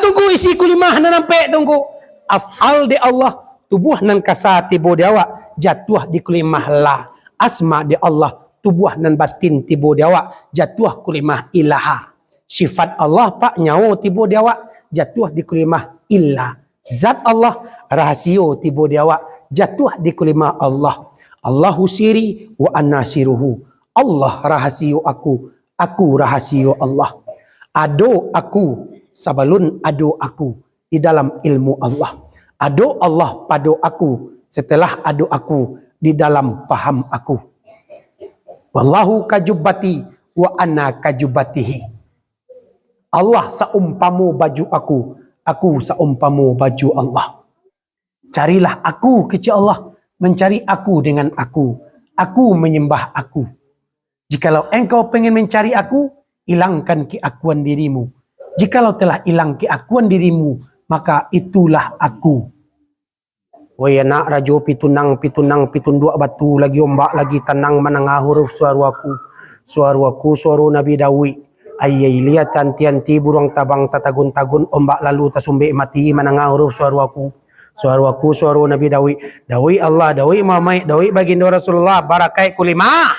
tunggu isi kulimah nan nampak tunggu. Af'al di Allah tubuh nan kasar tibo dia awak jatuh di kulimah la. Asma di Allah tubuh nan batin tibo dia awak jatuh kulimah ilaha. Sifat Allah pak nyawa tibo dia awak jatuh di kulimah illa. Zat Allah rahasio tibo dia awak jatuh di kulimah Allah. Allahu siri wa annasiruhu. Allah rahasio aku rahasio Allah. Ado aku sabalun ado aku di dalam ilmu Allah. Ado Allah pada aku setelah ado aku di dalam paham aku. Wallahu kajubati wa ana kajubatihi. Allah seumpamu baju aku seumpamu baju Allah. Carilah aku kecil Allah, mencari aku dengan aku menyembah aku. Jikalau engkau pengen mencari aku, hilangkan keakuan dirimu. Jikalau telah hilang keakuan dirimu, maka itulah aku. Waya nak rajo pitunang pitundua batu lagi ombak lagi tenang menengah huruf suaraku suara Nabi Dawi. Ayai lihat tanti burung tabang tatagun ombak lalu tasumbe mati menengah huruf suaraku suara Nabi Dawi Allah Dawi Muhammad Dawi baginda Rasulullah barakai kulimah.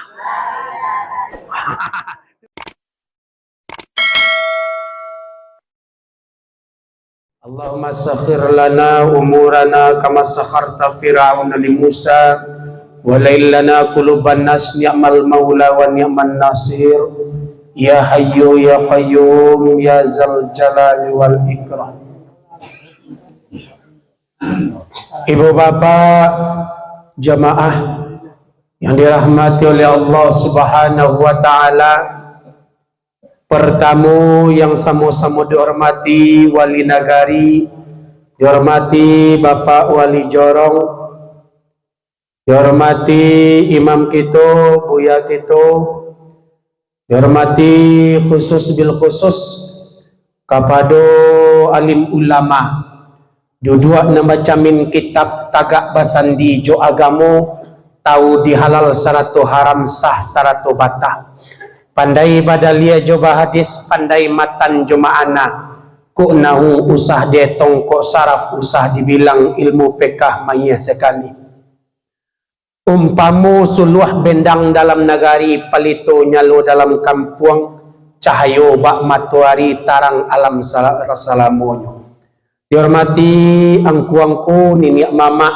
Allahumma sakhir lana umurana kama sakharta fir'auna li Musa wa lailana quluban nas ni'mal maula wa ni'man nasir ya hayyu ya qayyum ya zal jalali wal ikram. Ibu bapak jamaah yang dirahmati oleh Allah Subhanahu wa taala, pertamu yang sama-sama dihormati wali nagari, dihormati Bapak Wali Jorong, dihormati imam kita, buya kita, dihormati khusus bil khusus kepada alim ulama. Dua nama camin kitab tagak basandi jo agamo tahu dihalal saratu haram sah saratu batah. Pandai badalia coba hadis, pandai matan juma'ana. Kuk nahu usah detong, kok saraf usah dibilang ilmu pekah maya sekali. Umpamu suluh bendang dalam nagari, palito nyalo dalam kampung, cahayo bak matuari tarang alam salamonyo. Dihormati angku-angku niniak mama,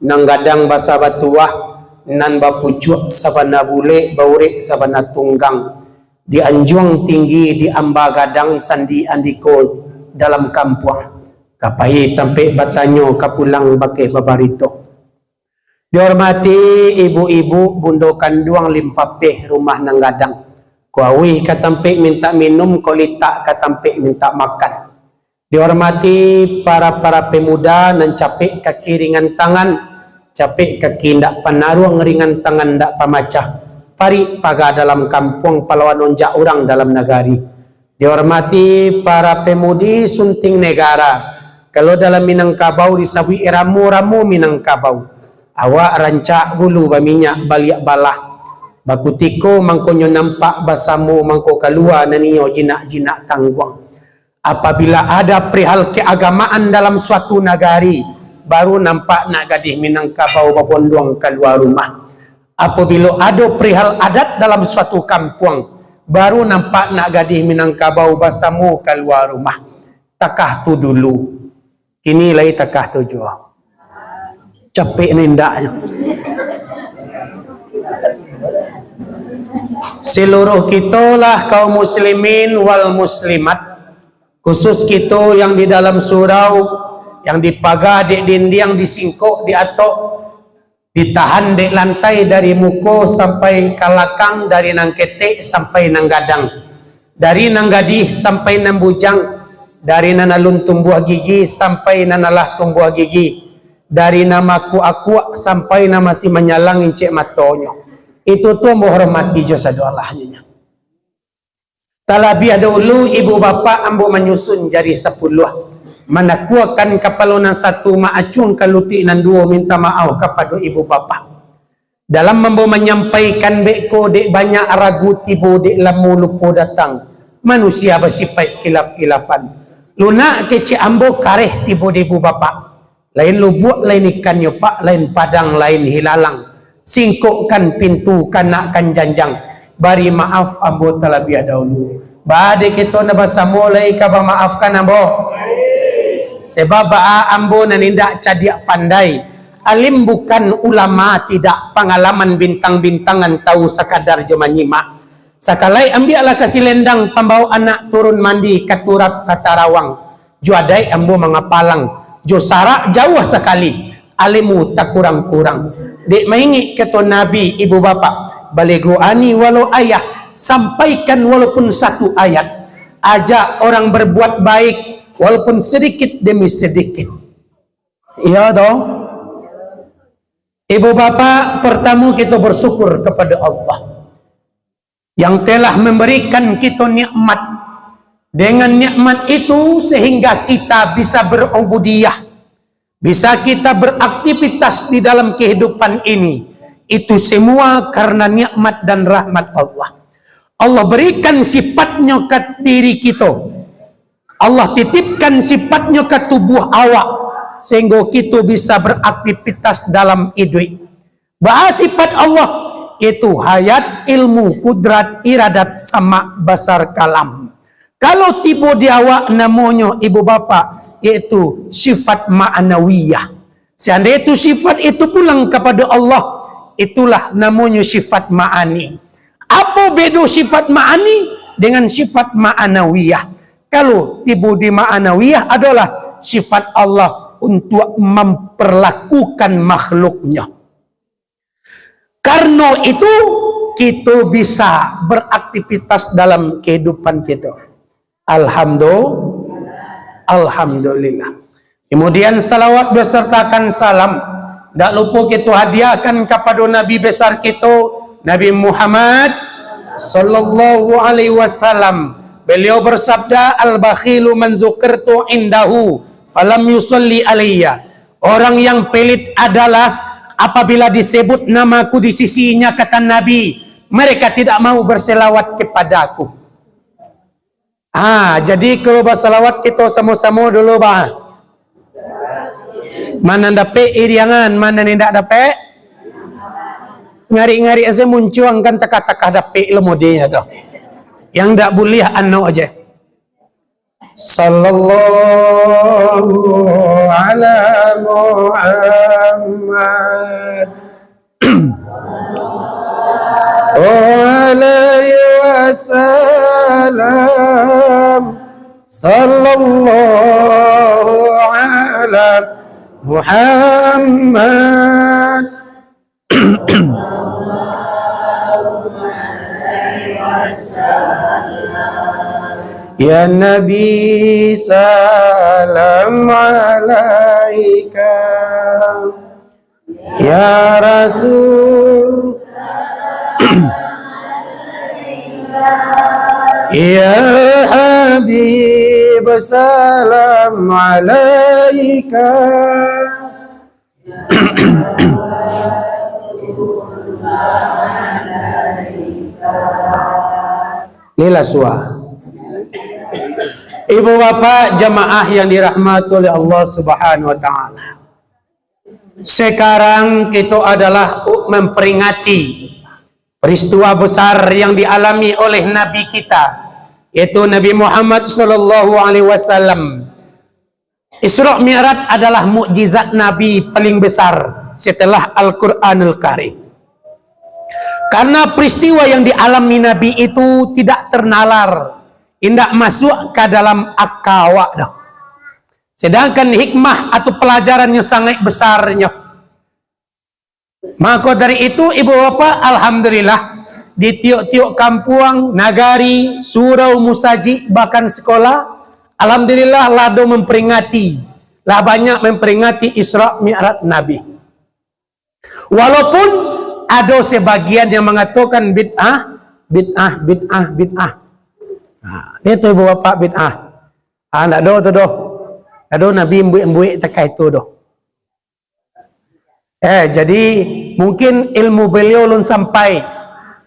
nanggadang basa batuah, nan bapucuk sabana bule baure sabana tunggang di anjuang tinggi di amba gadang sandi andiko dalam kampung kapai tampe batanyo kapulang bake babarito. Dihormati ibu-ibu bundo kanduang limpapeh rumah nang gadang kuawi katampe minta minum kolita katampe minta makan. Dihormati para pemuda nan capek kaki ringan tangan, capek kaki ndak panaruang ringan tangan ndak pamacah pari paga dalam kampung palawan onjak orang dalam nagari. Dihormati para pemudi sunting negara, kalau dalam Minangkabau disabui ramu Minangkabau awak rancak bulu baminyak baliak balah bakutiko mangkonyo nampak basamu mangko kalua naniyo jinak tangguang. Apabila ada perihal keagamaan dalam suatu nagari, baru nampak nak gadih Minangkabau babondong keluar rumah. Apabila ada perihal adat dalam suatu kampung, baru nampak nak gadih Minangkabau basamu keluar rumah. Takah tu dulu, kini lagi takah tu jua. Capek nindaknya. Seluruh kita lah kaum muslimin wal muslimat, khusus kita yang di dalam surau, yang dipagar dek dinding, disingkuk di atok, ditahan dek lantai dari muka sampai kalakang, dari nang ketek sampai nang gadang, dari nang gadih sampai nang bujang, dari nanalun tumbuh gigi sampai nanalah tumbuh gigi, dari nama aku sampai nama si menyalang incik matonyo. Itu tuh menghormati jasa doalahnya. Talabi ada ulu ibu bapa ambo menyusun jari 10. Manakuakan kapalonan 1 maacung kaluti nan 2 minta maaf kepada ibu bapa. Dalam mambo menyampaikan beko dek banyak ragu tibo dek lamu lupo datang. Manusia bersifat khilaf-khilafan. Lunak kece ambo kareh tibo ibu bapak. Lain lubuk, lain ikan nyopak, lain padang, lain hilalang. Singkukkan pintu, kanakkan janjang. Bari maaf ambo terlebih dahulu. Bade kita nabasa mulai kaba maafkan ambo. Sebab ambo nanindak cadiak pandai. Alim bukan ulama, tidak pengalaman bintang-bintangan tahu sekadar cuma nyimak. Sakalai ambialah kasih lendang pembawa anak turun mandi katurat katarawang. Juadai ambo mengapalang. Jo sarak jauh sekali. Alimu tak kurang-kurang. Dek maingi kata Nabi ibu bapak. Balego ani walau ayah. Sampaikan walaupun satu ayat. Ajak orang berbuat baik walaupun sedikit demi sedikit. Iya dong. Ibu bapak, pertama kita bersyukur kepada Allah yang telah memberikan kita nikmat. Dengan nikmat itu sehingga kita bisa berubudiyah, bisa kita beraktivitas di dalam kehidupan ini. Itu semua karena nikmat dan rahmat Allah. Allah berikan sifatnya ke diri kita. Allah titipkan sifatnya ke tubuh awak sehingga kita bisa beraktivitas dalam hidup. Bahas sifat Allah itu hayat, ilmu, kudrat, iradat, sama basar kalam. Kalau tiba di awak namanya ibu bapa, yaitu sifat ma'anawiyah. Seandainya itu sifat itu pulang kepada Allah, itulah namanya sifat ma'ani. Apa beda sifat ma'ani dengan sifat ma'anawiyah? Kalau tiba di ma'anawiyah adalah sifat Allah untuk memperlakukan makhluknya. Karena itu kita bisa beraktivitas dalam kehidupan kita. Alhamdulillah. Kemudian salawat besertakan salam. Tak lupa kita hadiahkan kepada Nabi besar kita, Nabi Muhammad sallallahu alaihi wasallam. Beliau bersabda, al-bakhilu man zukirtu indahu falam yusalli alayya. Orang yang pelit adalah apabila disebut namaku di sisinya, kata Nabi, mereka tidak mau berselawat kepadaku. Jadi kalau berselawat kita sama-sama dulu bah. Mana dapat iriangan, mana tidak dapat. Ngari-ngari aja munculkan teka-teka dapat ilmu dia tu. Yang tak boleh anu aja. Sallallahu ala Muhammad alaihi wasallam. Sallallahu ala Muhammad. Ya Nabi salam alaika. Ya Rasul Ya Habib salam alaika. Lila suah. Ibu bapak jamaah yang dirahmati oleh Allah Subhanahu wa taala. Sekarang kita adalah memperingati peristiwa besar yang dialami oleh Nabi kita, yaitu Nabi Muhammad sallallahu alaihi wasallam. Isra Mi'raj adalah mukjizat Nabi paling besar setelah Al-Qur'anul Karim. Karena peristiwa yang dialami Nabi itu tidak ternalar, tidak masuk ke dalam akal awak dah. Sedangkan hikmah atau pelajarannya sangat besarnya. Maka dari itu ibu bapa, alhamdulillah di tiuk-tiuk kampung, nagari, surau, musaji, bahkan sekolah, alhamdulillah lado memperingati, lah banyak memperingati Isra Mi'raj Nabi. Walaupun ada sebagian yang mengatakan bid'ah. Itu ibu bapak bid'ah. Nak do tu do. Ada Nabi embuik terkait itu do. Jadi mungkin ilmu beliau belum sampai.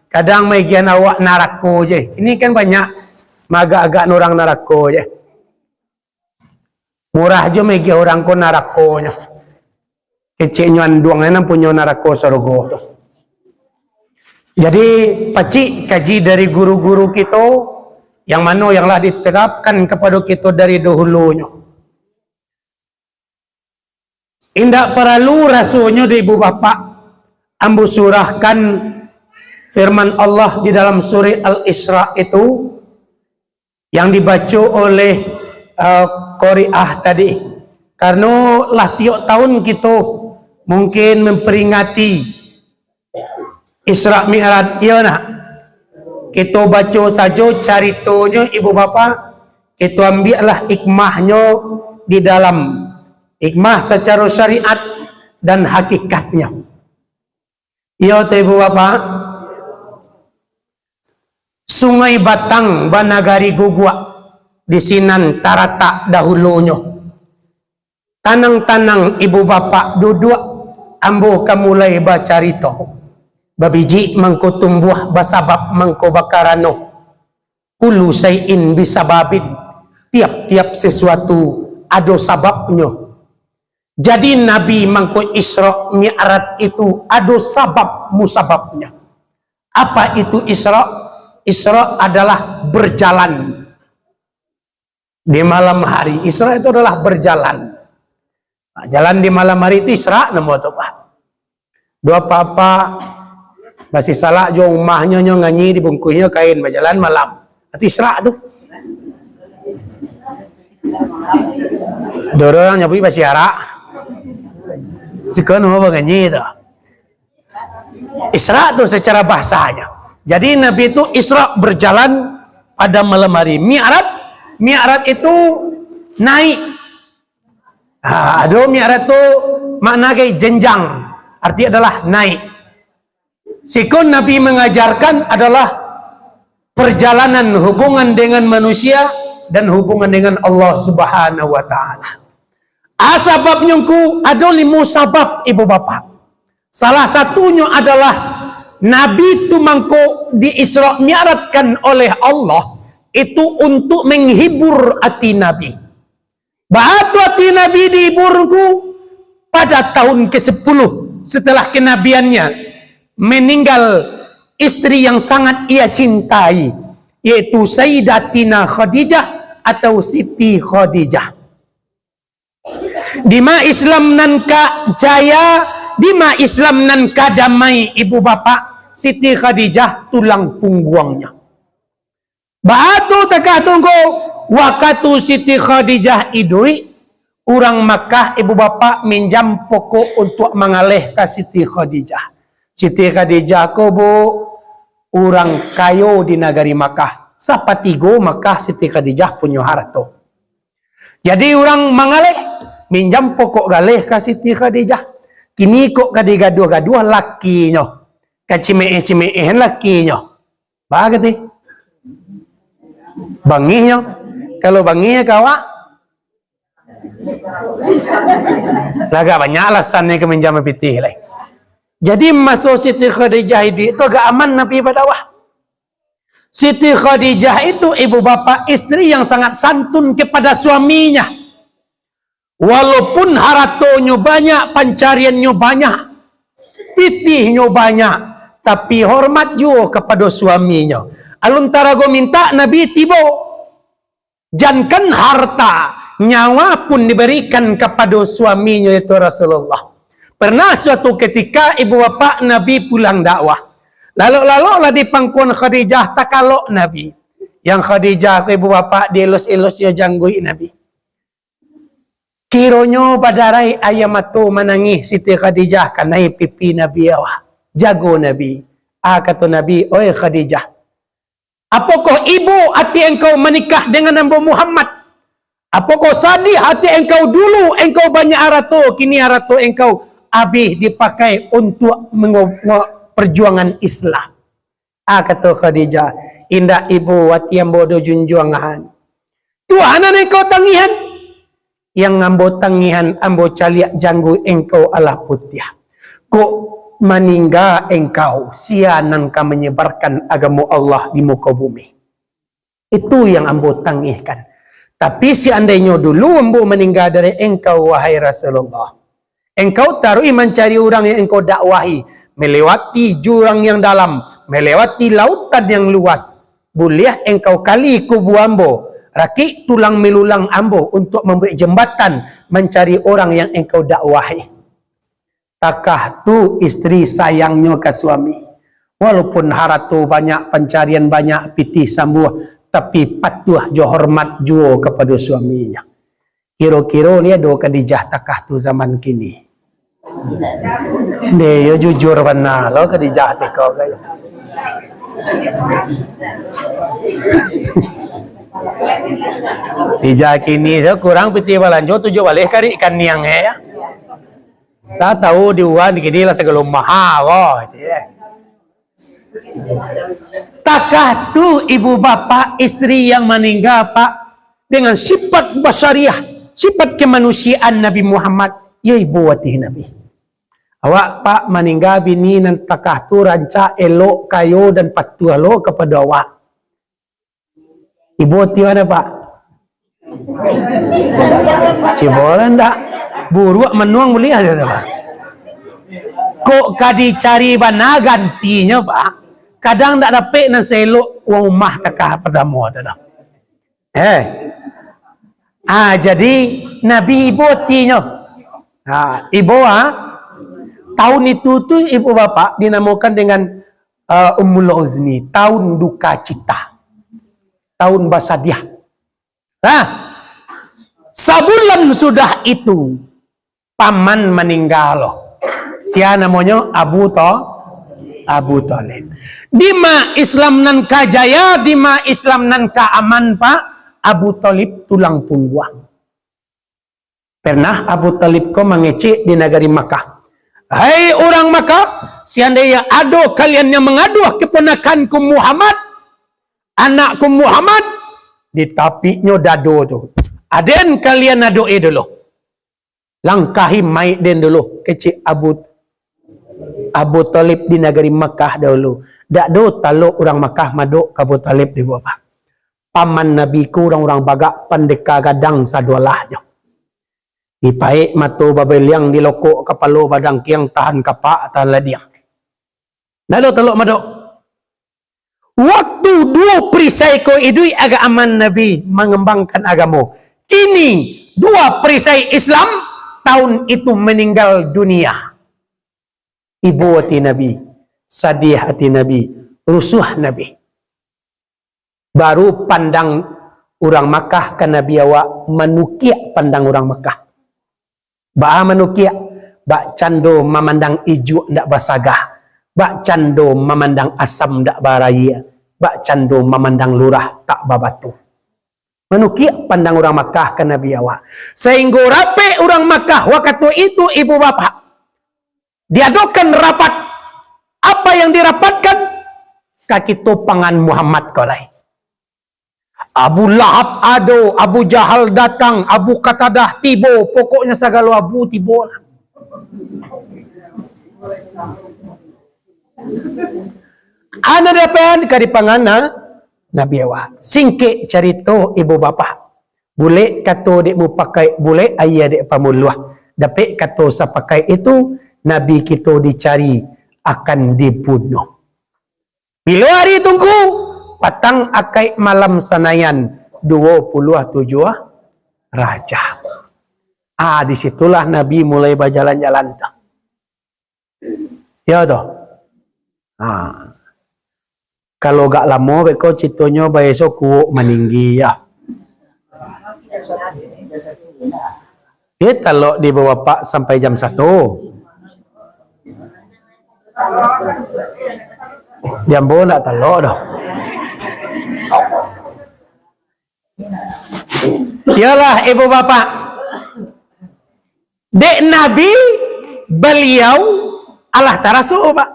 Kadang magian awak narako je. Ini kan banyak agak-agak orang narako je. Murah aja megi orang ko narakonya. Keceknya anduangnya punya narako sorgo tuh. Jadi pacik kaji dari guru-guru kita yang mana yang lah diterapkan kepada kita dari dahulunya. Indak perlu rasanya di ibu bapak ambu surahkan firman Allah di dalam surah Al-Isra itu yang dibaca oleh Qari'ah tadi. Karena lah tiap tahun kita mungkin memperingati Isra Mi'raj, iya nak? Kita baca saja caritonya ibu bapa, kita ambillah hikmahnya di dalam hikmah secara syariat dan hakikatnya. Iya tu ibu bapa. Sungai Batang Banagari Gugua di Sinan Tarata dahulunya. Tanang-tanang ibu bapa duduk ambo kamulai bacarito. Babiji mangko tumbuh basabab mangko bakarano. Kulu sayin bisababin. Tiap-tiap sesuatu ada sababnya. Jadi Nabi mangko Isra Mi'raj itu ada sabab musababnya. Apa itu Isra? Isra adalah berjalan di malam hari. Isra itu adalah berjalan. Nah, jalan di malam hari itu Isra nama tu Pak. Dua papa masih salah jo rumahnya nyanyi dibungkusnya kain berjalan malam. Itu Isra tu. Dorang nyapi masih harak. Sekarang apa nyanyi tu? Isra tu secara bahasanya. Jadi Nabi itu Isra berjalan pada malam hari. Mi'raj itu naik. Aduh Mi'raj itu makna kayak jenjang. Arti adalah naik. Sikun Nabi mengajarkan adalah perjalanan hubungan dengan manusia dan hubungan dengan Allah Subhanahu wa taala. Sebabnya ada 5 sabab ibu bapak. Salah satunya adalah Nabi itu mangko di Isra Mi'rajkan oleh Allah itu untuk menghibur hati Nabi. Bahatu hati Nabi dihiburku pada tahun ke-10 setelah kenabiannya meninggal istri yang sangat ia cintai, yaitu Sayyidatina Khadijah atau Siti Khadijah. Dima Islam nan ka jaya, dima Islam nan ka damai ibu bapak, Siti Khadijah tulang punggungnya. Batu teka tunggu waktu Siti Khadijah idui orang Makkah ibu bapak minjam pokok untuk mengalih ke Siti Khadijah. Siti Khadijah ko bu orang kayo di negeri Makkah. Sapatigo Makkah Siti Khadijah punya harta. Jadi orang mengalih minjam pokok galih ke Siti Khadijah. Kini kok kadigaduh-gaduh lakinya. Kacimee-cimeen lakinya. Bagati. Bangihnya. Kalau bangihnya kawa. Laga banyak alasannya ke minjam pitih lah. Jadi masuk Siti Khadijah itu agak aman Nabi badawah. Siti Khadijah itu ibu bapa istri yang sangat santun kepada suaminya. Walaupun haratonya banyak, pancariannya banyak, pitihnya banyak, tapi hormat juga kepada suaminya. Alun tarago minta Nabi tibo, jangan harta, nyawa pun diberikan kepada suaminya itu Rasulullah. Pernah suatu ketika ibu bapa Nabi pulang dakwah. Lalu lah di pangkuan Khadijah takalok Nabi. Yang Khadijah ibu bapa dielus-elusnya janggui Nabi. Kironyo badarai ayamatu menangis Siti Khadijah kanai pipi Nabi awah. Jago Nabi. Kata Nabi, oi Khadijah. Apakah ibu hati engkau menikah dengan Nabi Muhammad? Apakah sadih hati engkau dulu engkau banyak harta, kini harta engkau habis dipakai untuk perjuangan Islam. Kata Khadijah, indah ibu hati yang bodoh junjuangan. Tuhan engkau tangihan. Yang ambo tangihan ambo caliak janggu engkau Allah putih. Kok meninggal engkau sianan ka menyebarkan agama Allah di muka bumi. Itu yang ambo tangihkan. Tapi seandainya dulu ambo meninggal dari engkau wahai Rasulullah, engkau taruh mencari orang yang engkau dakwahi, melewati jurang yang dalam, melewati lautan yang luas, boleh engkau kali kubu ambo, rakik tulang melulang ambo untuk membuat jembatan mencari orang yang engkau dakwahi. Takah tu istri sayangnya ke suami, walaupun haratu banyak, pencarian banyak, pitih sambuh, tapi patuh jo hormat juo kepada suaminya. Kira-kira dia do Khadijah takah tu zaman kini. Dia jujur benar lo Khadijah sekau kaya. Khadijah kini so kurang pitih balanjo tujuh balik kari ikan niang ya. Tak tahu diuan dikini lah segala mahal. Takah tu ibu bapa istri yang meninggal Pak dengan sifat basariah, sifat kemanusiaan Nabi Muhammad, ya ibu watih Nabi. Awak Pak meninggal bini nan takah tu ranca elok kayo dan patuh lo kepada awak. Ibu watih mana Pak? Cibolan tak? Buruk menuang mulia ada Pak. Kok kadi cari bana gantinya Pak? Kadang tak dapat nan selok uang rumah takah pertama tu dah. Jadi Nabi ibu tinya. Ibu tahun itu tu ibu bapa dinamakan dengan Ummul Uzni, tahun duka cita. Tahun basadiah. Sebulan sudah itu paman meninggal loh. Sia namanya Abu Talib. Dima Islam nan kajaya, dima Islam nan kaaman Pak, Abu Talib tulang punggung. Pernah Abu Talib ko mengecek di negeri Makkah. Hai orang Makkah, seandainya ada kalian yang mengaduh keponakanku Muhammad, anakku Muhammad, ditapiknya dado tu. Aden kalian adu'i dulu. Langkahi mai den dulu. Kecik Abu Talib di negeri Makkah dahulu. Dak do taluk orang Makkah maduk ke Abu Talib di bawah. Paman Nabi ku orang-orang bagak pendeka gadang sadolahnya. Dipaik matu babel yang dilokok kepala badang kiang tahan kapak tahan ladiang. Lalu taluk maduk. Waktu dua perisai ko idui agak aman Nabi mengembangkan agamu. Kini dua perisai Islam tahun itu meninggal dunia. Ibu hati Nabi, sadih hati Nabi, rusuh Nabi. Baru pandang orang Makkah ke Nabi awak menukiak pandang orang Makkah. Ba menukiak, ba cando memandang ijuk ndak basagah, ba cando memandang asam ndak baraya, ba cando memandang lurah tak babatu. Menukiak pandang orang Makkah ke Nabi awak. Sehingga rapi orang Makkah waktu itu ibu bapa diadakan rapat. Apa yang dirapatkan? Kaki topangan Muhammad kolai. Abu Lahab ado, Abu Jahal datang, Abu Qatadah tibo, pokoknya segala Abu tibo. Ana dapat kari pangana Nabi awak. Singkik cerita ibu bapa. Boleh kata dek mu pakai, boleh ayah dek pamuluah. Dapat kata sa pakai itu Nabi kita dicari akan dibunuh. Bila hari tunggu patang akai malam sanayan 27 raja. Disitulah Nabi mulai berjalan-jalan tu. Ya toh. Kalau gak lama beko citonya besok kuuk meninggi ya. Dia talok di bawah Pak sampai jam 1. Jambu nak talok dah. Yalah ibu bapak. Dek Nabi beliau Allah tarasu Pak.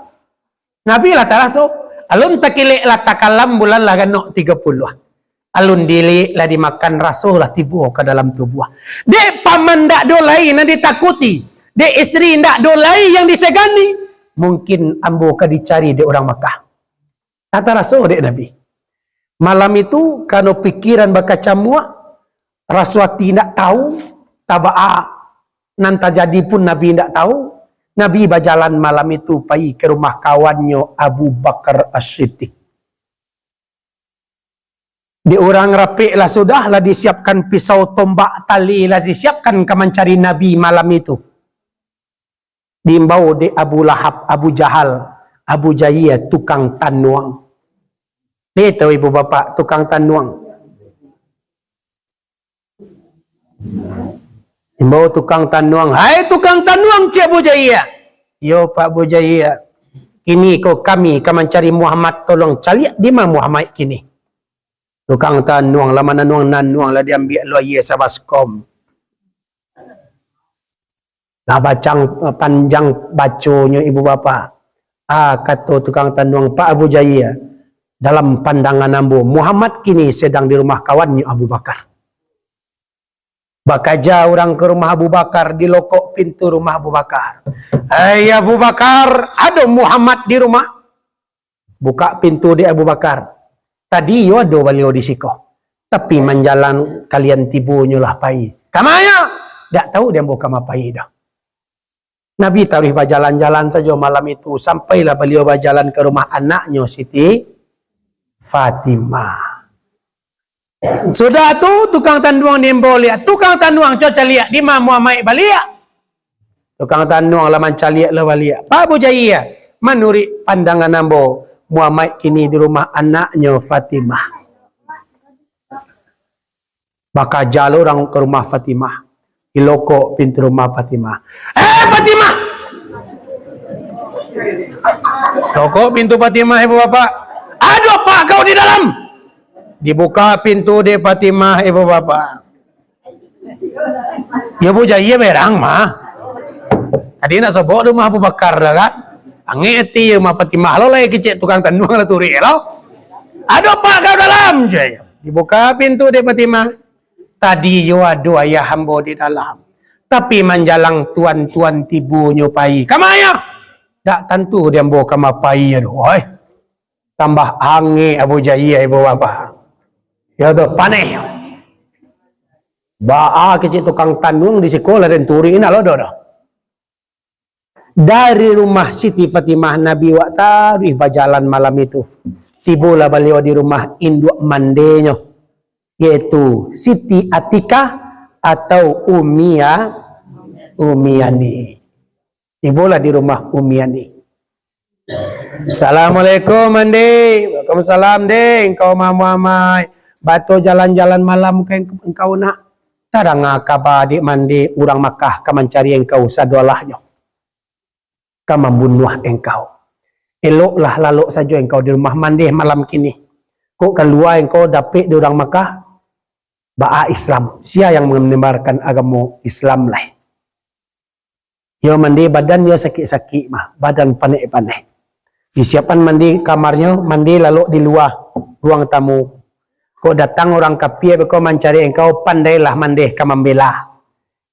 Nabi lah tarasu. Alun takilek lah takalam bulan lah ganok 30. Alun dili lah dimakan rasul lah tibu ke dalam tubuh. Dek paman ndak dolai yang ditakuti. Dek istri ndak dolai yang disegani. Mungkin ambo ka dicari di orang Makkah. Kata rasul dek Nabi. Malam itu kano pikiran baka camua. Raswati tidak tahu, taba'a nanta jadi pun Nabi tidak tahu. Nabi berjalan malam itu pergi ke rumah kawannya Abu Bakar As-Siddiq. Di orang rapik lah sudah lah disiapkan pisau tombak tali lah disiapkan ke mencari Nabi malam itu. Diimbau di Abu Lahab, Abu Jahal, Abu Jahiyah, tukang tanuang. Itu ibu bapak, tukang tanuang. Diimbau tukang tanuang. Hai tukang tanuang Cik Abu Jahiyah. Yo Pak Abu Jahiyah. Kini kami mencari Muhammad, tolong cari di mana Muhammad kini. Tukang tanuang, lama nanuang lah diambil loye sabaskom. Lah bacang panjang baconya ibu bapa. Kata tukang tanuang Pak Abu Jahiyah. Dalam pandangan ambo, Muhammad kini sedang di rumah kawannya Abu Bakar. Bakaja orang ke rumah Abu Bakar, dilokok pintu rumah Abu Bakar. Hai Abu Bakar, ada Muhammad di rumah? Buka pintu di Abu Bakar. Tadi yo ada beliau di siko. Tapi menjalan kalian tibunya lah pai. Kamaya? Tak tahu dia mau kama pai dah. Nabi taruh berjalan-jalan saja malam itu. Sampailah beliau berjalan ke rumah anaknya Siti Fatimah. Sudah tu tukang tanduang nimbo lihat. Tukang tanduang coba lihat di mana Muhammad balik. Tukang tanduang laman caliak lah balik. Pak Abu Jahiyah, menurut pandangan nambo, Muhammad kini di rumah anaknya Fatimah. Maka jalan orang ke rumah Fatimah. Iloko pintu rumah Fatimah. Fatimah! Loko pintu Fatimah ibu bapak. Aduh pak kau di dalam. Dibuka pintu di Fatimah ibu bapak. Ya Bu Jahiyah berang mah. Tadi nak sobok rumah Abu Bakar dah kan. Angeti rumah Fatimah lo lagi kecil tukang tanduang lah turi lo. Aduh pak kau dalam je. Dibuka pintu di Fatimah. Tadi yo ada ayah hamba di dalam. Tapi menjalang tuan-tuan tibunya pai. Kamaya? Tak tentu dia bawa kama pai aduh. Oi. Tambah angin Abu Jahiyah ibu bapa. Ya tu paneh. Baa kecil tukang tanduang di sekolah dan turi ina lo dah. Dari rumah Siti Fatimah Nabi Waktari berjalan malam itu. Tibulah beliau di rumah induk mandenya, yaitu Siti Atikah atau Umiyani. Tibulah di rumah Umiyani. Assalamualaikum mandi. Waalaikumsalam deh. Engkau Muhammad. Batu jalan-jalan malam engkau nak. Tarang kabar adik mandi orang Makkah ka mencari engkau sadolahnya. Ka membunuh engkau. Eloklah lalu saja engkau di rumah mandi malam kini. Kok keluar engkau dapat di orang Makkah ba'a Islam. Sia yang menyebarkan agama Islam lah. Yo mandi badan yo sakit-sakit mah, badan panik-panik. Disiapkan mandi kamarnya, mandi lalu di luar ruang tamu. Kok datang orang kafir kau mencari engkau, pandailah mandi ka membela.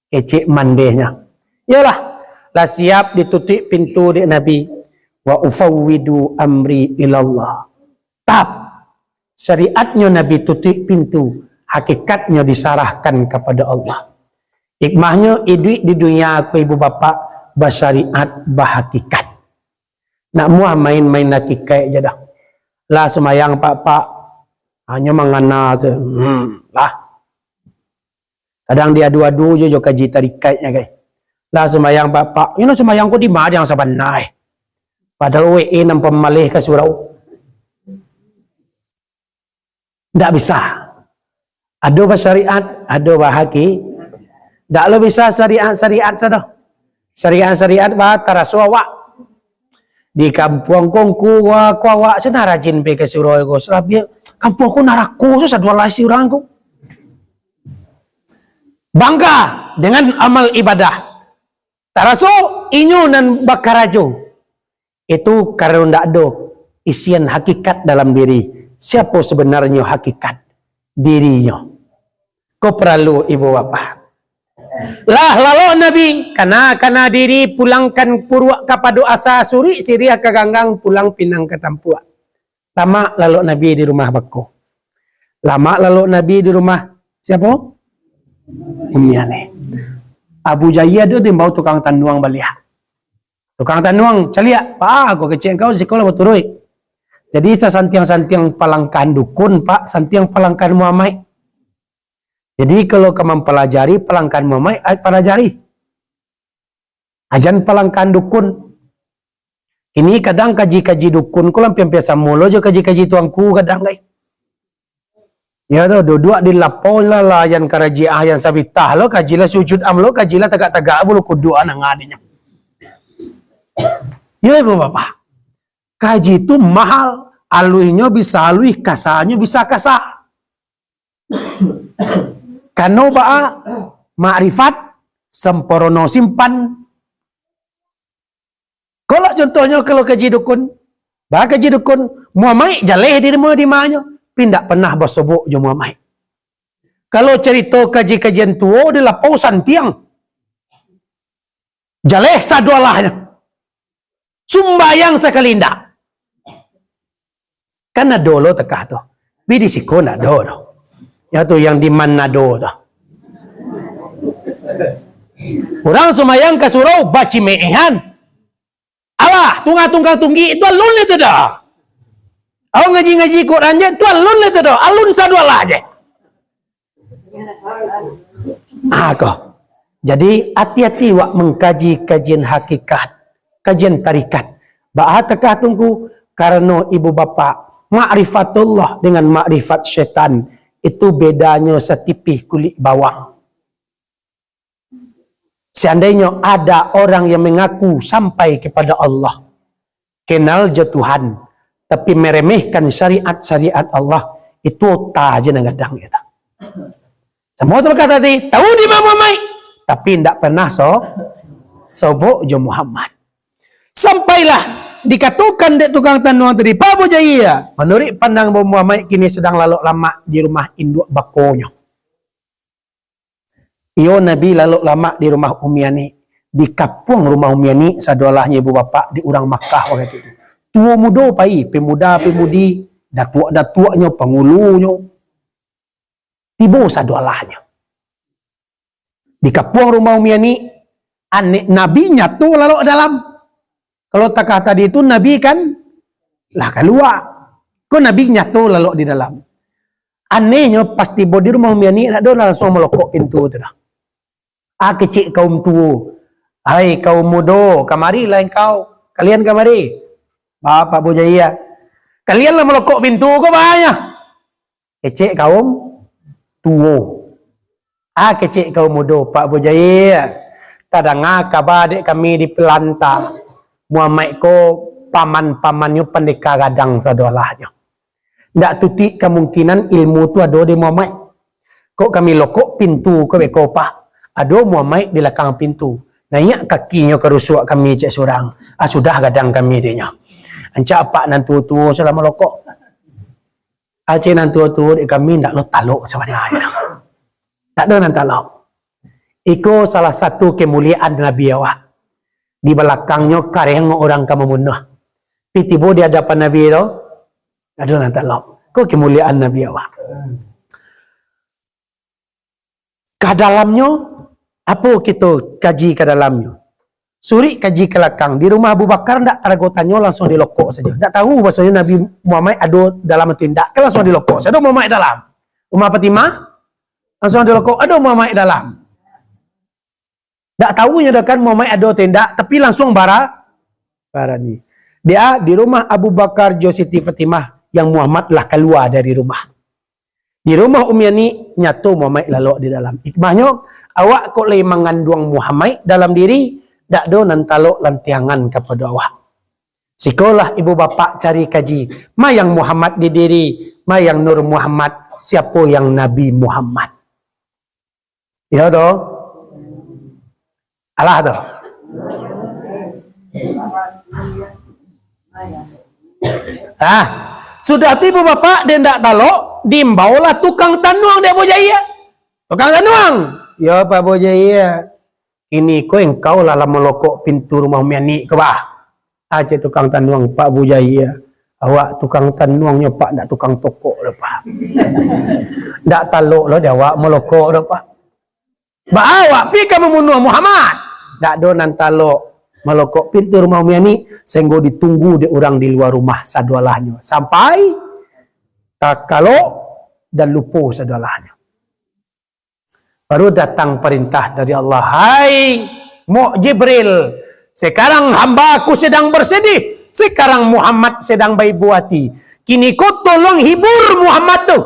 Kecik mandinya. Yalah, lah siap ditutup pintu di Nabi. Wa ufawwidu amri ilallah. Tap. Syariatnya Nabi tutup pintu, hakikatnya disarahkan kepada Allah. Hikmahnya hidup di dunia aku ibu bapak bersyariat berhakikat. Nak muah main-main hakikat je dah. Lah semayang pak-pak hanya mengana je. Lah. Kadang dia adu-adu je jo kaji tarikatnya guys. Lah semayang pak-pak, you know semayang ko di mana yang sabanai. Padahal WE nampak malih ke surau. Tak bisa. Ada bersyariat, ada berhaki. Tak lo bisa syariat-syariat sadah. Syariat-syariat bah taraswawak. Di kampung kongku kuawak sana rajin pe ke surau ko. Sebab dia kampung ko naraku so sadua lasi orang ko. Bangga dengan amal ibadah. Taraso inyo nan bakarajo. Itu karena tidak ada isian hakikat dalam diri. Siapa sebenarnya hakikat dirinya? Kau perlu ibu bapa. Lah lalu Nabi karena diri pulangkan purwa kepada asa suri siria keganggang pulang pinang ke tampua. Lama lalu Nabi di rumah bako. Lama lalu Nabi di rumah siapa? Umiane. Abu Jaya tu timbau tukang tanuang baliah. Tukang tanuang caliak, Pak, aku kecil kau di sekolah berturui. Jadi santiang-santiang palangkan dukun, Pak, santiang palangkan Muhammad. Jadi kalau kamu mempelajari palangkan Muhammad, pelajari. Ajan palangkan dukun. Ini kadang kaji-kaji dukun, ko lampiang biasa mulu jo kaji-kaji tuangku kadang lai. Ya tu duduk di lapau lah layan karaji yang sabitah lo kajilah sujud lo kajilah tagak-tagak bulu kudu anang adinya. Ya ibu bapak, kaji itu mahal, aluinya bisa alui, kasahnya bisa kasah. Kano ba ma'rifat semporono simpan. Kalau contohnya kalau kaji dukun, kaji dukun Muhammad jaleh di rumah pindak pernah bersobok jo Muhammad. Kalau cerita kaji-kajian tua di lapau santiang, jaleh sadualahnya, sumbayang sekali ndak. Karena dolo tekah tu, bidi siko nak do. Ya tu yang di Manado tu. Orang sumayang ke surau baci meehan. Alah, tunggal tunggi itu alun itu dah. Aku ngaji-ngaji Quran je, tu alun itu dah. Alun sadualah je. Kau. Jadi hati-hati wak mengkaji kajian hakikat, kajian tarikat. Bahat tekah tunggu karena ibu bapa ma'rifatullah dengan ma'rifat syaitan itu bedanya setipih kulit bawang. Seandainya ada orang yang mengaku sampai kepada Allah, kenal je Tuhan, tapi meremehkan syariat-syariat Allah, itu tak aja ngadang kita. Semua tu kata tadi, tahu di mana Muhammad, tapi tidak pernah sobok je Muhammad. Sampailah dikatakan dek tukang tanuang tadi, Pak Bujaya, menurut pandang Muhammad kini sedang lalu lama di rumah induk bakonya. Iyo Nabi lalu lama di rumah Umiani, di kampung rumah Umiani sadolahnya ibu bapa di orang Makkah waktu itu. Tua muda pai, pemuda-pemudi, datuk-datuknya, pengulunya. Tiba sadolahnya. Di kampung rumah Umiani, anek Nabi nyatu lalu dalam. Kalau tak tadi itu Nabi kan lah keluar. Kok Nabi nyatu lalu di dalam. Anehnya pas tiba di rumah Umiani, ada langsung melokok pintu tu dah. Kecik kaum tua. Hai kaum muda, kamari lah kau. Kalian kamari. Bapak Bujaya. Kalian lah melokok pintu kau banyak. Kecik kaum tua. Kecik kaum muda, Pak Bujaya. Tadang kabar dek kami di pelanta. Muhammad ko paman-pamannya pendekar gadang sadolahnya. Ndak tutik kemungkinan ilmu tu ada di Muhammad. Kok kami lokok pintu ko beko Pak. Ada Muhammad di belakang pintu. Naik kakinya kerusuk kami cek surang. Sudah gadang kami dia. Ancak pak nan tua-tua selama lokok. Aceh nan tua-tua kami ndak lo taluk sebenarnya. Tak ada nan taluk. Iko salah satu kemuliaan Nabi awak. Di belakangnya kareng orang kamu bunuh. Pitibo di hadapan Nabi itu. Ada nan taluk. Kau kemuliaan Nabi awak. Ke dalamnya apa kita kaji ke dalamnya? Suri kaji ke belakang. Di rumah Abu Bakar tak teragotannya langsung dilokok saja. Tak tahu bahasanya Nabi Muhammad ada dalam atau tidak. Kan langsung dilokok. Ada Muhammad dalam. Rumah Fatimah langsung dilokok. Ada Muhammad dalam. Tak tahu kan Muhammad ada atau tidak. Tapi langsung barani. Dia di rumah Abu Bakar Siti Fatimah yang Muhammad lah keluar dari rumah. Di rumah Umiani nyatu Muhammad lalu di dalam. Hikmahnya awak kok lagi mengandung Muhammad dalam diri, dak do nantalok lantiangan kepada awak. Sekolah ibu bapa cari kaji, ma yang Muhammad di diri, ma yang Nur Muhammad, siapa yang Nabi Muhammad. Ya do. Alah do. Sudah tiba bapak dia ndak talok, dimbaulah tukang tanuang dia Bujaya. Tukang tanuang. Ya Pak Bujaya. Ini kau yang kau lah melokok pintu rumah Umiani ke bah. Aja tukang tanuang Pak Bujaya. Awak tukang tanuangnya Pak, ndak tukang tokok dah Pak. Ndak talok lah dia awak melokok dah Pak. Bawa pi ka membunuh Muhammad. Dak do nantalo melokok pintu rumah Umiani sehingga ditunggu di orang di luar rumah sadualahnya sampai tak kalau dan lupa sadualahnya. Baru datang perintah dari Allah, hai Jibril, sekarang hamba aku sedang bersedih, sekarang Muhammad sedang baik buati, kini kau tolong hibur Muhammad tuh,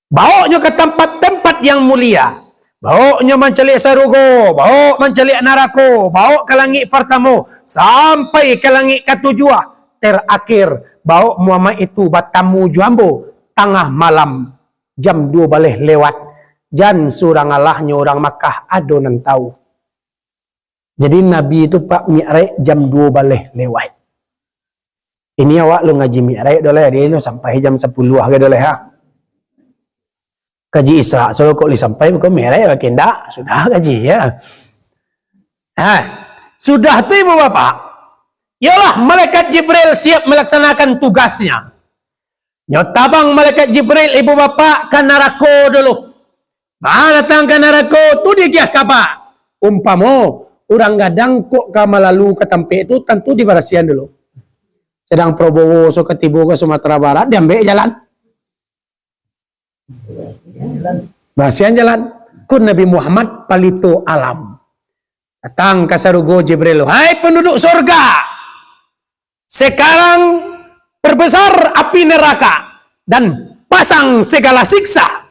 bawanya ke tempat-tempat yang mulia, bawanya mencelik sarugo, bawa mencelik narako, bawa ke langit pertama sampai ke langit ketujuh, terakhir bawa Muhammad itu bertamu jambu tengah malam jam 2 balih lewat. Jan surang Allahnya orang Makkah ado nan tahu. Jadi Nabi itu Pak Mi'raj jam 2 balih lewat. Ini awak lu ngaji Mi'raj doleh dia lu sampai jam 10 hari doleh ha. Kaji Isra so kok li sampai ke Mi'raj makin dak sudah kaji ya. Sudah tu Ibu Bapak. Yalah malaikat Jibril siap melaksanakan tugasnya. Nyotabang malaikat Jibril Ibu Bapak ke neraka dulu. Datang ke neraka tu dia kiah kabar. Umpamo orang gadang kok kama lalu ke tempat itu tentu dibarasian dulu. Sedang Prabowo so ketibu ke Sumatera Barat diambil jalan. Barasian jalan. Kun Nabi Muhammad palito alam. Datang ke sarugo Jibril. Hai penduduk surga. Sekarang perbesar api neraka dan pasang segala siksa.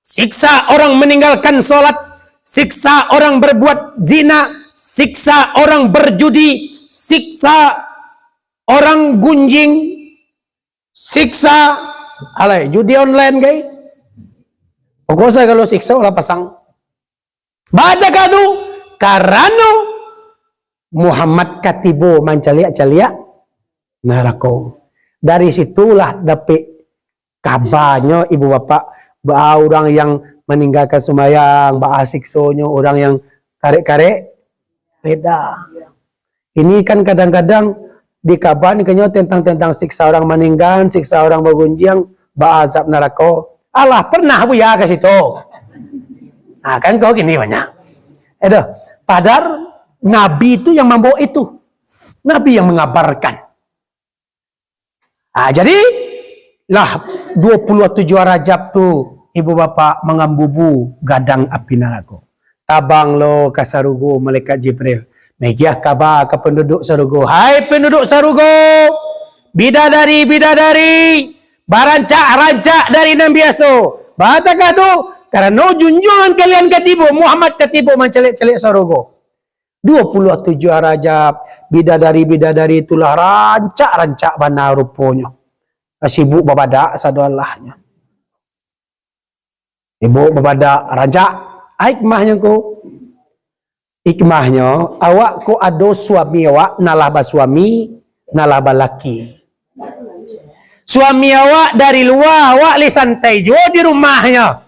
Siksa orang meninggalkan sholat, siksa orang berbuat zina, siksa orang berjudi, siksa orang gunjing, siksa alay judi online gay. Pokoknya kalau siksa olah pasang. Baca kadu karena Muhammad katibo mencaliak-caliak neraka. Dari situlah dapat kabarnya Ibu Bapak. Orang yang meninggalkan sembahyang, siksonya, orang yang karek-karek, beda. Ini kan kadang-kadang dikabarkan tentang siksa orang meninggal, siksa orang bergunjing, azab neraka. Allah pernah bu ya ke situ. Nah kan kau gini banyak. Padahal Nabi itu yang membawa itu. Nabi yang mengabarkan. Jadi lah 27 Rajab tuh Ibu Bapak mengambubu gadang api neraka. Tabang lo ke sarugo malaikat Jibril. Megiah kabar ke penduduk sarugo. Hai penduduk sarugo. Bidadari. Barancak-rancak dari nan biasa. Batakah tu? Karena junjungan kalian ketibu. Muhammad ketibu mencelik-celik sarugo. 27 Rajab. Bidadari itulah rancak-rancak bana rupanya. Sibuk babadak sadu Allahnya. Ibu babadak rancak. Hikmahnya ku. Hikmahnya awak ku ado suami awak nalaba suami nalaba laki. Suami awak dari luar awak li santai jo di rumahnya.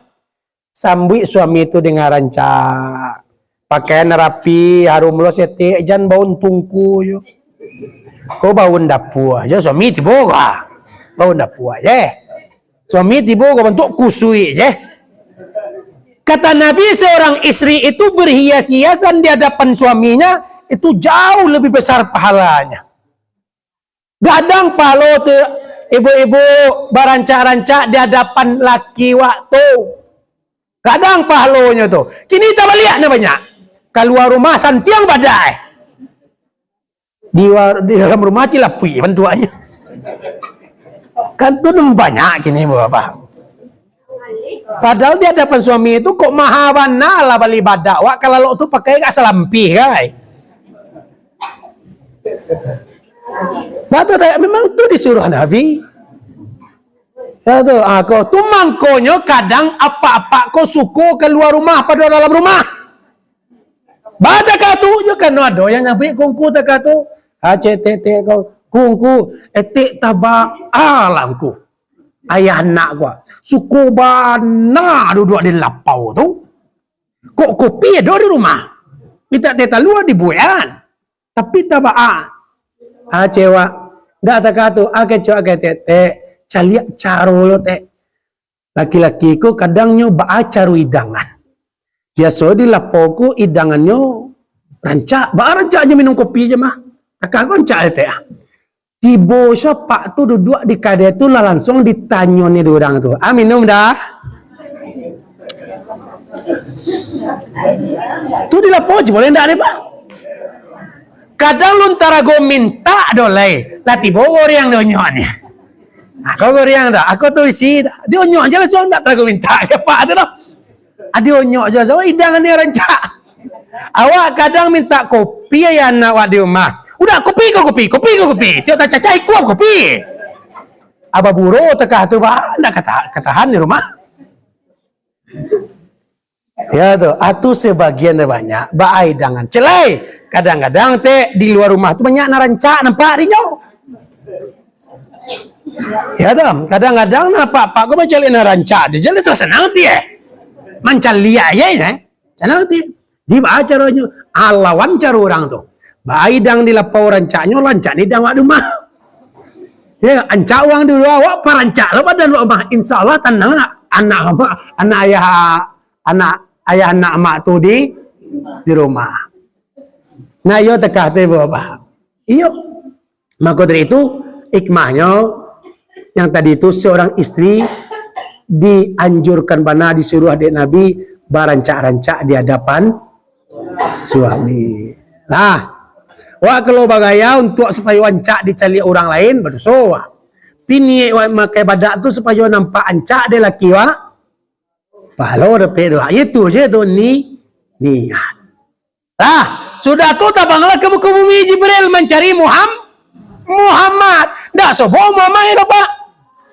Sambui suami itu dengan rancak. Pakaian rapi harum lo sete jan baun tungku yo. Ko baun dapur aja suami tibo ka. Baun dapur aja. Suami tibo ka bentuk kusui je. Kata Nabi seorang istri itu berhias-hiasan di hadapan suaminya itu jauh lebih besar pahalanya. Gadang palo tu ibu-ibu barancak-rancak di hadapan laki waktu. Gadang pahalonya tu. Kini kita balik na banyak. Keluar rumah santiang badai. Di dalam rumah cilapui bantuannya. Kan tu banyak kini Bapak. Padahal di hadapan suami itu kok maha bana lah bali badak. Wak kalau tu pakai kat selampi kai. Batu memang tu disuruh Nabi. Ya tu, kau tu mangkonyo kadang apa-apa kau suku keluar rumah pada dalam rumah. Baca katu, yo kan ada yang nyampe kungku tak katu. Tete kau kungku etik tabak alamku. Ayah anak gua suku bana duduk di lapau tu. Kok kopi ada di rumah. Kita teta luar di buyan. Tapi tabak cewa dak tak katu cewa tete caliak caro lo te. Laki-laki ku kadang nyoba caru hidangan. Biasa di lapoku idangannya rancak. Ba rancaknya minum kopi je mah. Takak aku rancak teh. Tiba siapa tu duduk di kadai tu lah langsung ditanya ni orang tu. Minum dah. Tu di lapo je boleh ndak ni pak? Kadang luntara go minta dolai. Lah tiba orang donyo ni. Aku orang dah. Aku tu isi dah. Dia onyo aja langsung ndak terago minta. Ya pak tu dah. Ada onyo aja so idangan ni rancak. Awak kadang minta kopi ya anak awak di rumah. Udah kopi. Tiap tak cacai kuap kopi. Aba buru tekah tu ba ndak ketahan di rumah. Ya tu, atu sebagian banyak baai dangan celai. Kadang-kadang teh di luar rumah tu banyak narancak nampak dinyo. Ya tu, kadang-kadang nampak pak gua macam narancak tu jelas senang dia. Mancal liat ya, senang dia. Di ba caranya alawan cara orang tu. Baai dang di lapau rancaknya lancak ni dang wak rumah. Ya, ancak orang dulu awak parancak lah pada rumah. Insyaallah tenang anak ayah anak mak tu di rumah. Nah, yo tekah tu apa? Iyo. Maka dari itu hikmahnya yang tadi itu seorang istri dianjurkan bana disuruh adik Nabi barancak-rancak di hadapan suami. Nah, wah kalau bagaya untuk supaya wancak dicari orang lain berdosa. Pini makai badak tu supaya nampak ancak dia laki wa. Pahala dapat doa itu je tu niat. Lah, sudah tu tabanglah ke muka bumi Jibril mencari Muhammad. Dak sebut Muhammad dah pak.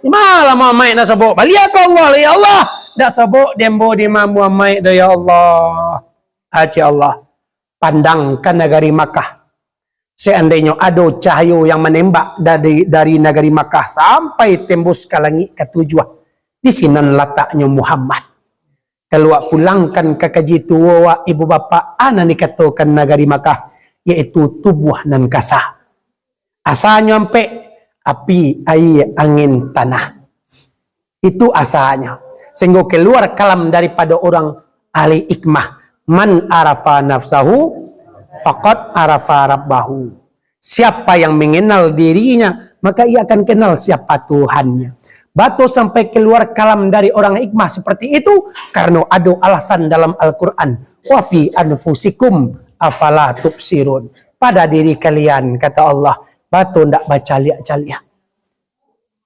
Malah Muhammad nak sebut. Balik ke Allah ya Allah. Dak sebut dembo di Muhammad dah ya Allah. Aci Allah. Pandangkan negeri Makkah. Seandainya ada cahaya yang menembak dari negeri Makkah sampai tembus ke langit ketujuh. Di sini letaknya Muhammad. Kalau pulangkan ke kaji tua ibu bapa ana dikatakan negeri Makkah yaitu tubuh nan kasah. Asalnya sampai api, air, angin, tanah. Itu asalnya. Sehingga keluar kalam daripada orang ahli hikmah. Man arafa nafsahu faqad arafa rabbahu. Siapa yang mengenal dirinya, maka ia akan kenal siapa Tuhannya. Batu sampai keluar kalam dari orang hikmah seperti itu karena ada alasan dalam Al-Quran. Wa fi anfusikum afala tubsirun. Pada diri kalian, kata Allah, batu ndak baca liak-liak.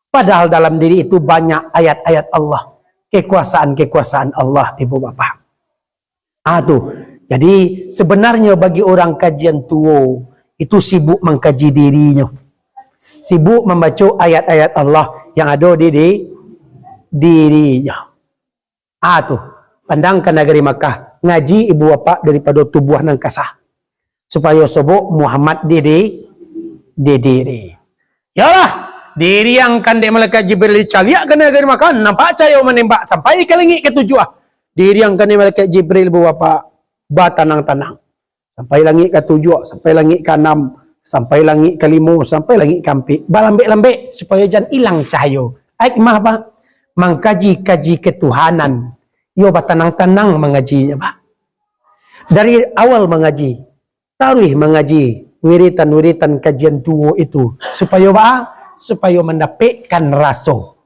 Padahal dalam diri itu banyak ayat-ayat Allah. Kekuasaan-kekuasaan Allah, ibu bapa. Tuh. Jadi sebenarnya bagi orang kajian tua itu sibuk mengkaji dirinya. Sibuk membaca ayat-ayat Allah yang ada di dirinya. Tuh. Pandangkan negeri Makkah. Ngaji ibu bapa daripada tubuh nan kasah. Supaya sebut Muhammad di diri. Yalah. Diri yang kan dia malaikat Jibril caliak ke negeri Makkah. Nampak cahaya menembak sampai ke langit ketujuh. Diri yang kan dia malaikat Jibril ibu bapa. Tanang-tanang. Sampai langit ketujuh. Sampai langit ke enam. Sampai langit kelima, sampai langit kampik. Balambik-lambik supaya jangan hilang cahaya. Hikmah apa? Mengkaji-kaji ketuhanan. Yo tenang-tenang mengajinya, Pak. Dari awal mengaji, tarikh mengaji, wiritan-wiritan kajian tua itu supaya apa? Supaya mendapatkan rasa.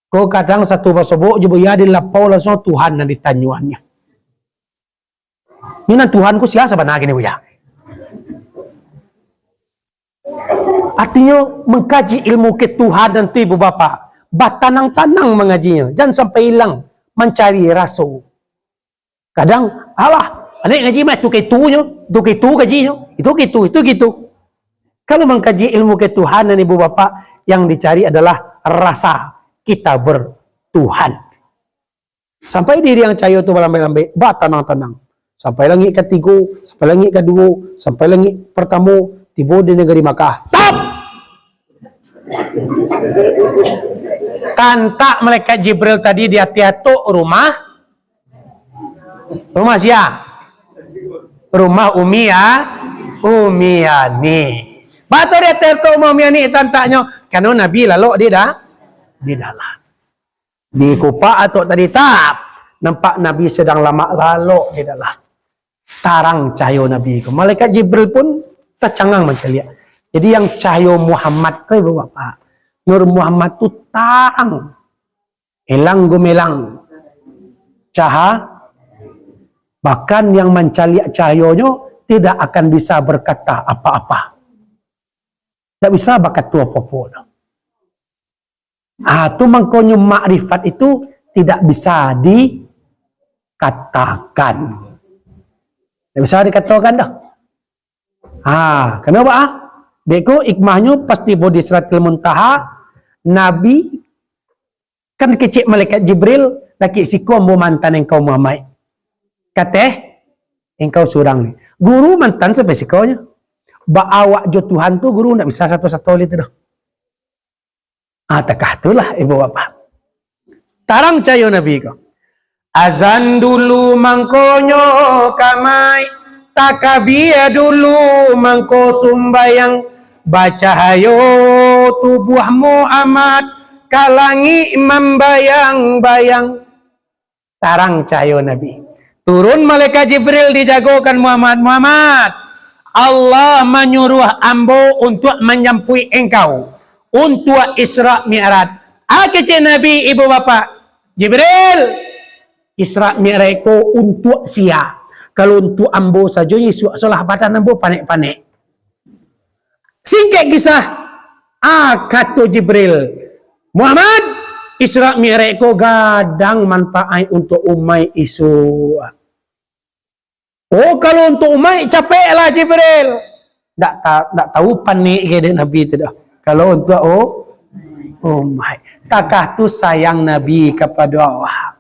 Kau kadang satu pasabuk juga ya di lapau langsung Tuhan yang ditanyuannya. Ini Tuhanku siapa sebenarnya ini ya? Artinya mengkaji ilmu ketuhanan itu ibu bapa. Batanang-tanang mengajinya. Jangan sampai hilang mencari rasa. Kadang, adik ngaji mah itu gitu kajinya. Itu gitu. Kalau mengkaji ilmu ketuhanan ibu bapa, yang dicari adalah rasa kita bertuhan. Sampai diri yang cahaya itu melambai-lambai, batanang-tanang. Sampai langit ketiga, sampai langit kedua, sampai langit pertama, tiba di negeri Makkah. Tap! Kantak malaikat Jibril tadi di hati-hati rumah siapa? Rumah Umiyani. Batu dia tertuk Umiyani tantaknya. Karena Nabi lalu dia dah di dalam. Di kupak atau tadi tap. nampak Nabi sedang lama lalu di dalam tarang cahaya Nabi ko. Malaikat Jibril pun tercengang macam lihat. Jadi yang cahaya Muhammad ko ibu bapa, Nur Muhammad tu tarang, elang gumelang, bahkan yang mencaliak cahayanya tidak akan bisa berkata apa-apa. Tak bisa berkata apa-apa. Tu mangkonyo makrifat itu tidak bisa dikatakan. Tak bisa dikatakan dah. Kenapa? Beko ikmahnya pasti bodi Sidratil Muntaha, Nabi kan kecik malaikat Jibril laki siku ambo mantan engkau Muhammad. Kateh engkau surang ni. Guru mantan sampai sikonya. Awak jo Tuhan tu guru nak bisa satu-satu itu dah. Takah itulah ibu bapa. Tarang cayo Nabi ko. Azan dulu mangkonyo kamai, takabia dulu mangko sumbayang, baca hayo tubuh Muhammad, kalangi membayang-bayang. Tarang cayo Nabi. Turun malaikat Jibril dijagokan Muhammad. Allah menyuruh ambo untuk menyampui engkau untuk Isra Mi'raj. Kecil Nabi ibu bapa Jibril, Isra Mi'raj ko untuk sia. Kalau untuk ambo saja Yesus salah badan ambo panik-panik. Singkat kisah. Kata Jibril, Muhammad, Isra Mi'raj ko gadang manfaat untuk umai isu. Kalau untuk umai capeklah Jibril. Tak tahu panik ke Nabi tu dah. Kalau untuk umai. Takah tu sayang Nabi kepada Allah.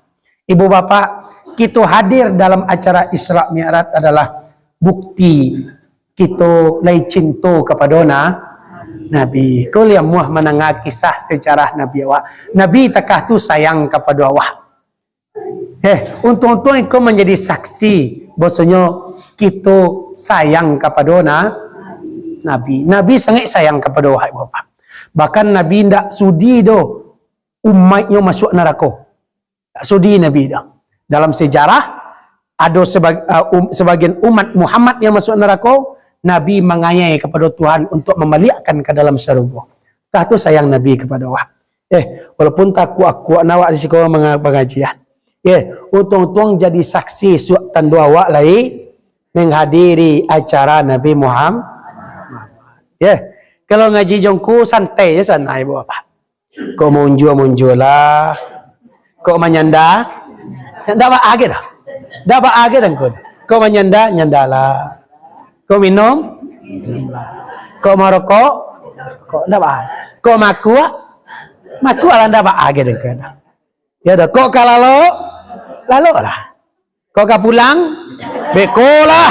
Ibu bapa, kita hadir dalam acara Isra Mi'raj adalah bukti kita lai cinta kepada Nabi. Kau lihat muah menengah kisah sejarah Nabi awak. Nabi takah tu sayang kepada awak. Untung-untung kau menjadi saksi bahasanya kita sayang kepada Nabi. Nabi sangat sayang kepada wahai bapa. Bahkan Nabi tidak sudi doh umatnya masuk neraka. Tak sudi Nabi dah. Dalam sejarah ada sebagian umat Muhammad yang masuk neraka, Nabi mengayai kepada Tuhan untuk membalikan ke dalam syurga. Tah tu sayang Nabi kepada wah. Walaupun tak aku nawak di sekolah pengajian. Untung-untung jadi saksi suat tandu awak lai menghadiri acara Nabi Muhammad. Kalau ngaji jongku santai je sana ibu apa. Kau munjul lah. Kau menyanda. Dapat age dah. Dapat age dan kau menyanda nyandalah. Kau minum. Kau merokok. Kau dapat. Kau makua lah dapat age dan kau. Ya dah. Kau kalau lalu lah. Kau ka pulang, beko lah.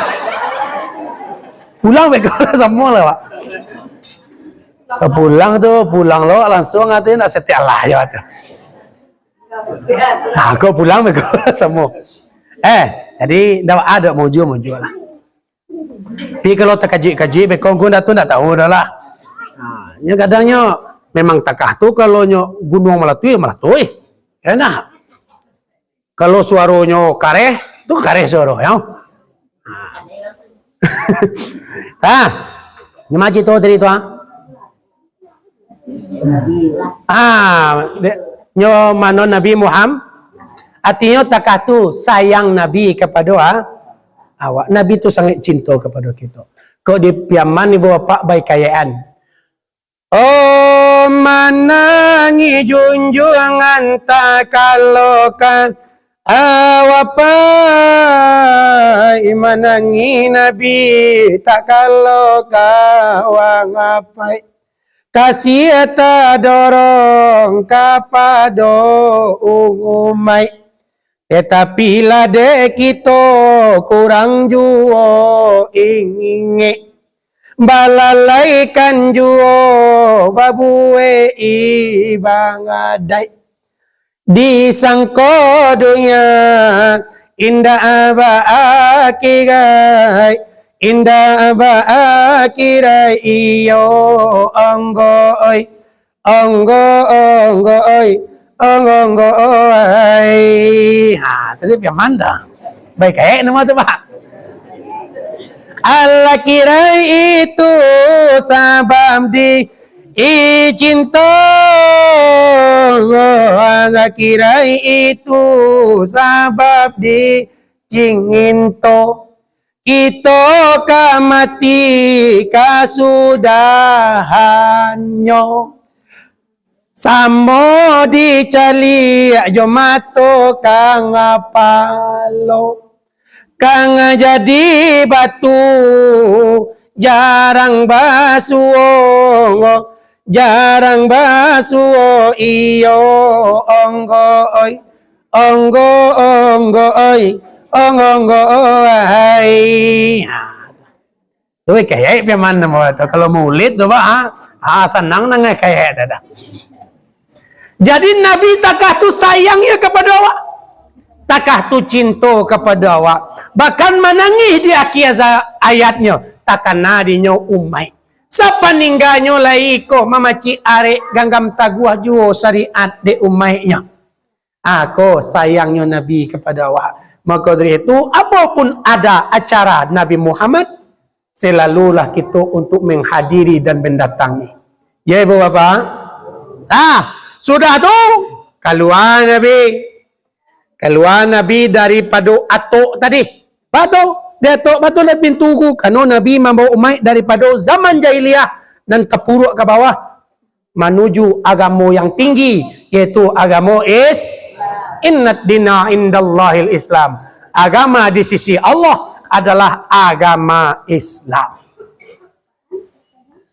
Pulang beko lah semua lah pak. Pulang lo langsung nanti nak setiap lah ya tu. Kau pulang beko lah semua. Jadi dah ada muncul lah. Tapi kalau tak kaji beko guna tu nak tahu dah lah. Nya kadangnya memang takah tu kalau nyo gunung melatui. Ya nah. Kalau suaranya kareh, tu kareh suara ya. Nyaji tu tadi tu nyo mano Nabi Muhammad. Artinya takah tu sayang Nabi kepada awak. Nabi tu sangat cinta kepada kita. Kau di piaman ibu bapa baik kayaan. Manangi junjungan tak kalokan awapai manangi Nabi tak kalau kawang apai kasih tak dorong kapado umai tetapi lade kita kurang juo inginge balalaikan juo babue ibangadai di sangko dunia indah akirai iyo anggo oi tadi piamanda. Baik kayak nama tu Pak. Allah kira itu sabab di cinta. Allah kira itu sabab di cinto. Kita kamati kasudahannya. Samo dicali jomato kang apalo. Kang jadi batu jarang basuo iyo onggo oi onggo ai. Tuh kayak piaman mo to kalau maulid tuh ba senang nang kayak dah. Jadi Nabi takah tu sayangnya kepada awak. Takah tu cinta kepada awak. Bahkan menangis di akhir ayatnya. Takkan nadinya umai. Siapa ningganya laiko mamaci arek ganggam taguah juo syariat de umainya. Aku sayangnya Nabi kepada awak. Maka dari itu apapun ada acara Nabi Muhammad, selalulah kita untuk menghadiri dan mendatangi. Ya ibu bapa. Sudah tu keluar Nabi daripada atok tadi. Datuk nak pintu ku. Kano Nabi membawa umat daripada zaman jahiliyah dan terpuruk ke bawah menuju agama yang tinggi, yaitu agama Innad dina indallahil Islam. Agama di sisi Allah adalah agama Islam.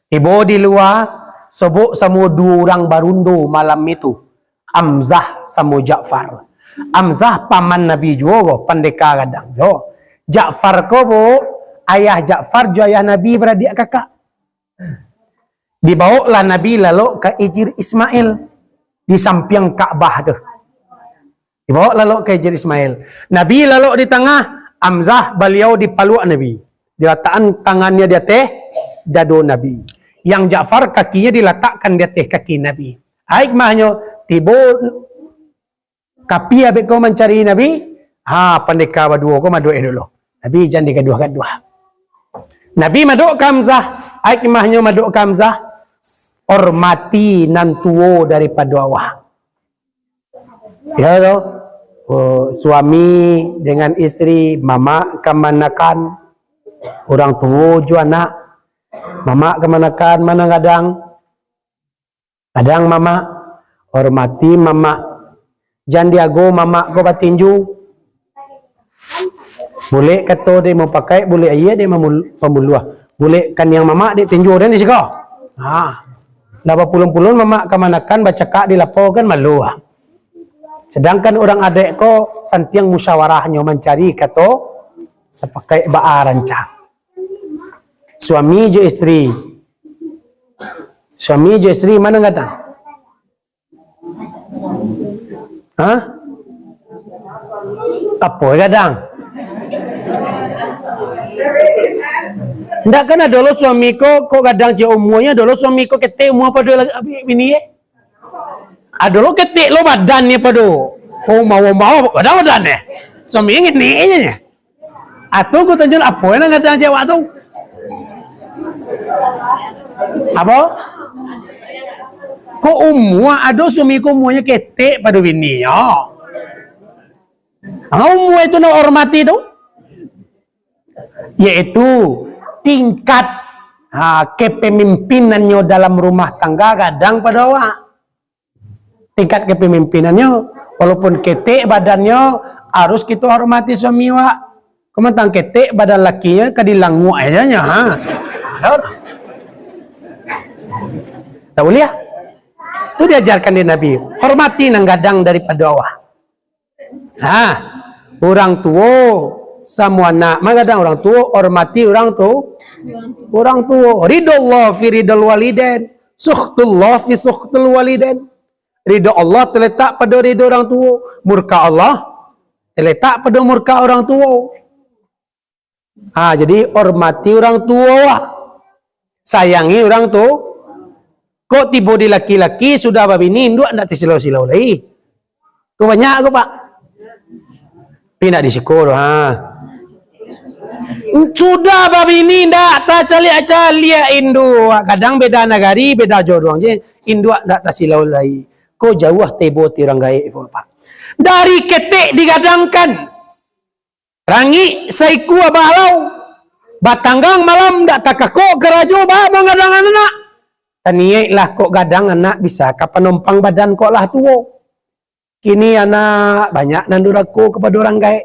Ibu di luar sebut sama dua orang barundo malam itu. Hamzah sama Ja'far. Hamzah paman Nabi juga pendekar kadang jo. Ja'far ko bo, ayah Ja'far jo ayah Nabi beradik kakak. Dibawalah Nabi lalu ke Ijir Ismail di samping Ka'bah tu. Dibawa lalu ke Ijir Ismail. Nabi lalu di tengah, Hamzah beliau di paluk Nabi. Diletakkan tangannya di atas dada Nabi. Yang Ja'far kakinya diletakkan di atas kaki Nabi. Hikmahnya tiba kapi abek kau mencari Nabi, pendekar berdua kau maduk dulu. Nabi jangan dikeduh-keduh. Nabi maduk Hamzah, hikmahnya maduk Hamzah, hormati nantuo daripada awak. Ya toh, suami dengan istri, mama kemanakan, orang tua ju anak, mama kemanakan, mana kadang mama, hormati mama. Jangan diago mama ko batinju. Boleh kata dia mau pakai, boleh ayah dia mau pemuluh. Boleh kan yang mama dia tinju dan di siko. Dapat pulun-pulun mama kemanakan baca kak dilaporkan malu. Sedangkan orang adik ko santiang musyawarahnya mencari kata sepakai ba'a rancang. Suami jo istri. Suami jo istri mana kadang? Apa kadang? Ndak kan dulu suami ko kadang je umurnya dulu suami ko ketek umur pada bini dulu ketek lo badannya pada mau badan suami ini nya atau ko tunjuk apa yang kadang cewek tu apa ko umur ada suami ko umurnya ketek pada bininya. Umur itu nak hormati tu, yaitu tingkat kepemimpinannya dalam rumah tangga kadang pada awak. Tingkat kepemimpinannya, walaupun ketek badannya, harus kita hormati suami awak. Kementang ketek badan lakinya kadilangu aja nya. Tak boleh ya? Itu diajarkan di Nabi. Hormati nang gadang daripada awak. Orang tua semua nak magadang orang tua hormati orang tua ridallah fi ridal walidain sukhtullah fi sukhtul walidain. Ridha Allah terletak pada ridha orang tua, murka Allah terletak pada murka orang tua. Jadi hormati orang tua, sayangi orang tua. Kok tiba di laki-laki sudah babini induk ndak silau-silau lagi. Kau banyak kau Pak. Pindah di sekolah, ha. Sudah babi ini ndak tak calia Indo. Kadang beda negari, beda jorong je. Indo ndak tak silau lai. Ko jauh tebo tirang gae Pak. Dari ketek digadangkan. Rangi saiku abalau. Batanggang malam ndak takako kerajo ba mengadang anak. Taniye lah kok gadang anak bisa ka penumpang badan kok lah tuo. Kini anak banyak nanduraku kepada orang gae.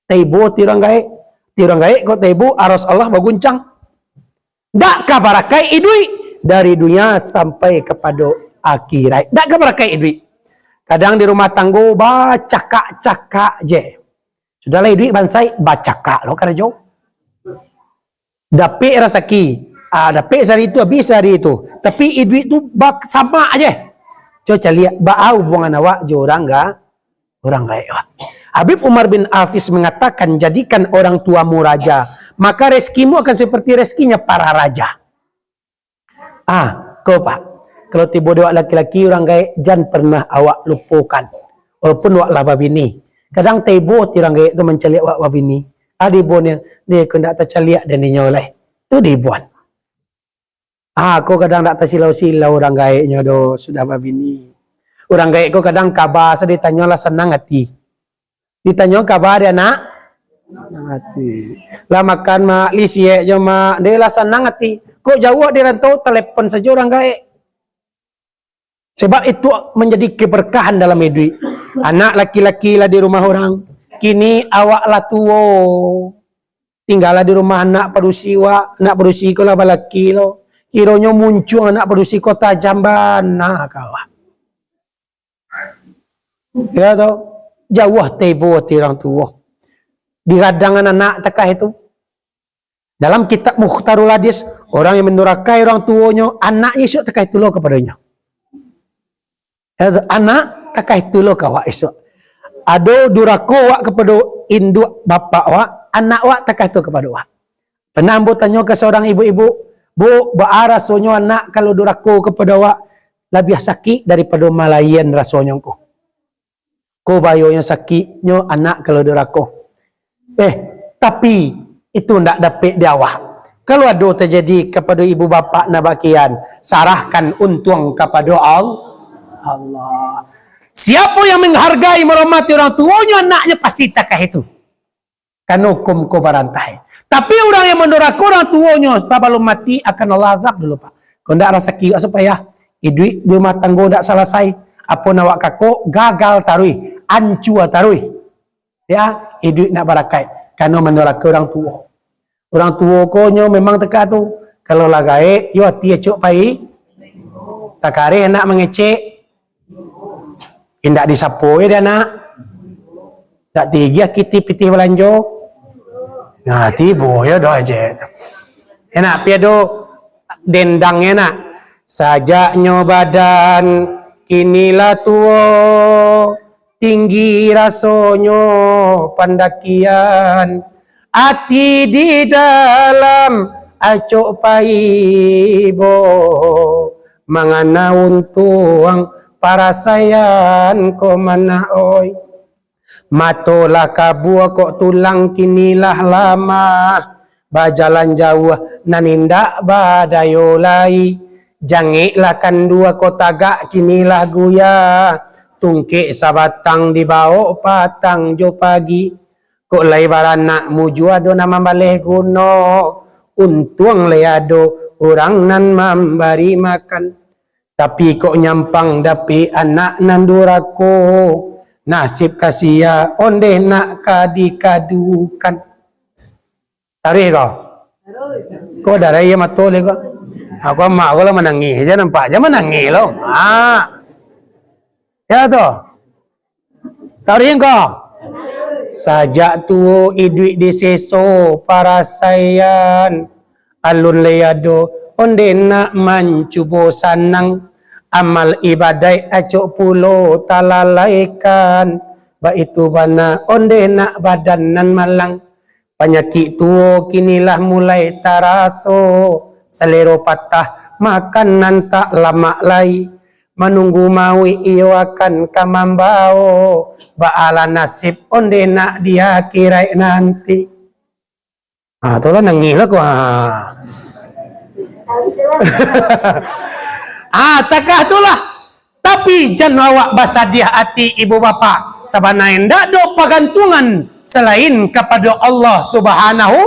Tebo tirang gae. Tirang gae kok tebu aras Allah baguncang. Dak kabarakai idui dari dunia sampai kepada akhirat. Dak kabarakai idui. Kadang di rumah tanggo bacakak-cakak je. Sudahlah idui bansai bacakak lo karjo. Dapik rasaki. Dapik sehari itu habis hari itu. Tapi idui tu sama aja. Coba lihat bau buangan awak je orang gae. Habib Umar bin Hafiz mengatakan, jadikan orang tuamu raja, maka rezekimu akan seperti rezekinya para raja. Kau Pak, kalau tiba dua laki-laki orang gae, jangan pernah awak lupakan. Walaupun awak lava bini. Kadang tiba orang gae itu mencari awak bini. Adibonya, dia kena tak caliak dan dinyoleh. Itu dibuat. Kau kadang tak silau-silau orang gae nyodo sudah babini. Orang gae kau kadang kabar ditanya lah senang hati. Ditanya kabar dia nak senang hati. Lah makan mak lisie je mak dia lah senang hati. Kok jauh dia rantau telepon saja orang gae. Sebab itu menjadi keberkahan dalam hidup. Anak laki-laki lah di rumah orang. Kini awak lah tuo. Tinggallah di rumah anak padusi wa, anak padusi ko lah balaki lo. Kironyo muncul anak padusi kota Jambana kawan. Ya tau. Jauh tebo tirang tua. Di radangan anak takah itu. Dalam kitab Mukhtarul Hadis, orang yang mendurakai orang tuanya, anaknya esok takah itu lo kepadanya. Anak takah itu lo kawak esok. Ado durako wak kepada induk bapak wak, anak wak takah itu kepada wak. Pernah ambo tanya ke seorang ibu-ibu, bu, baara sonyo anak kalau durako kepada wak lebih sakit daripada malayan rasonyo ko. Ko bayonya sakitnya anak kalau durako. Tapi itu ndak dapat diawak. Kalau ada terjadi kepada ibu bapa nabakian, sarahkan untung kepada Allah. Siapa yang menghargai menghormati orang tuanya, anaknya pasti takah itu. Kan hukum ko barantai. Tapi orang yang mendurhaka orang tuanya sebelum mati akan Allah azab dulu Pak. Kau ndak rasa kira supaya hidup di rumah tangga ndak selesai. Apa nawak kako gagal tarui, ancu tarui. Ya, hidup nak barakai. Karena mendurhaka orang tua. Orang tua konyo memang teka tu. Kalau lagai, yo hati cuk pai. Takare nak mengecek. Indak disapu dia nak. Tak tiga kiti-piti belanjo. Nah, tibo ya doa aja. Enak piado dendangnya nak. Sajaknya badan kinilah tuo. Tinggi rasonyo pandakian. Ati di dalam acok paibo. Mangana untuang para sayan ko mana oi. Matolah kabua kok tulang kinilah lama. Bajalan jauh nanindak badayolai. Jangiklah kan dua kota gak kinilah guya. Tungkik sabatang dibawa patang jo pagi. Kok lay baranak muju ado nama baleh kuno. Untung leado orang nan memberi makan. Tapi kok nyampang dapi anak nandurako. Nasib kasia onde nak kadikadukan. Tarik kau? Kau darah ia matole kau? Aku mak aku lah menangis aja nampak aja menangis lo. Ya toh. Tarik kau? Sajak tu idui di seso para sayan. Alun leado onde nak mancubo sanang. Amal ibadai acok pulo talalaikan. Ba itu bana onde nak badanan malang. Penyakit tuo kinilah mulai taraso. Selero patah makanan tak lama lai. menunggu mawi iyo akan kamambao baala nasib onde nak dia kirai nanti. Itulah nangis lah ko. Takah itulah. Tapi jangan awak basadia hati ibu bapa. Sabanain dak do pagantungan selain kepada Allah Subhanahu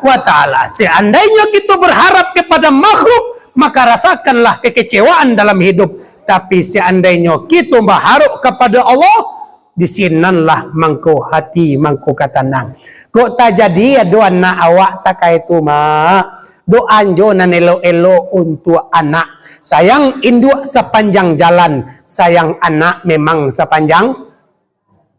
wa ta'ala. Seandainya kita berharap kepada makhluk, maka rasakanlah kekecewaan dalam hidup. Tapi seandainya kita berharap kepada Allah, disinanlah mangko hati, mangko katanang. Kok tak jadi ya doa anak awak tak itu mak. Doa anjo nan elo-elo untuk anak. Sayang induk sepanjang jalan, sayang anak memang sepanjang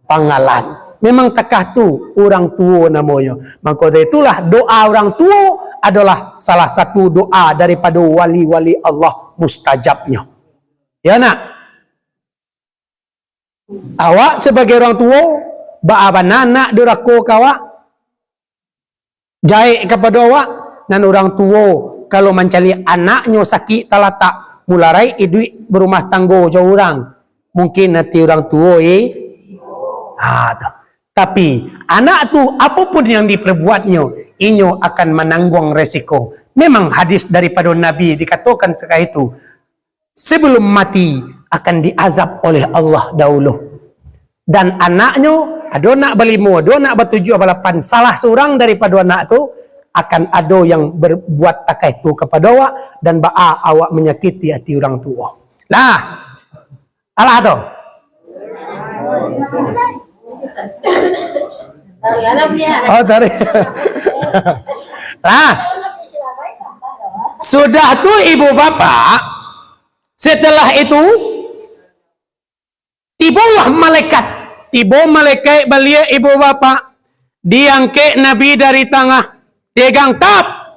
panggalan. Memang takah tu orang tua namanya. Maka itulah doa orang tua adalah salah satu doa daripada wali-wali Allah mustajabnya. Ya nak? Awak sebagai orang tua, baaban anak durako kawak, jahit kepada awak, dan orang tua kalau mencari anaknya sakit talatak, mularai duit berumah tangga jauh orang. Mungkin nanti orang tua tapi anak tu apapun yang diperbuatnya, inyo akan menanggung resiko. Memang hadis daripada Nabi dikatakan sekali itu, sebelum mati akan diazab oleh Allah dahulu. Dan anaknya, ada nak berlima, ada nak bertujuh, balapan. Salah seorang daripada anak tu akan ada yang berbuat takai tu kepada awak dan awak menyakiti hati orang tua. Lah, alah tu. Oh, tarik. Lah. Sudah tu ibu bapa, setelah itu tibalah malaikat. Tiba malaikat belia ibu bapa, diangkat Nabi dari tengah. Pegang tap.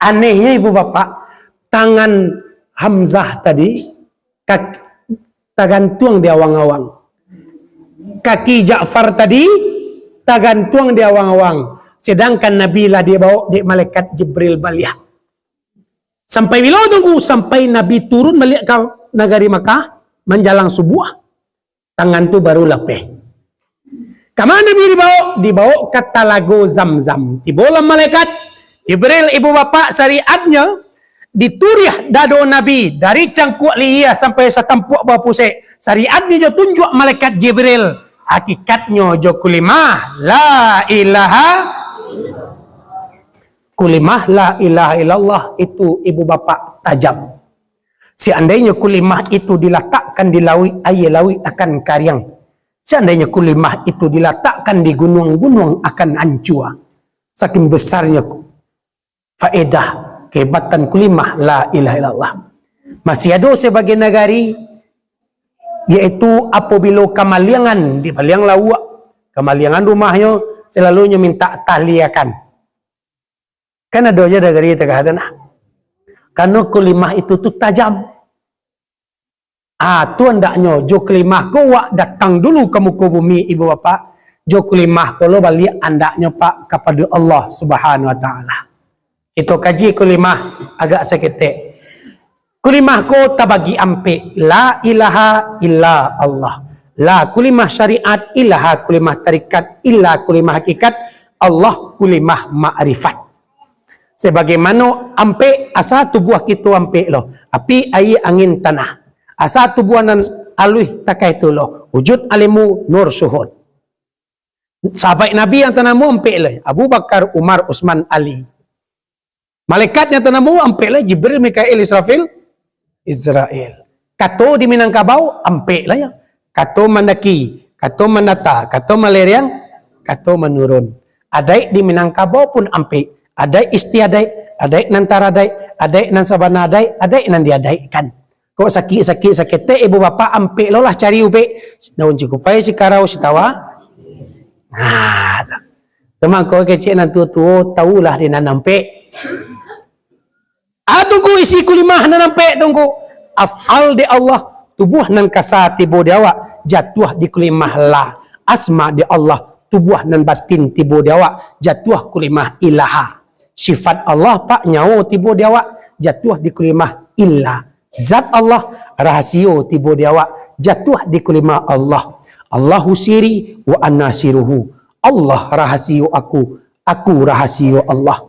Anehnya ibu bapak, tangan Hamzah tadi tergantung di awang-awang. Kaki Ja'far tadi tergantung di awang-awang. Sedangkan Nabi lah dia bawa di malaikat Jibril balik. Sampai bila tunggu? Sampai Nabi turun balik ke negeri Makkah menjelang subuh. Tangan tu baru lepeh. Kemana Nabi dibawa? Dibawa ke Talago Zamzam. Tibolah malaikat Jibril ibu bapa syariatnya dituriah dado Nabi dari cangkuk liya sampai setempuk bawah pusek. Syariatnya jo tunjuk malaikat Jibril. Hakikatnya jo kulimah la ilaha illallah itu ibu bapa tajam. Seandainya kulimah itu diletakkan di lawi, air lawi akan karyang. Seandainya kulimah itu diletakkan di gunung-gunung akan hancur. Saking besarnya faedah kehebatan kulimah la ilaha illallah. Masih ada sebagai negari, yaitu apabila kamaliangan di baliang lawak, kamaliangan rumahnya selalunya minta tahliakan. Kan ada aja negari terkadang karena kulimah itu tu tajam. Tu hendaknya jo kelimah ko wak datang dulu ke muka bumi ibu bapa. Jo kelimah ko lo balik andaknya pak kepada Allah Subhanahu wa taala. Itu kaji kelimah agak seketik. Kulimah ko tabagi ampe la ilaha illa Allah. La kulimah syariat ilaha kulimah tarikat illa kulimah hakikat Allah kulimah ma'rifat. Sebagaimana ampe asa tubuh kita ampe lo. Api air angin tanah. Asa tubuhanan aluih takai tu lo. Wujud alimu nur suhud. Sahabat Nabi yang tanamu ampe lo. Abu Bakar, Umar, Utsman, Ali. Malaikatnya tanamu ampe lo. Jibril, Mikail, Israfil. Israel. Kato di Minangkabau ampe lah ya. Kato mandaki, kato mandata, kato maleriang, kato menurun. Adai di Minangkabau pun ampe. Adai istiadai, adai nantaradai, adai nan sabana adai, adai nan diadai kan. Kok sakit te ibu bapa ampe lo lah cari upe. Daun cikupai si karau si tawa. Teman kau kecil nan tua tahulah di nan ampe. Tunggu isi kulimah nan ampe tunggu. Af'al di Allah tubuh nan kasati tibo diawa jatuh di kulimah la. Asma di Allah tubuh nan batin tibo diawa jatuh kulimah ilaha. Sifat Allah pak nyawa tibo diawa jatuh di kulimah illa. Zat Allah rahasio tibo dia awak jatuh di kalimah Allah. Allahu siri wa annasiruhu. Allah rahasio aku rahasio Allah.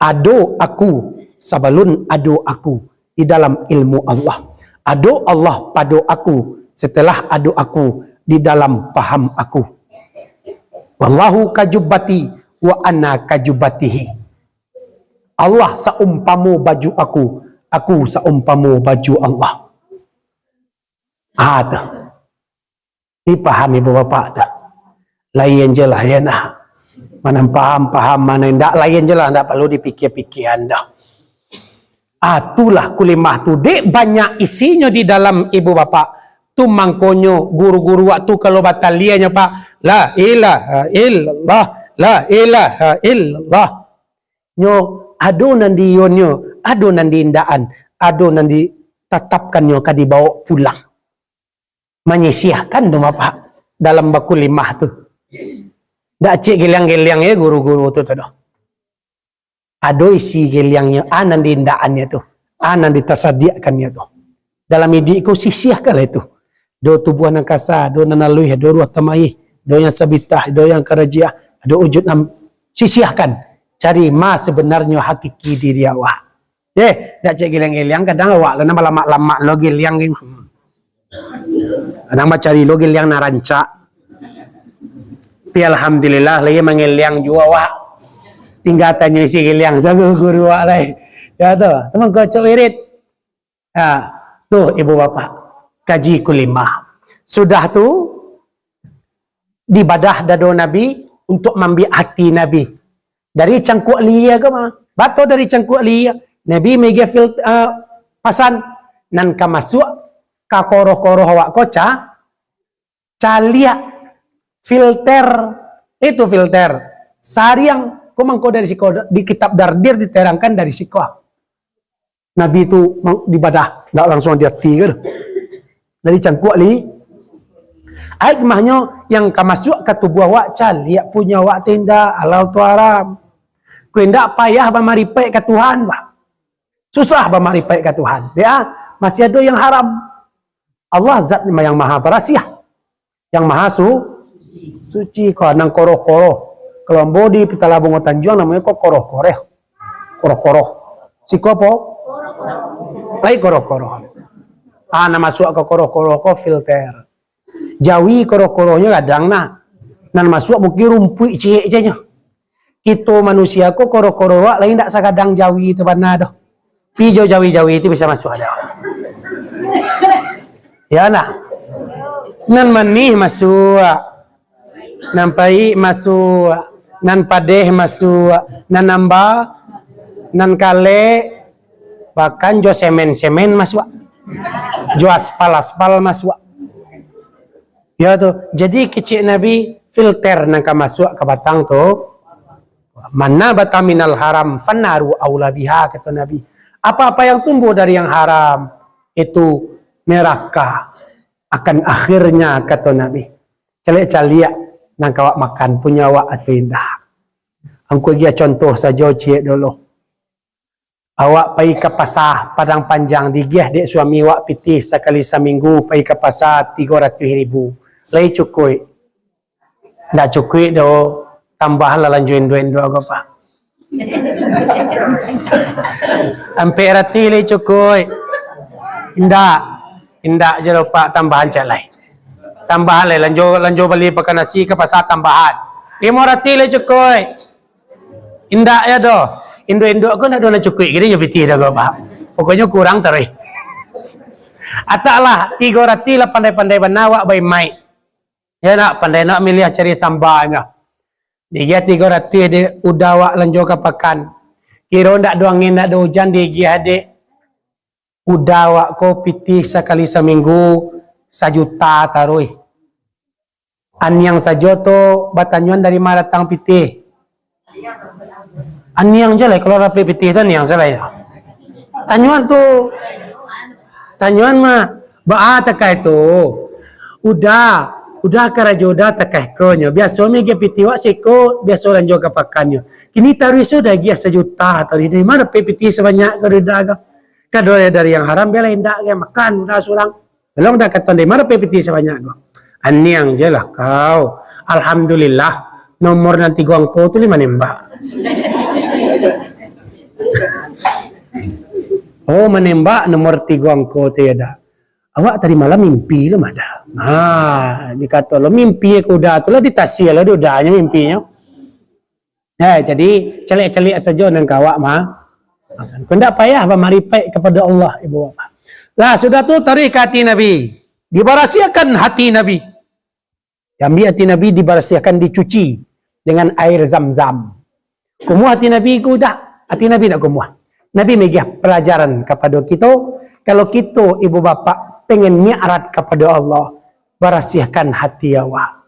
Ado aku sabalun ado aku di dalam ilmu Allah. Ado Allah pada aku setelah ado aku di dalam paham aku. Wallahu kajubati wa anna kajubatihi. Allah seumpamu baju aku seumpamu baju Allah. Ada. Dipahami Bapak dah. Lain je lah ya nah. Mana paham, mana tidak lain je lah, tidak perlu dipikir-pikir anda. Itulah kulimah tu, dek banyak isinya di dalam ibu bapak. Tu mangkonyo guru-guru waktu kalau batalianya pak, la ilaha illallah, la ilaha illallah. Nyo ado nandi yonyo, ado nandi indaan, ado nandi tetapkannya ka dibawa pulang. Menyisihkan tu bapak dalam bakulimah tu. Dak cik geliang-geliang ya guru-guru tu tu. Ado isi geliangnya, anan diindaannya tu, anan ditasadiakannya tu. Dalam idiku sisihkan itu. Do tubuh angkasa, do nanalui, do ruah tamai, do yang sabitah, do yang karajiah, do wujud nam sisihkan. Cari ma sebenarnya hakiki diri awak. Dak cik geliang-geliang kadang awak lana lama-lama lo geliang. Kadang cari lo geliang naranca. Tapi alhamdulillah lagi mengeliang jua wak. Tinggal tanya isi geliang sama guru wak lain. Ya tu, teman kau cok wirid. Tuh ibu bapak, kaji kulimah. Sudah tu dibadah dado Nabi untuk membiak hati Nabi. Dari cangkuk liya ke mah? Batu dari cangkuk liya. Nabi mega pasan nan ka masuk ka koroh-koroh wak koca. Calia filter itu filter sariang komangko dari siko di kitab Dardir diterangkan dari siko Nabi itu dibadah nggak langsung dia tiga dari cangkuk li hikmahnya yang kamasuk ke tubuh awak liak punya awak tindak halal tu haram ku ndak payah bamaripai ke Tuhan bah susah bamaripai ke Tuhan dia masih ada yang haram. Allah zat yang maha berasiah yang maha suci kau nang koroh-koroh. Kalau bodi pitala bungo Tanjung namanya kok koroh-koreh. Koroh-koroh. Si kopo? Lai koroh-koroh. Nama masuk ke koroh-koroh ko filter. Jawi koroh-korohnya kadang nah. Nan masuk mungkin rumpui cie nya. Kita manusia ko koroh-koroh lain tak sakadang jawi itu mana dah. Pijo jawi-jawi itu bisa masuk ada. Ya nak. Nan manih masuk. Nan pai masuk, nan padeh masuk, nan nambah, nan kale, bahkan jo semen masuk, jo aspal masuk. Ya tu, jadi kecil Nabi filter nangka masuk ke batang tu, mana bataminal haram, fanaru aula biha kata Nabi. Apa-apa yang tumbuh dari yang haram itu neraka akan akhirnya kata Nabi. Calik-calik nang kawak makan punya awak atau indah. Angku gia contoh saja cik dulu. Awak pergi ke pasar Padang Panjang digiah dek suami awak pitih sekali seminggu pergi ke pasar 300,000. Lai cukup. Ndak cukup do tambah lalanjuin duit do apa. Ampe rati lai cukup. Indak je lupa tambahan calai. Tambahan le lanjo beli pakai nasi ke pasar tambahan 500 le cukup indak ya do indo aku nak do cukup gini nyebiti dah gua pak pokoknya kurang terus atalah 300 lah pandai-pandai banawak bayi mai ya nak pandai nak milih cari sambanya dia 300 dia udah wak lanjo ke pakan kira ndak do angin ndak do hujan dia adik udah wak ko pitih sekali seminggu 1 juta taruh. Anyang saja tu batanyuan dari mana datang pitih. Anyang je lah kalau rapi pitih tu anyang salah ya. Tanyuan mah ba takai tu. Udah karajoda takai ko nya. Biasa me ge pitih wak seko biasa lanjo kapakannya. Kini taruh sudah gia 1 juta taruh dari mana pitih sebanyak kerja. Kado dari yang haram bela indak ke makan dah surang. Belum dah kata di mana pepiti sebanyak go. Aniang je lah kau. Alhamdulillah nomor nanti gua angko tu 5 nembak. Oh menembak nomor 3 angko tu ada. Awak tadi malam mimpi lo ada. Dikata lo mimpi kuda tu lah ditasi lo dudanya mimpinya. Jadi celik-celik saja nang kawak mah. Kau tidak payah maripek kepada Allah ibu bapa. Lah sudah tu tarik hati Nabi. Dibarasiakan hati Nabi. Ambil hati Nabi dibarasiakan dicuci dengan air zam-zam. Kumuh hati Nabi ku dah. Hati Nabi tak kumuh. Nabi megah pelajaran kepada kita. Kalau kita ibu bapa pengen mi'rat kepada Allah, barasiakan hati awak.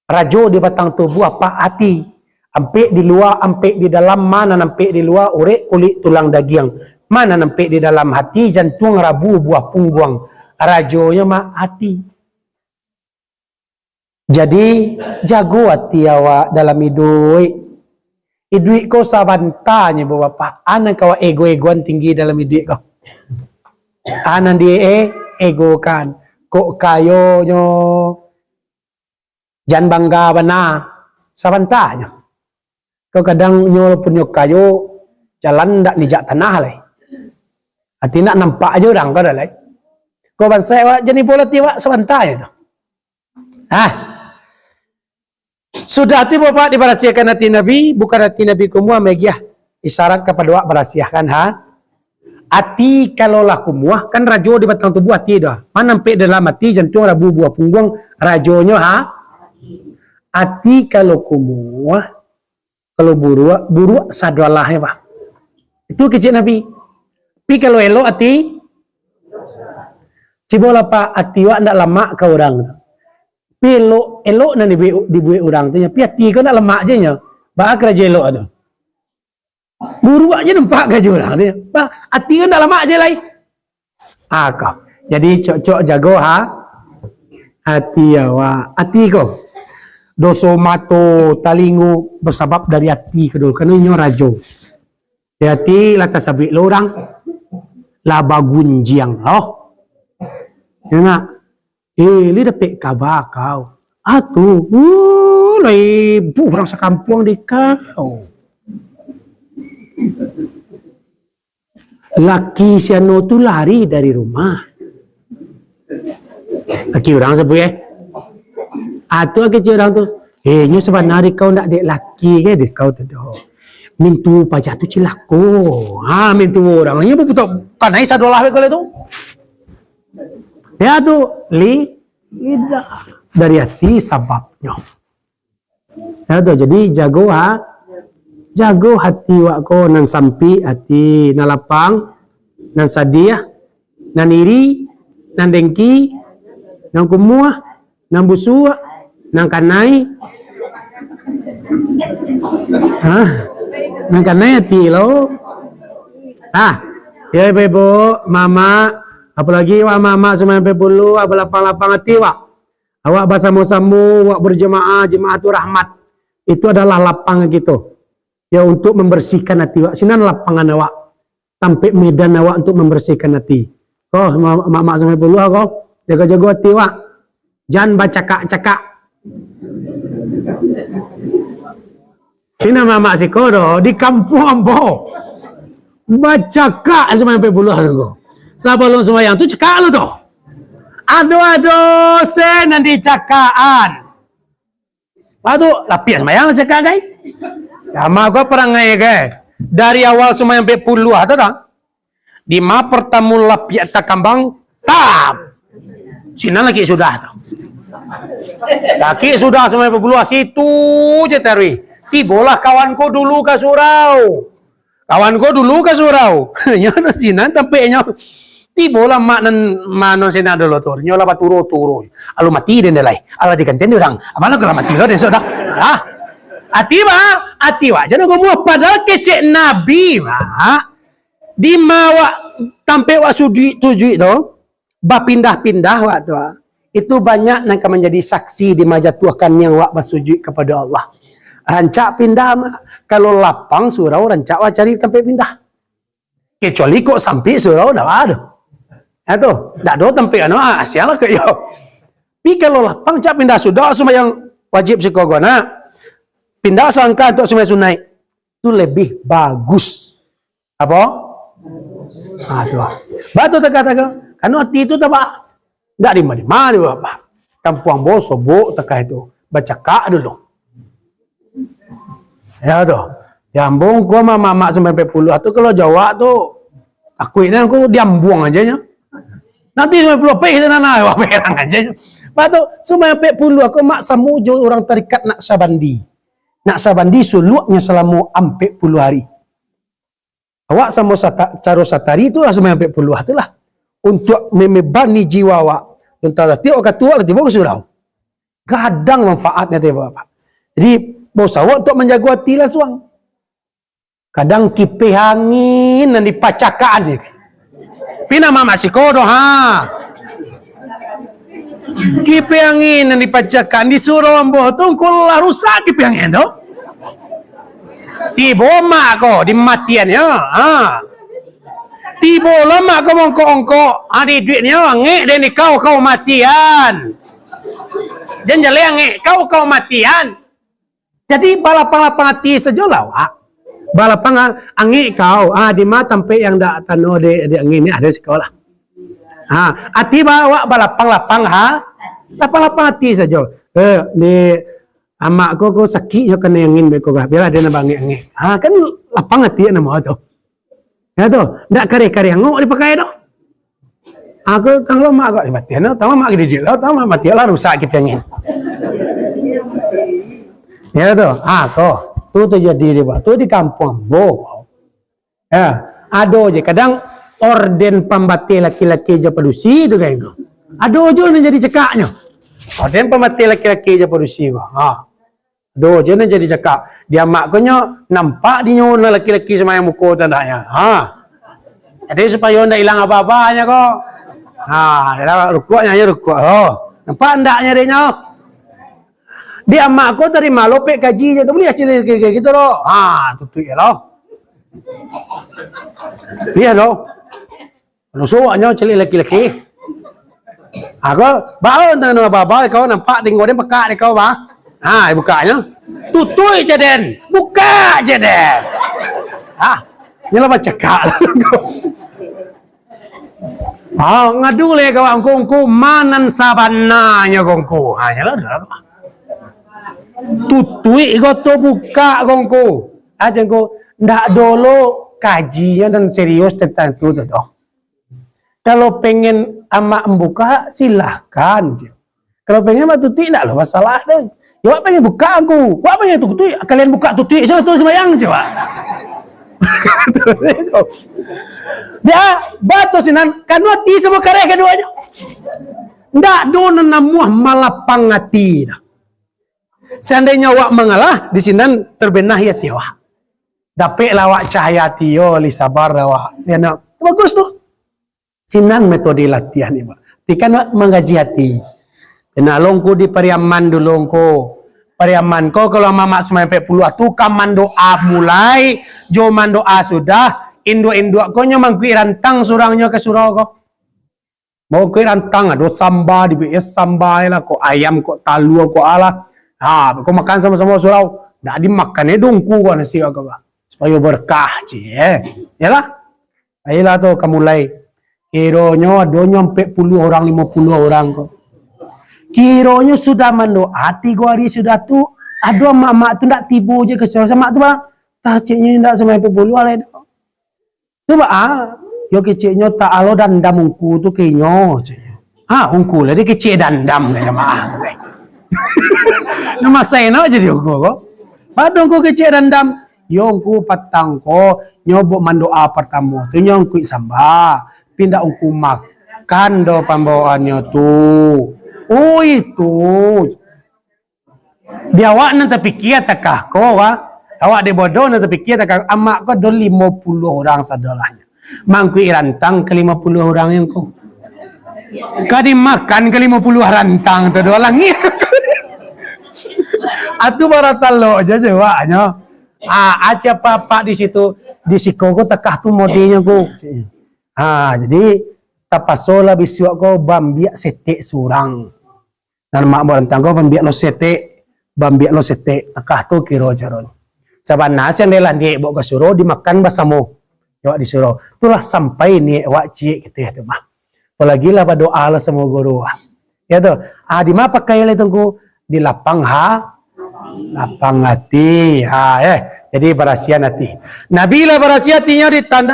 Rajo di batang tubuh apa hati. Ampek di luar, ampek di dalam, mana nampek di luar, urek, kulit, tulang, daging. Mana nampek di dalam hati, jantung, rabu, buah punggung. Rajonya mah hati. Jadi, jago hati awak dalam hidup. Hidup kau sabantanya, bapak. Anak kau ego-egoan tinggi dalam hidup kau. Anak dia ego kan. Kok kayonya. Jangan bangga benar. Sabantanya. Kau kadang nyol punya kayu jalan ndak nijak tanah lai. Hati nak nampak aja orang kau dah lai. Kau bansai wak jadi bola tiwak sebentar itu. Sudah hati bapak dibarasiakan hati Nabi, bukan hati Nabi kumua megiah isyarat kepada wak barasiahkan hati kalau lah kumua kan rajo di batang tubuh hati dah. Mana sampai dalam hati jantung rabu buah punggung rajonya hati kalau kumua. Kalau buruk sadwalah ya Pak. Itu kecil Nabi. Tapi kalau elok hati, cibola Pak hati wak ndak lama ke orang. Tapi elok nanti dibuat orang tu. Tapi hati kau ndak lama aja nya. Bah kerja elok tu. Buruk aja nampak kerja orang tu. Bah hati kau ndak lama aja lai. Kau. Jadi cok-cok jago hati awak. Hati kau. Doso mato talingu bersabab dari hati kedul kanunya rajo. Di hati lata sabik lo orang laba gunjiang loh. Ya nak. Li dapat kabar kau. Tu, lai orang sekampung di kau. Laki siano tu lari dari rumah. Laki orang sebut Atau kecil orang tu, nyo sebenarnya kau nak dek laki ke dek kau tu dah. Mintu pajak tu cilako. Mintu orang ni betul kanai sadolah kau tu. Ya tu lidah dari hati sebabnya. Ya tu jadi jago hati wak ko nan sampi hati nan lapang nan sadiah nan iri nan dengki nan kumuah nan busua nang kanai nang kanai hati lo ya ibu mama apalagi wak mama semua pepulu apa lapang-lapang hati wak awak bersama-sama wak berjemaah jemaatu rahmat itu adalah lapang gitu ya untuk membersihkan hati wak sinan lapangan awak sampai medan awak untuk membersihkan hati mama semua pepulu kau jaga-jaga hati wak jangan baca-cakak Sini mama si kodo di kampung ambo baca kak semua sampai puluh tu. Sebelum sembahyang tu cakap lu tu. Aduh sen nanti cakaan. Aduh lapis sembahyang cakap kai. Sama gua perangai kai. Dari awal sembahyang sampai puluh tu tak. Di ma pertama lapis tak kambang tap. Sini lagi sudah tu. Laki sudah semua berpuluh situ je tarwi. Tibolah kawanku dulu ke surau. Kawanku dulu ke surau. Nyono sinan tampeknya. Tibolah maknan manon sinan dulu tur. Nyola baturo-turo. Alu mati den delai. Ala dikanten orang. Amalo kala mati lo den sudah. Ati wa. Jangan ngomong padahal kecek nabi di mawa tampe wa sudi tuju itu. Ba pindah-pindah wa tu. Itu banyak yang akan menjadi saksi di majatuahkan yang wak bersujud kepada Allah. Rancak pindah kalau lapang surau rancak wak cari tempat pindah. Kecuali kok sampai surau dah ada. Tu, dak do tempat asialah ke yo. Pi kalau lapang cak pindah sudah sembahyang wajib sikogona. Pindah sangka untuk sembahyang sunai. Itu lebih bagus. Apa? Tu. Batu teka-teka. Kan hati itu tak apa. Dak di mana dia apa. Kampung bos sobok teka itu. Baca kak dulu. Ya tu. Jambung gua mama sampai 40 tu kalau Jawa tu aku ini aku diambung aja nya. Nanti sampai 40 pe kita nana wah perang aja. Batu sampai 40 aku mak samujo orang tarikat nak sabandi. Nak sabandi suluknya selama 40 hari. Awak sama caro satari tu lah sampai 40 tu lah. Untuk membebani jiwa awak. Tentang tiap ketua lah tiba ke surau. Kadang manfaatnya tiba apa. Jadi bos awak untuk menjaga hati lah suang. Kadang kipe angin dan dipacakaan ni. Pina mama si kodo ha. Kipe angin dan dipacakan disuruh ambo tu kula rusak kipe angin tu. Tibo mak ko di matiannya ha. Tibo lama ko mongko-ongko ada duitnya ngek dan kau matian. Jangan jalan ngek kau matian. Jadi balapang-lapang hati sejolah wak. Balapang angin kau di mata tempat yang dak tano de angin ni ada sekolah. Hati bawa balapang-lapang lapang-lapang hati saja. Ni amak ko sakit yo kena angin beko gah. Biar dia nak angin. Kan lapang hati nama tu. Ya tu, ndak kare-kare ngok dipakai tu. Aku kalau mak kok mati no, tahu mak gede lah, tahu mak mati lah rusak kita angin. Ya tu, kok tu terjadi di bawah, tu di kampung bo. Ya, ada je kadang orden pembati laki-laki je produksi tu kayak tu. Ada je nak jadi cekaknya. Orden pembati laki-laki je produksi ko. Do je nak jadi cekak. Dia mak konyo nampak di nyono laki-laki semayang muka tandanya. Jadi supaya ndak hilang apa-apanya kok. Dia rukuknya aja rukuk. Nampak ndaknya dia nyo. Dia mak ko terima lopek gaji je. Tak boleh hasil kayak gitu loh. Tutup ya loh. Lihat loh. Nusuknya celik laki-laki. Aku baru tanya apa-apa kau nampak tengok dia pekak dia kau bah. Bukanya. Tutup je den. Buka je den. Ini lah cekak lah. Ngadu le kawan kongku manan sabananya kongku. Nyalah dah lah. Tutui goto buka kongku. Aja ko ndak dulu kajian dan serius tentang itu toh. Kalau pengen amak membuka silahkan. Kalau pengen mah tutui ndak lah masalah deh. Ya pengen buka aku. Wak pengen tutui. Kalian buka tutui saya tu sembayang je wak. Dia batu sinan kan hati semua karek keduanya. Ndak do namuah malapang hati dah. Seandainya awak mengalah, di sini terbenah ya tiwa. Dapet lawak cahaya tiyo, li sabar lawak. Ya nak bagus tu. Sinan metode latihan ni, Pak. Tikan menggaji hati. Kena longku di pariaman dulu longku. Pariaman ko kalau mama sampai 40 tu kaman doa mulai, joman doa sudah, induk ko nyomang kui rantang surangnya ke surau ko. Mau kui rantang ada samba di samba lah ko ayam ko talu ko ala. Kau makan sama-sama surau. Dah dimakan dongku kau nasi kau supaya berkah je. Yalah. Ayolah tu kamu mulai. Kironya ada nyampe 40 orang 50 orang kau. Kironya sudah mendoa 3 hari sudah tu. Ada mak-mak tu nak tibu je ke surau sama tu bang. Tak ciknya tak sampai 40 alai tu. Tu bang. Yo keciknya tak alo dandam ungku tu kinyo. Ungku lah dia kecik dandam kan jemaah. Nama saya nak jadi aku kok. Padahal aku kecil dandam. Yongku patang ko nyobok mandoa pertama. Tu nyongku samba. Pindah ungku makan do pembawaannya tu. Itu. Dia awak nanti pikir takah ko awak de bodoh nanti pikir takah amak ko do 50 orang sadalahnya. Mangku rantang ke 50 orang yang ko. Kadi makan ke 50 rantang tu do langit. Atu baratalo aja jawabnya. Aja papa di situ di siko ko tekah tu modenya ko. Jadi tapasola bisuak ko bambiak setek surang. Dan mak mo tanggo bambiak lo setek, bambiak lo setek tekah tu kiro jaron. Sabana siang delan dia bawa ke suro dimakan basamo. Yo disuruh. Itulah sampai ni wak cik gitu ya tu mah. Lagi lah berdoa lah sama guru. Ya tu. Di mana pakai le tunggu di lapang hati. Jadi berasihan hati. Nabi lah berasihan hatinya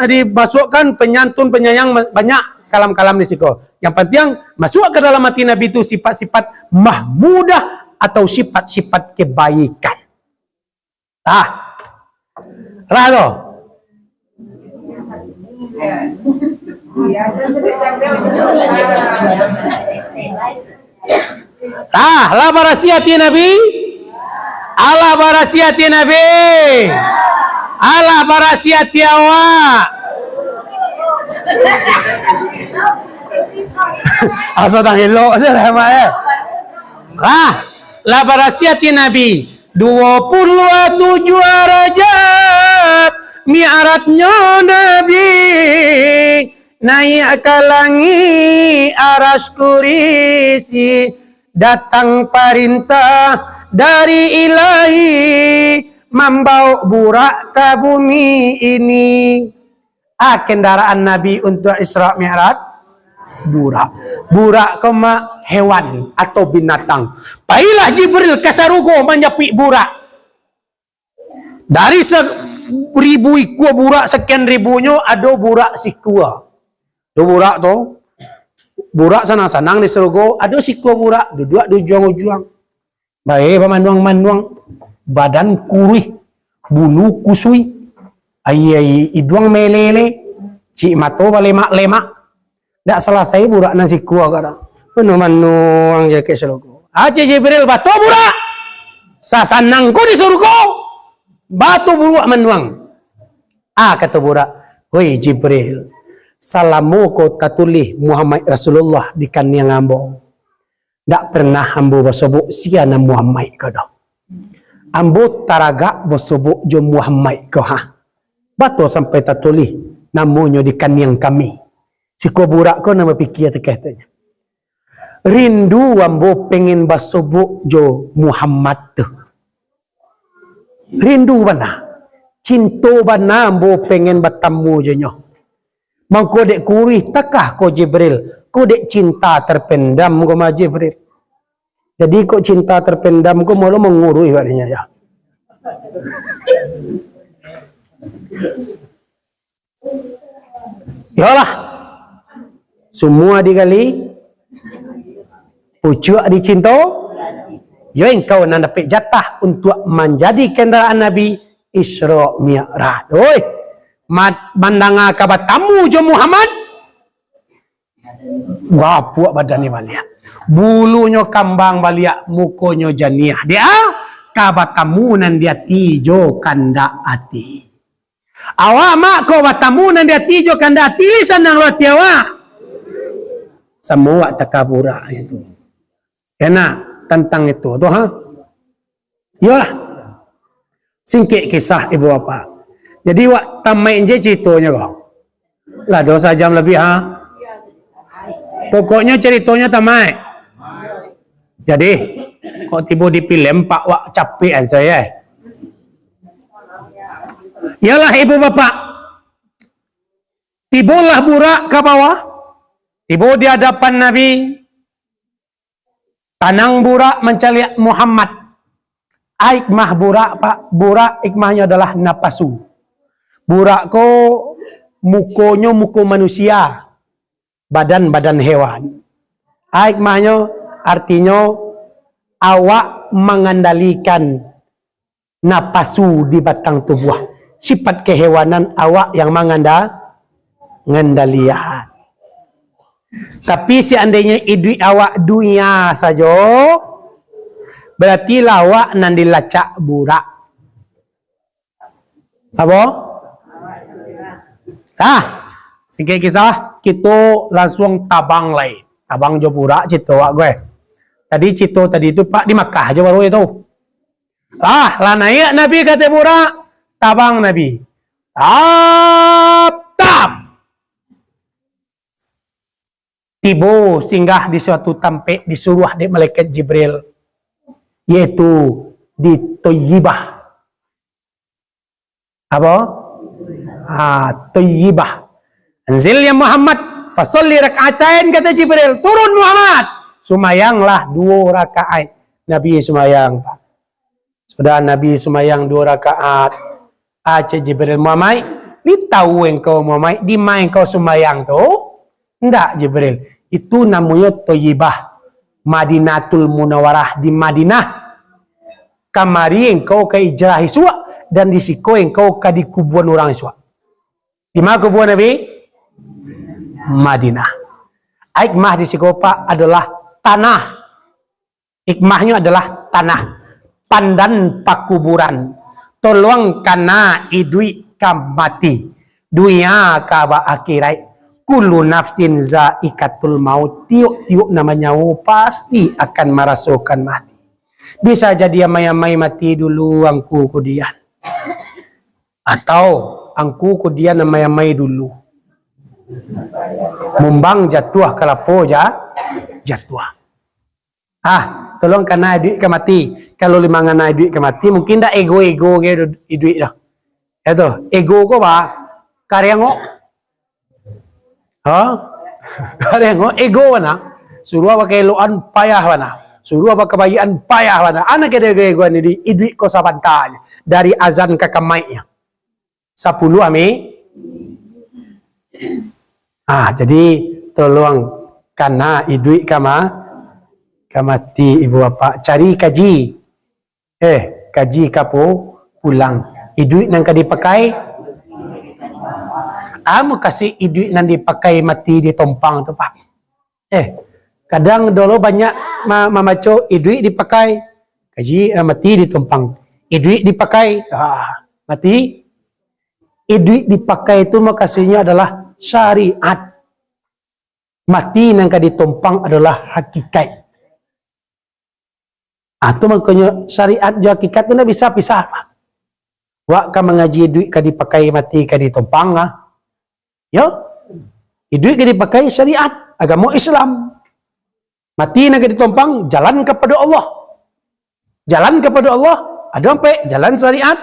dimasukkan penyantun penyayang banyak kalam-kalam di situ. Yang penting masuk ke dalam hati Nabi itu sifat-sifat mahmudah atau sifat-sifat kebaikan. Rado. Lah barasiati Nabi. Allah barasiati Nabi. Allah barasiati awak. Asal dah elok saja mak. Lah barasiati Nabi. 27 Rajab mi'rajnya Nabi naik ke langit aras kursi datang perintah dari ilahi membawa burak ke bumi ini. Kendaraan Nabi untuk Isra Mi'raj burak koma hewan atau binatang. Pailah Jibril ke sarugo menyapi burak. Dari ribu ikua burak sekian ribunya ada burak sikua. Do burak tu burak sanang-sanang di sarugo ada sikua burak duduk di juang-juang. Baik pemanduang-manduang badan kurih bulu kusui ai iduang melele cik mato lemak-lemak. Tak selesai burak nasi kuah kadang. Penuh-manuang je ke surga. Jibril batu burak. Sasanang ko di surga. Batu burak manuang. Kata burak. Hoi Jibril. Salamu ko tatulih Muhammad Rasulullah di kaniang ambo. Tak pernah ambo bersobok siana Muhammad ko dah. Ambo taraga bersobok jo Muhammad ko Batu sampai tatulih namanya di kaniang kami. Si ko burak ko nama pikir katanya. Rindu ambo pengen basobok jo Muhammad tu. Rindu bana. Cinta bana ambo pengen bertemu jo nyo. Mangko dek kurih takah ko Jibril. Ko dek cinta terpendam ko ma Jibril. Jadi kok cinta terpendam ko malu mengurui wadinya ya. Yalah. Semua digali pucuk dicinta yo engkau nak dapat jatah untuk menjadi kendaraan Nabi Isra Mi'raj. Oi mandanga ka batamu jo Muhammad wapuak badan ni baliak bulunya kambang baliak mukonyo janiah dia ka batamu nan dia tijo kanda ati awak mak ko batamu nan dia tijo kanda ati lisan nang lo tiawa semua takabura itu. Kena tentang itu tu Iyalah. Singkit kisah ibu bapa. Jadi wak tamai je ceritanya kau. Lah 2 jam lebih Pokoknya ceritanya tamai. Jadi kok tiba di film pak wak capek kan saya. Iyalah ibu bapa. Tibalah burak ke bawah. Tiba di hadapan Nabi. Tanang burak mencari Muhammad. Ikmah burak pak. Burak ikmahnya adalah napasu. Burak ko mukonya muko manusia. Badan-badan hewan. Ikmahnya artinya awak mengandalikan napasu di batang tubuh. Sifat kehewanan awak yang mengendalikan. Tapi seandainya idui awak dunia saja, berarti lawak nan dilacak burak. Apa? Sikit kisah kita langsung tabang lain. Tabang jo burak cito wak gue. Tadi cito tadi itu pak di Makkah aja baru itu. Lah naik Nabi kata burak. tabang Nabi. Tap. Tibo singgah di suatu tempat disuruh di malaikat Jibril, yaitu di Thayyibah. Apa? Thayyibah. Anzil ya Muhammad, fasalli rakaatain, kata Jibril. Turun Muhammad, sumayanglah 2 rakaat. Nabi sumayang. Sudah Nabi sumayang 2 rakaat. Cik Jibril, Muhammad, ni tahu engkau Muhammad, di mana engkau sumayang tu? Enggak Jibril, itu namanya Thayyibah, Madinatul Munawwarah, di Madinah. Kamari engkau ke ijrah iswa, dan di siko engkau ke di kuburan orang iswa. Di mana kuburan Nabi? Madinah. Hikmah di siko Pak adalah tanah. Hikmahnya adalah tanah. Pandan pakuburan. Tolong kana idui kamati. Dunia kaba akhirat. Kullu nafsin zaikatul maut. Tiuk-tiuk namanya pasti akan merasakan mati. Bisa jadi amai-amai mati dulu angku kudian. Atau angku kudian amai-amai dulu. Mumbang jatuh kalapo jatuh. Tolong kena duit ke mati. Kalau lima ngana duit ke mati, mungkin dah ego-ego ke duit dah. Itu ego ko ba? Karyango. Karyango ego mana? Suruh apa keloan payah mana? Suruh apa kebayian payah mana? Anak ada ego ni duit ko sabantanya dari azan ke kamainya. 10 ami. Jadi tolong karena duit kamati ibu bapa cari kaji. Kaji kapo pulang. Duit nang dipakai. Amo kasih duit nang dipakai mati di tompang tu Pak. Kadang dulu banyak mamaco duit dipakai. Kaji mati di tompang. Duit dipakai. Mati. Duit dipakai itu makasihnya adalah syariat. Mati nang ditompang adalah hakikat. Itu makanya syariat dan hakikat itu tidak bisa pisah. Wak ka mengaji duit ka dipakai mati ka ditompang duit ka dipakai syariat agama Islam. Mati nang ditompang jalan kepada Allah. Jalan kepada Allah ada sampai jalan syariat,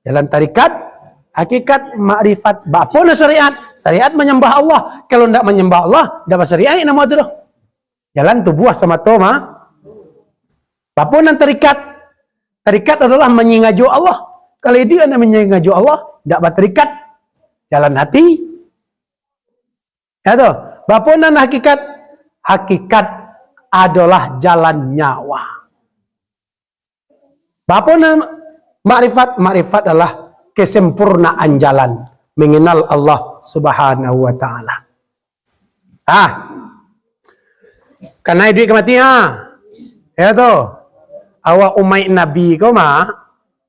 jalan tarikat, hakikat, makrifat. Bapa na syariat? Syariat menyembah Allah. Kalau tidak menyembah Allah, dapat syariat nama itu. Jalan tu buah sama toma. Bapa na tarikat? Tarikat adalah menyingaju Allah. Kalau dia nak menyingaju Allah, tidak berterikat. Jalan hati. Ya tu. Bapa na hakikat? Hakikat adalah jalan nyawa. Bapa na makrifat? Makrifat adalah kesempurnaan jalan mengenal Allah Subhanahu wa taala. Karena duit kemati ya tu. Awak umai Nabi kau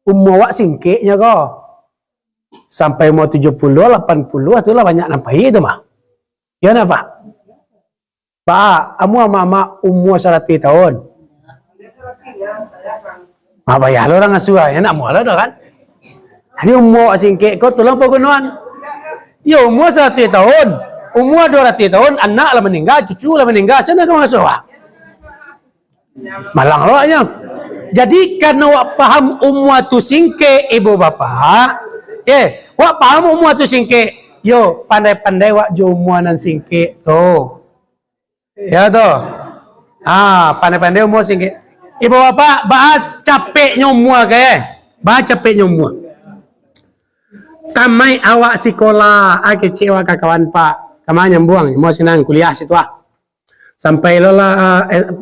umur awak singkitnya kau. Sampai umur 70, 80 itulah banyak nampai itu mah. Ya napa? Pak, amu ama umur 100 tahun. Apa ya lo orang asua ya nak muala dah kan? Ini umur singkit kau tolong pegunuan. Ya umur 100 tahun, umur 200 tahun, anak lah meninggal, cucu lah meninggal, sana kau masuk wak. Malang lo aja. Jadi karena wak paham umur tu singkit ibu bapa, wak paham umur tu singkit, yo pandai-pandai wak jo umur nan singkit tu. Ya tu. Pandai-pandai umur singkit. Ibu bapa bahas capeknya umur ke? Bahas capeknya umur. Kamai awak sekolah, kecil awak kawan Pak. Kamai nyambung, mau senang kuliah situ Sampai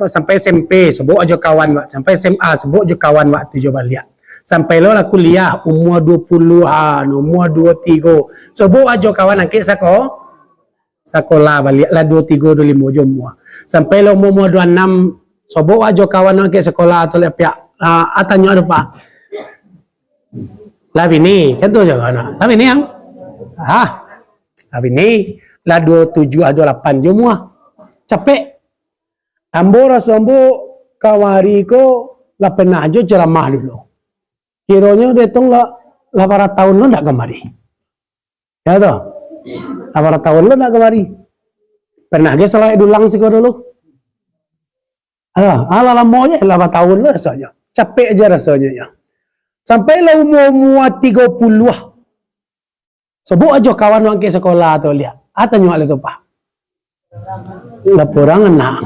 sampai SMP sebut aja kawan Pak. Sampai SMA sebut aja kawan Pak tujuh balik. Sampai kuliah umur 20-an, umur 23. Sebut aja kawan angkat sekolah balik lah 23 25 je umur. Sampai umur 26 sebut aja kawan angkat sekolah atau pihak tanya ada Pak. Lah ini kan tu je kan. Lah ini yang lah ini lah 27 ada 8 je umur. Capek. Ambo rasa kawari ko lah pernah aja ceramah dulu. Kiranya datang lah 8 tahun lo nak kemari. Ya toh? 8 tahun lo nak kemari. Pernah ke salah dulang sih dulu? Ala lama aja 8 tahun lo rasanya. Capek aja rasanya ya. Sampailah umur 30. Sebut aja kawan wang ke sekolah tu lihat. Tanya itu Pak. Laporan nak.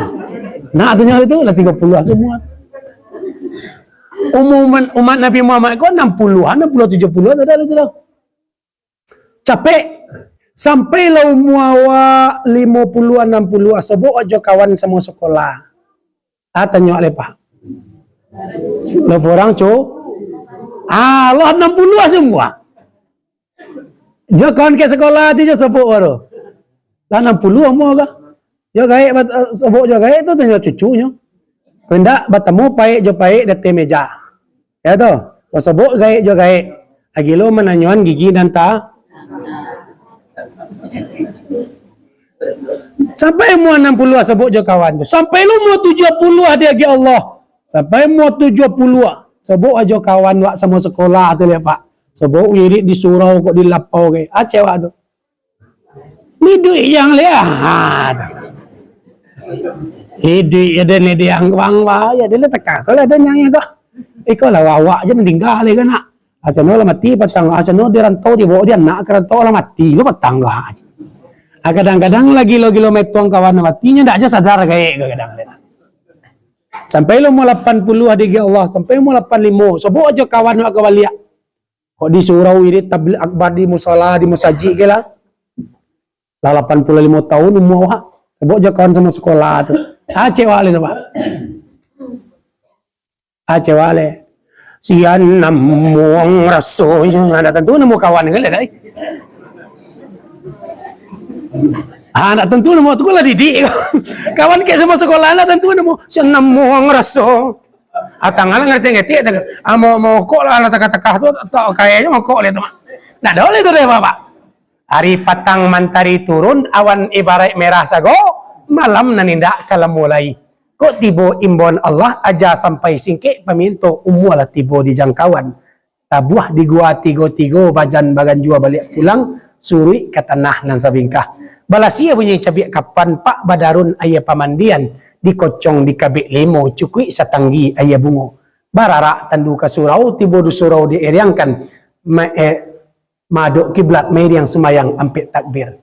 Nak tanya itu lah 30 semua. Umat Nabi Muhammad ko 60-an, 60 70 ada itu dah. Capek. Sampailah umur 50-an 60-an sebut aja kawan semua sekolah. Tanya oleh Pak. Laporan Allah 60 semua. Jo kawan ke sekolah tu je sebut baru. Lah 60 semua ke? Jo gaik sebut jo gaik tu tanya cucunya. Hendak bertemu paik jo paik di meja. Ya tu. Sebut gaik jo gaik. Lagi lo menanyuan gigi dan ta. Sampai umur 60 sebut jo kawan tu. Sampai lo umur 70 ada lagi Allah. Sampai umur 70 sebut aja kawan wak sama sekolah tu lihat Pak. Sebut wirid di surau kok di lapau ke. Cewek tu. Ni duit yang lihat. Ni duit ada ni dia yang wang ya dia letak. Kalau ada yang kau. Kau lah awak je meninggal le kan nak. Asal lah mati petang. Asal dia rantau dia bawa dia nak rantau lah mati lo petang lah. Kadang-kadang lagi lo kilometer kawan matinya ndak aja sadar kayak kadang-kadang. Sampai lo mau 80 adik Allah. Sampai mau 85. Sebut aja kawan wak kawaliak. Kok di surau ini tabligh akbar di musala di masjid ke lah. 85 tahun umur wak. Sebut aja kawan sama sekolah tu. Cewek le Pak. Cewek le. Sian namuang rasonya ada tentu nemu kawan ke le dai. Nak tentu nemu tu lah didik. Kawan ke sama sekolah nak tentu nemu sian namuang raso. Tangan ngerti-ngerti mau kok lah kata-kata tu tak kayaknya mau kok le tu. Nak boleh tu deh Bapak. Hari patang mantari turun awan ibarat merah sago malam nanindak kalau mulai. Kok tibo imbon Allah aja sampai singkek peminto umur lah tibo di jangkauan. Tabuah di gua tigo-tigo bagan jua balik pulang suri ke tanah nan sabingkah. Balasia punya cabiak kapan Pak Badarun ayah pamandian dikocong di kabik lemo cukui satanggi ayah bungo. Barara tandu ke surau tibo du surau dieriangkan maduk kiblat meri yang semayang ampit takbir.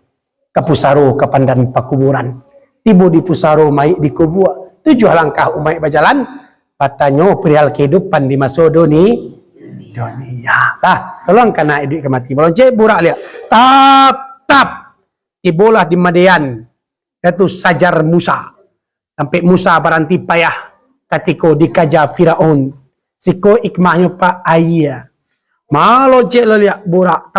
Kapusaro kepandan pakuburan. Tibo di pusaro mai di kubur. 7 langkah umai berjalan. Patanyo perihal kehidupan di masa dunia. Tolong kena edit kemati. Meloncek burak lihat. Tap. Tibolah di Madian. Itu sajar Musa. Sampai Musa beranti payah. Ketika dikaja Firaun. Siko ikmahnya Pak ayah. Meloncek lihat burak.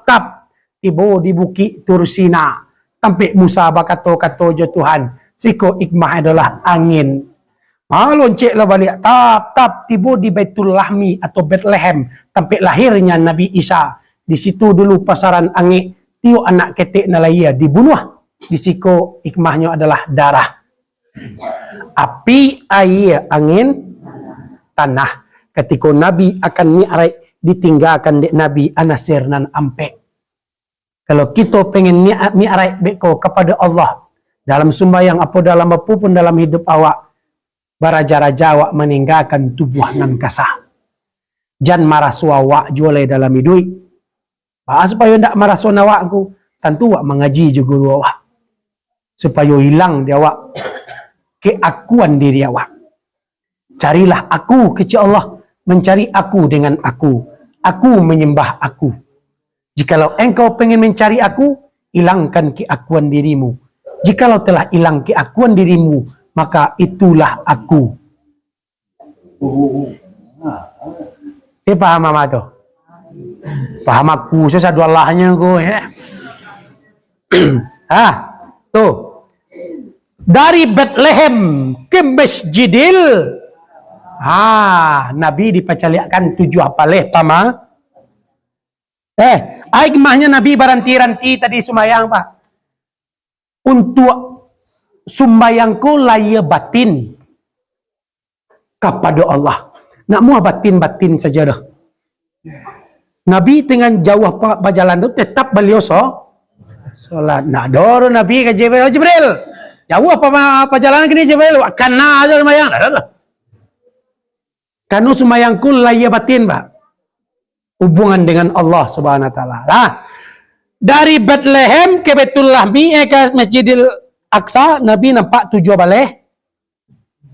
Tap. Tibo di Bukit Tursina. Sampai Musa bakato-kato je Tuhan. Siko ikmah adalah angin. Loncek lah balik. Tap. Tiba di Baitul Lahmi atau Bethlehem. Sampai lahirnya Nabi Isa. Di situ dulu pasaran angin. Tio anak ketik nalaya dibunuh. Di siko ikmahnya adalah darah. Api, air, angin, tanah. Ketika Nabi akan mi'raj ditinggalkan dek Nabi anasir nan ampe. Kalau kita pengen mi'raj beko kepada Allah. Dalam sembahyang apa dalam apapun dalam hidup awak. Baraja-raja awak meninggalkan tubuh nan kasah. Jan marah suawak jualai dalam hidup. Supaya tidak marah suan awak aku. Tentu awak mengaji je guru awak. Supaya hilang di awak keakuan diri awak. Carilah aku kecil Allah. Mencari aku dengan aku. Aku menyembah aku. Jikalau engkau pengen mencari aku, hilangkan keakuan dirimu. Jikalau telah hilang keakuan dirimu, maka itulah aku. Paham mama tu? Paham aku, saya sadu Allahnya aku ya. Tuh. Dari Bethlehem ke Masjidil. Nabi dipacaliakan 7 apaleh tama. Aikmahnya Nabi baranti-ranti tadi sumayang Pak. Untuk sumbayangku laya batin kepada Allah. Nak muah batin-batin saja dah. Nabi dengan jauh berjalan tu tetap beliau solat. Nak dorong Nabi ke Jibril. Jibril, jauh apa perjalanan kini Jibril? Karena aja semayang. Kanu semayangku laya batin, Pak. Hubungan dengan Allah Subhanahu wa taala. Nah, dari Bethlehem ke Baitul Lahmi ke Masjidil Aqsa, Nabi nampak 7 balai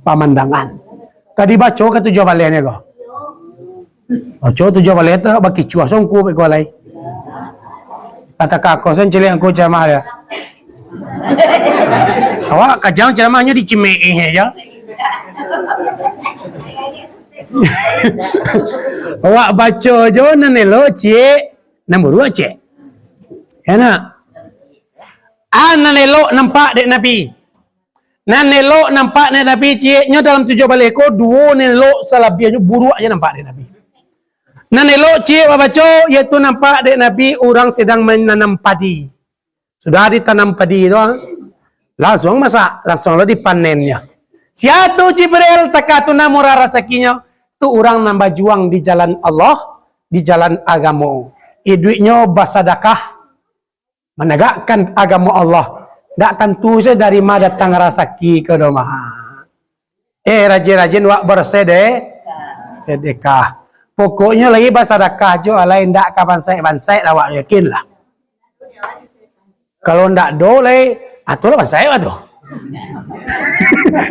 pemandangan. Kadi baca ke 7 balai ni ko? Baca 7 balai tu baki cuah songku pe ko lai. Kata kakak sen celek aku ceramah dia. Awak kajang ceramahnya di Cimeeh aja. Awak baca je nanelo cik nombor 2 cik. Ya nak. Nanelo nampak dek Nabi. Nanelo nampak dek Nabi ciknya dalam 7 baleko 2 nanelo salabiannya buruk aja nampak dek Nabi. Nanelo cik baca iaitu nampak dek Nabi orang sedang menanam padi. Sudah ditanam padi itu langsung masak, langsung lo dipanennya. Siatu Jibril takatuna murah rasakinya. Tu orang nambah juang di jalan Allah, di jalan agama. Duitnya basadakah menegakkan agama Allah. Tak tentu saja dari mana datang rasaki ke rumah. Rajin-rajin wak sedekah. Pokoknya lagi basadakah jo lain tak kapan bansai awak yakin lah. Kalau ndak dole, atulah bansai aduh.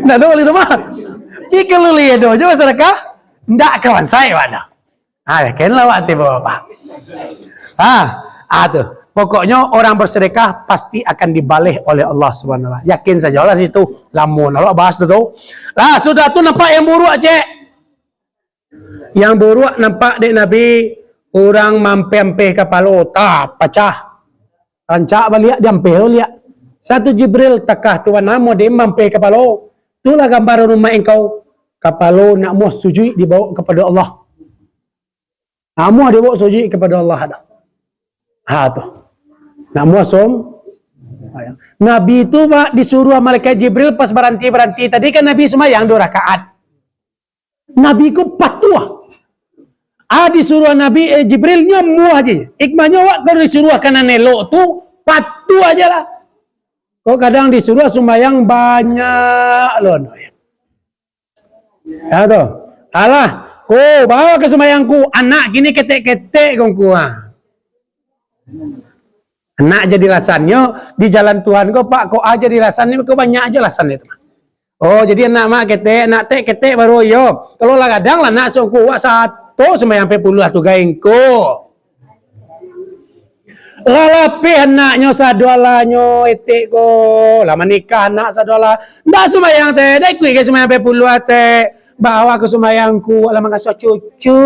Ndak dole tu mah. Jika lu lihat do jo basadakah. Ndak kawan saya mana. Yakinlah waktu bapak. Tuh. Pokoknya orang bersedekah pasti akan dibalih oleh Allah Subhanahu wa taala. Yakin saja lah situ. Lamun Allah bahas tu. Lah sudah tu nampak yang buruk cek. Yang buruk nampak dek Nabi orang mampe-ampe kepala pecah. Rancak balik dia ampe lihat. Satu Jibril takah tuan nama dia mampe kepala. Itulah gambar rumah engkau. Kapalo nak muah sujud dibawa kepada Allah. Nak muah dibawa sujud kepada Allah ada. Tu. Nak muah Nabi itu Pak disuruh malaikat Jibril pas berhenti tadi kan Nabi semayang 2 rakaat. Nabi ku patuah. Disuruh Nabi Jibrilnya muah aja. Hikmahnya wak kalau disuruh kana nelok tu patuh aja lah. Kok kadang disuruh semayang banyak loh. Ya tu. Alah, bawa ke semayangku. Anak gini ketek-ketek kongku. Anak jadi lasannya di jalan Tuhan kau Pak, kau aja di lasannya kau banyak aja lasan itu. Jadi anak mak ketek, anak tek ketek baru yo. Kalau lah kadang lah nak songku wak satu semayang 40 tu gaingku. Lalapi anaknya sadualanyo etik ko. Lah menikah anak saduala. Ndak semayang teh, dak kui ke semayang 40 teh. Bawa ke semayangku ala mangasuh cucu.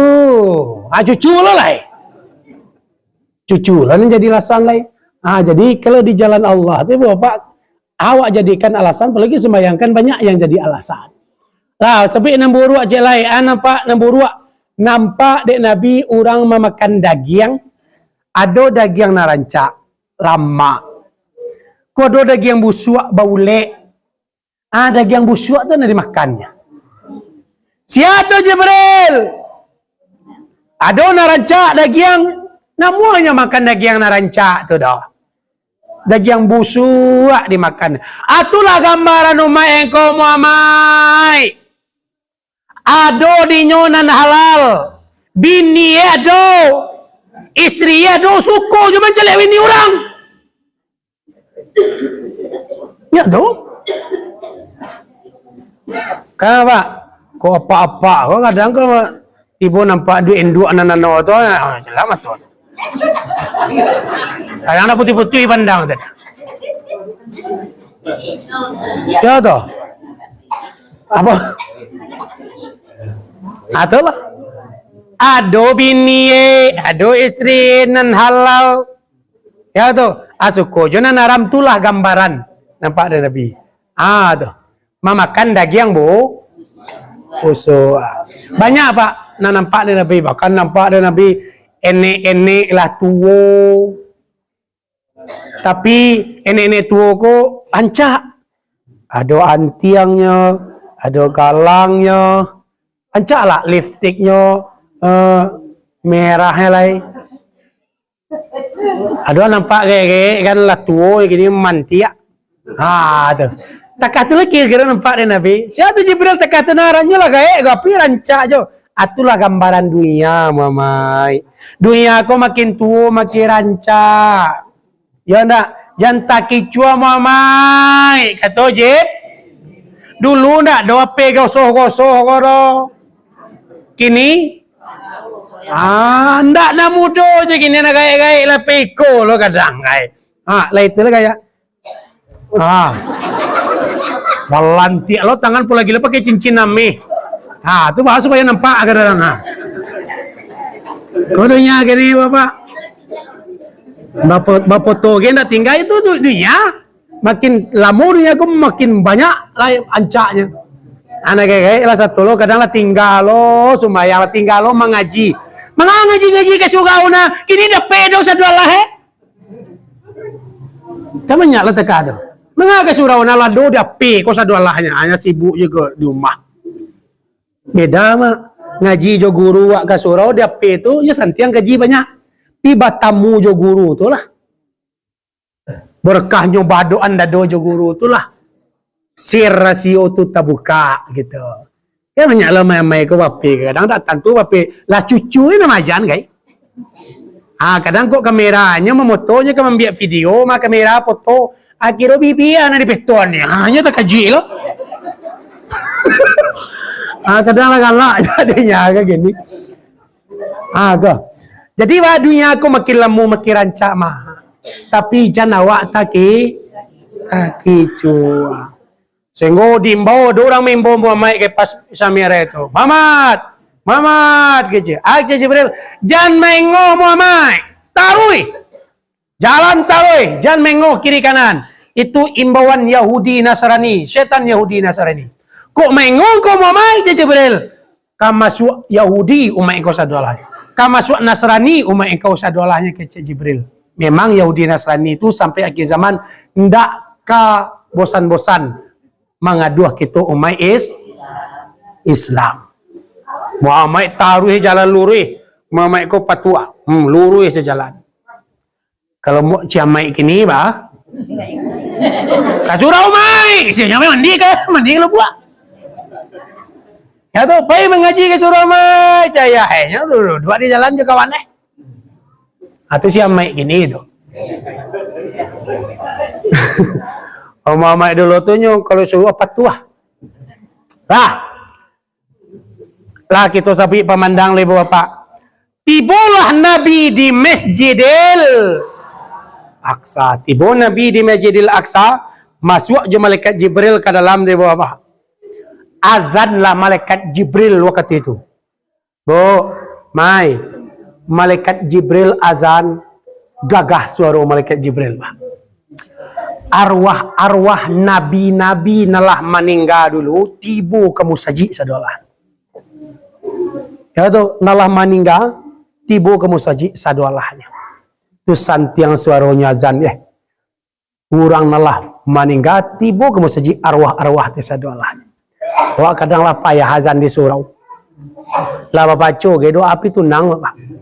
Cucu lo lah. Cucu lah jadi alasan lah. Jadi kalau di jalan Allah tu Bapak awak jadikan alasan apalagi semayangkan banyak yang jadi alasan. Lah sebab nombor 2 aja lah. Nampak nombor 2 nampak dek Nabi orang memakan daging. Ada daging narancak lama. Kau ada daging busuk bau lek. Daging busuk tu nak dimakannya. Siapa Jibril? Ada narancak daging. Namanya makan daging narancak tu dah. Daging busuk dimakan. Itulah gambaran umat engkau Muhammad. Ada di nyonan halal. Bini ada. Istri ada suku cuma celek bini orang. Ya tu. Kenapa? Kau apa-apa. Kau kadang kau ibu nampak duit enduk anak-anak tu. Selamat tu. Kadang nak putih-putih pandang tu. Ya tu. Apa? Itulah. Ado bini, ado istri nan halal. Ya tu, asuko jonan aram tulah gambaran. Nampak ada Nabi. Tu. Memakan daging busuk. Banyak Pak, nampak ada Nabi. Bahkan nampak ada Nabi enek-enek lah tua. Tapi enek-enek tua ko pancak. Ada antiangnya, ada galangnya. Pancak lah lipstiknya. Merahnya lah. Ada nampak kayak kan lah tua gini mantia. Tu. Tak kata lah kira-kira nampak dia Nabi. Siapa tu Jibril tak kata naranya lah kayak gapi rancak je. Itulah gambaran dunia, mamai. Dunia aku makin tua makin rancak. Ya ndak? Jangan tak kicua mamai. Kata Jib. Dulu ndak doa pe gosoh-gosoh koro. Kini ndak nak muda je kini nak gaya-gaya lah peko lo kadang gaya. Lah itu lah gaya. Balantik lo tangan pula gila pakai cincin nami. Tu bahasa supaya nampak kadang. Kodenya gini bapak. Bapak tu gini nak tinggal itu dunia. Makin lama dunia aku makin banyak lah ancaknya. Anak kayak lah satu lo kadang lah tinggal lo sumbaya lah tinggal lo mengaji. Mengaji ke surau na kini dah pedo sadua lah Kamu nyala teka tu. Mengaji ke surau na lah do dah pe ko sadua lahnya hanya sibuk juga di rumah. Beda mah ngaji jo guru wak ke surau dia pe tu ya santiang gaji banyak. Tiba tamu jo guru tu lah. Berkahnya badoan dado jo guru tu lah. Sir rasio tu terbuka gitu. Ya banyak lah main-main ke wapi. Kadang tak tentu wapi lah cucu ini majan guys. Kadang kok kameranya memotonya ke membiak video mah kamera foto akhirnya bibian di petuannya. Hanya tak kaji loh. Kadang lah galak jadinya kayak gini. Jadi wah dunia aku makin lemu makin rancak mah. Tapi jangan awak taki cua. Sehingga diimbau orang membawa Muhammad ke pas Samira itu. Muhammad gitu. Aja Jibril, jangan mengoh Muhammad. Tarui. Jalan tarui, jangan mengoh kiri kanan. Itu imbauan Yahudi Nasrani, setan Yahudi Nasrani. Kok mengoh kau Muhammad Jibril? Kamu masuk Yahudi umat engkau sadolahnya. Kamu masuk Nasrani umat engkau sadolahnya ke Jibril. Memang Yahudi Nasrani itu sampai akhir zaman ndak ka bosan-bosan mengaduh kita umat Islam. Muhammad taruh jalan lurus, Muhammad ko patua, lurus jalan. Kalau mau ciamai kini bah, kasurau mai, ciamai mandi kalau buat. Ya tu, pergi mengaji kasurau mai, caya dua di jalan juga kawan Atau ciamai kini tu. Muhammad dulu tu kalau suruh apa tu lah kita sapi pemandang lebu bapak. Tibalah Nabi di Masjidil Aqsa. Tiba Nabi di Masjidil Aqsa, masuk je malaikat Jibril ke dalam lebu bapak. Azanlah malaikat Jibril waktu itu. Malaikat Jibril azan, gagah suara malaikat Jibril bah. Arwah nabi-nabi nalah meninggal dulu tibu kamu saji sadolah. Ya tu nalah meninggal tibu kamu saji sadolahnya. Tu santiang suaranya azan Urang nalah meninggal tibu kamu saji arwah ti sadolahnya. Wah kadang lah payah azan di surau. Lah bapak ge doa api tunang bapak.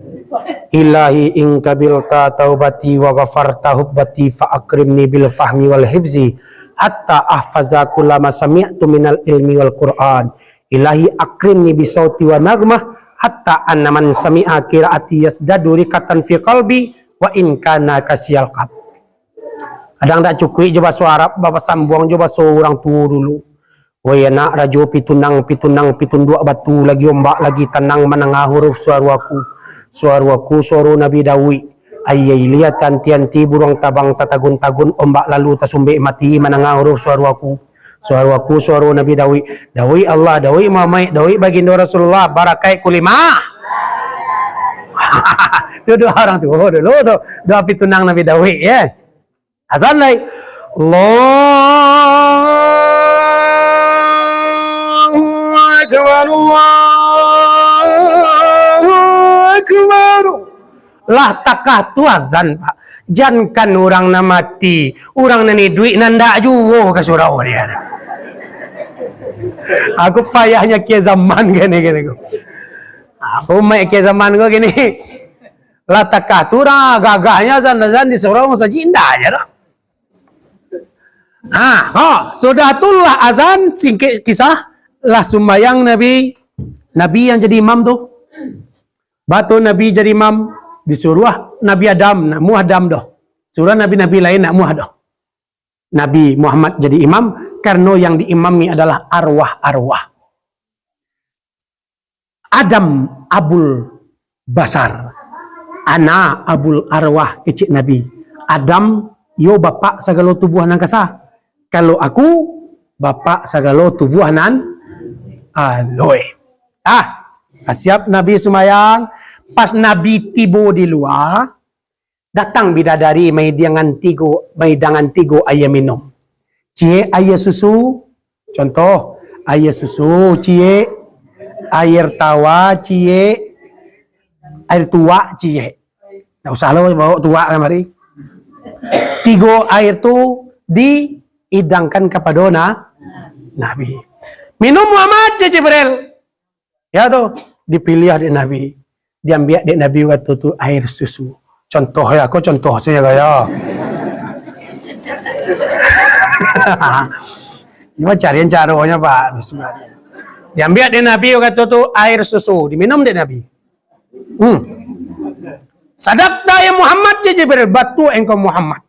Ilahi in kabilta taubati wa ghafarta hubbati fa akrimni bil fahmi wal hifzi hatta ahfaza kullama sami'tu minal ilmi wal Qur'an. Ilahi akrimni bi sauti wa nagmah hatta anna man sami'a qiraati yasdadu rikatan fi qalbi wa in kana kasiyal qab. Kadang tak cukup coba suara bapak sambung coba seorang tua dulu. Woi anak rajo pitunang pitundua batu lagi ombak lagi tenang menengah huruf suaraku suara Nabi Dawi ayai lihat tanti burung tabang tatagun ombak lalu tasumbe mati menengah huruf suaraku suara Nabi Dawi Allah Dawi Muhammad Dawi baginda Rasulullah barakai kulimah. Itu dua orang tu dulu tu doa pitunang Nabi Dawi ya. Azan lagi Allahu Akbar lah takah tu azan pak jangan orang na mati orang na ni duit nanda juwo ke surau dia aku payahnya ke zaman gini aku mai ke zaman gini Latakatura gagahnya zan disuruh saja indah aja dah. Sudatullah azan singkit kisah lah sembahyang Nabi yang jadi imam tu. Batu Nabi jadi imam disuruh Nabi Adam nak muah Adam dah. Suruh Nabi-Nabi lain nak muah dah. Nabi Muhammad jadi imam karena yang diimami adalah arwah-arwah. Adam Abul Basar. Ana Abul Arwah kecil Nabi. Adam yo bapak segala tubuh nan kasa. Kalau aku bapak segala tubuh nan aloy. Siap Nabi sumayang. Pas Nabi tiba di luar, datang bidadari mai dengan tigo ayam minum. Cie air susu, contoh air susu, cie air tawa, cie air tua, cie. Tak usah lah bawa tua kemari. Tiga air tu diidangkan kepada Nabi. Minum Muhammad Jibril. Ya tu dipilih adik Nabi. Diambil adik Nabi waktu tu air susu. Contoh ya, aku contoh saja gaya. Ini carian caranya Pak. Bismillah. Diambil adik Nabi waktu tu air susu. Diminum adik Nabi. Sadaqta ya Muhammad Jibril, batu engkau Muhammad.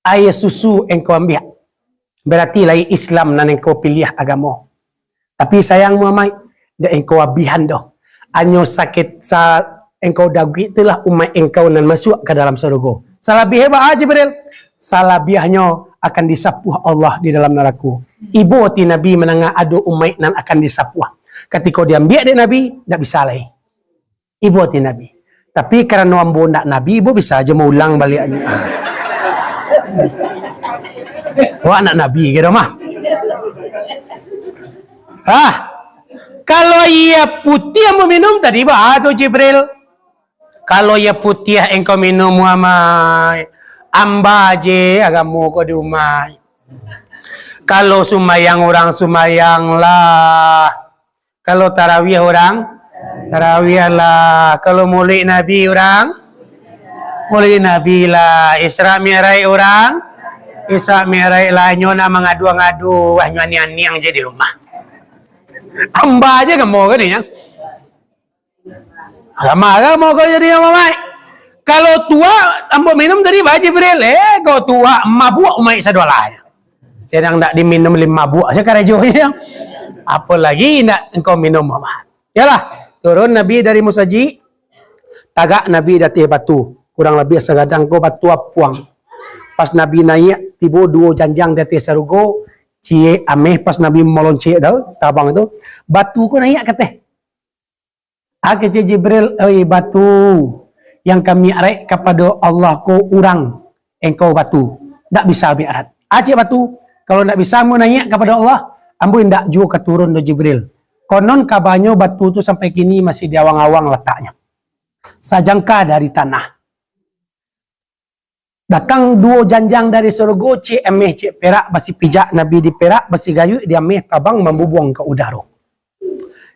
Air susu engkau ambil. Berarti lain Islam dan engkau pilih agama. Tapi sayang Muhammad, dah engkau abihan dah. Anyo sakit engkau dagui itulah umat engkau nan masuk ke dalam surga. Salabih hebat Jibril. Salabihnya akan disapuh Allah di dalam neraka. Ibu ti Nabi menangah adu umat nan akan disapuh. Ketika dia ambil adik Nabi, tak bisa lagi. Ibu ti Nabi. Tapi kerana ambo nak Nabi, ibu bisa aja mengulang balik aja. Wah anak Nabi kira mah. Kalau ia putih yang minum tadi tu Jibril. Kalau ia putih engkau minum Muhammad, amba je agamu kau di rumah. Kalau sumayang orang sumayang lah. Kalau tarawih orang tarawih lah. Kalau mulid Nabi orang mulid Nabi lah. Isra Mi'raj orang Isra Mi'raj lah. Nyo nak mengadu-ngadu. Wah nyo ani-ani je di rumah. Amba aja kamu kan ni ya. Marah mau kau jadi apa mai? Kalau tua ambo minum dari Jibril kau tua mabuk mai sadolah. Sedang tak diminum 5 mabuk sekarang ya. Apa lagi nak engkau minum apa? Yalah, turun Nabi dari Musaji. Tagak Nabi datih batu. Kurang lebih segadang kau batu apuang. Pas Nabi naik tiba 2 janjang datih sarugo. Cie ameh pas Nabi melonce dah tabang itu batu ko naik kateh. Kata Jibril, batu yang kami arek kepada Allah ko urang engkau batu. Tak bisa biarat. Acik batu kalau tak bisa mau naik kepada Allah, ambo ndak juga keturun do Jibril. Konon kabarnya batu tu sampai kini masih di awang-awang letaknya. Sajangka dari tanah. Datang 2 janjang dari surga, cik emeh cik perak, basi pijak Nabi di perak, basi gayu dia emeh tabang membubuang ke udara.